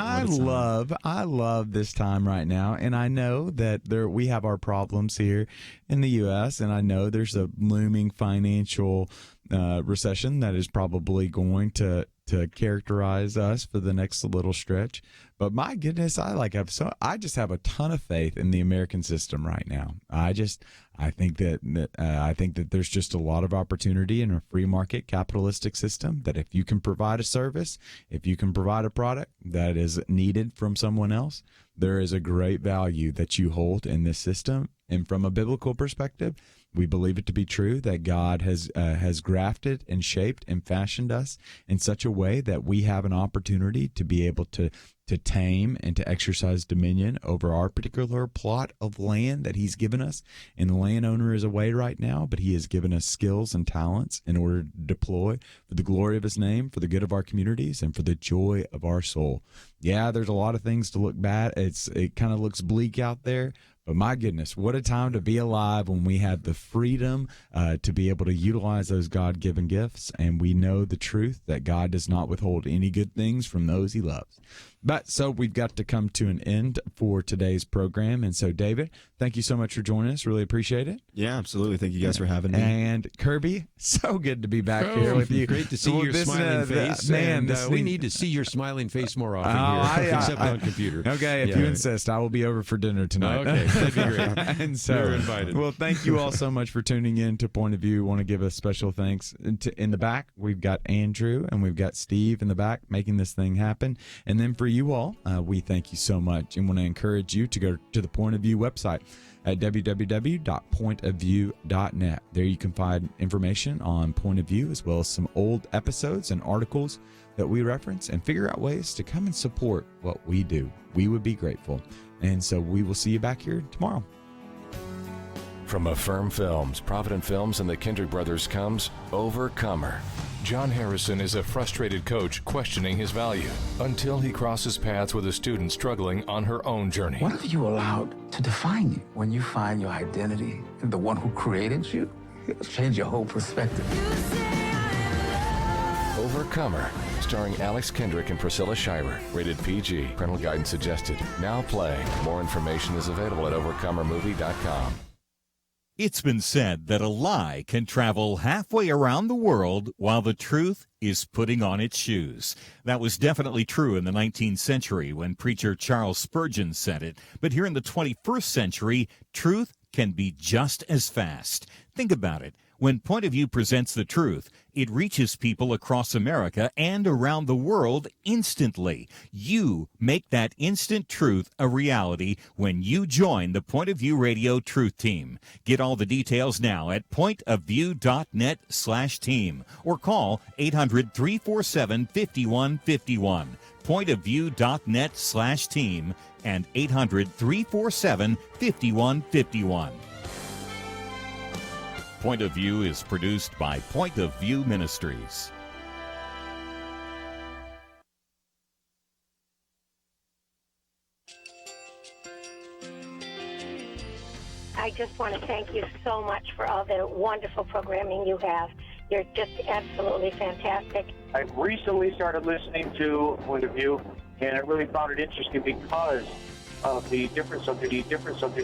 I love this time right now. And I know that we have our problems here in the U.S., and I know there's a looming financial recession that is probably going to characterize us for the next little stretch. But my goodness, I just have a ton of faith in the American system right now. I think that there's just a lot of opportunity in a free market capitalistic system, that if you can provide a service, if you can provide a product that is needed from someone else, there is a great value that you hold in this system. And from a biblical perspective, we believe it to be true that God has grafted and shaped and fashioned us in such a way that we have an opportunity to be able to tame and to exercise dominion over our particular plot of land that he's given us. And the landowner is away right now, but he has given us skills and talents in order to deploy for the glory of his name, for the good of our communities, and for the joy of our soul. Yeah, there's a lot of things to look bad. It kind of looks bleak out there. But my goodness, what a time to be alive when we have the freedom to be able to utilize those God-given gifts. And we know the truth that God does not withhold any good things from those he loves. But so we've got to come to an end for today's program. And so, David, thank you so much for joining us. Really appreciate it. Yeah, absolutely. Thank you guys for having me. And Kirby, so good to be back here with you. Great to see your smiling face. We need to see your smiling face more often here, except on computer. Okay, if you insist, I will be over for dinner tonight. Okay, that'd be great. And so, you're invited. Well, thank you all so much for tuning in to Point of View. Want to give a special thanks in the back. We've got Andrew and we've got Steve in the back making this thing happen. And then for you all, we thank you so much and want to encourage you to go to the Point of View website at www.pointofview.net. There you can find information on Point of View as well as some old episodes and articles that we reference, and figure out ways to come and support what we do. We would be grateful. And so we will see you back here tomorrow. From Affirm Films, Provident Films, and the Kindred Brothers comes Overcomer. John Harrison is a frustrated coach questioning his value until he crosses paths with a student struggling on her own journey. What have you allowed to define you? When you find your identity in the one who created you, it'll change your whole perspective. Overcomer, starring Alex Kendrick and Priscilla Shirer. Rated PG. Parental guidance suggested. Now playing. More information is available at overcomermovie.com. It's been said that a lie can travel halfway around the world while the truth is putting on its shoes. That was definitely true in the 19th century when preacher Charles Spurgeon said it. But here in the 21st century, truth can be just as fast. Think about it. When Point of View presents the truth, it reaches people across America and around the world instantly. You make that instant truth a reality when you join the Point of View Radio Truth Team. Get all the details now at pointofview.net/team or call 800-347-5151. pointofview.net/team and 800-347-5151. Point of View is produced by Point of View Ministries. I just want to thank you so much for all the wonderful programming you have. You're just absolutely fantastic. I recently started listening to Point of View, and I really found it interesting because of the different subjects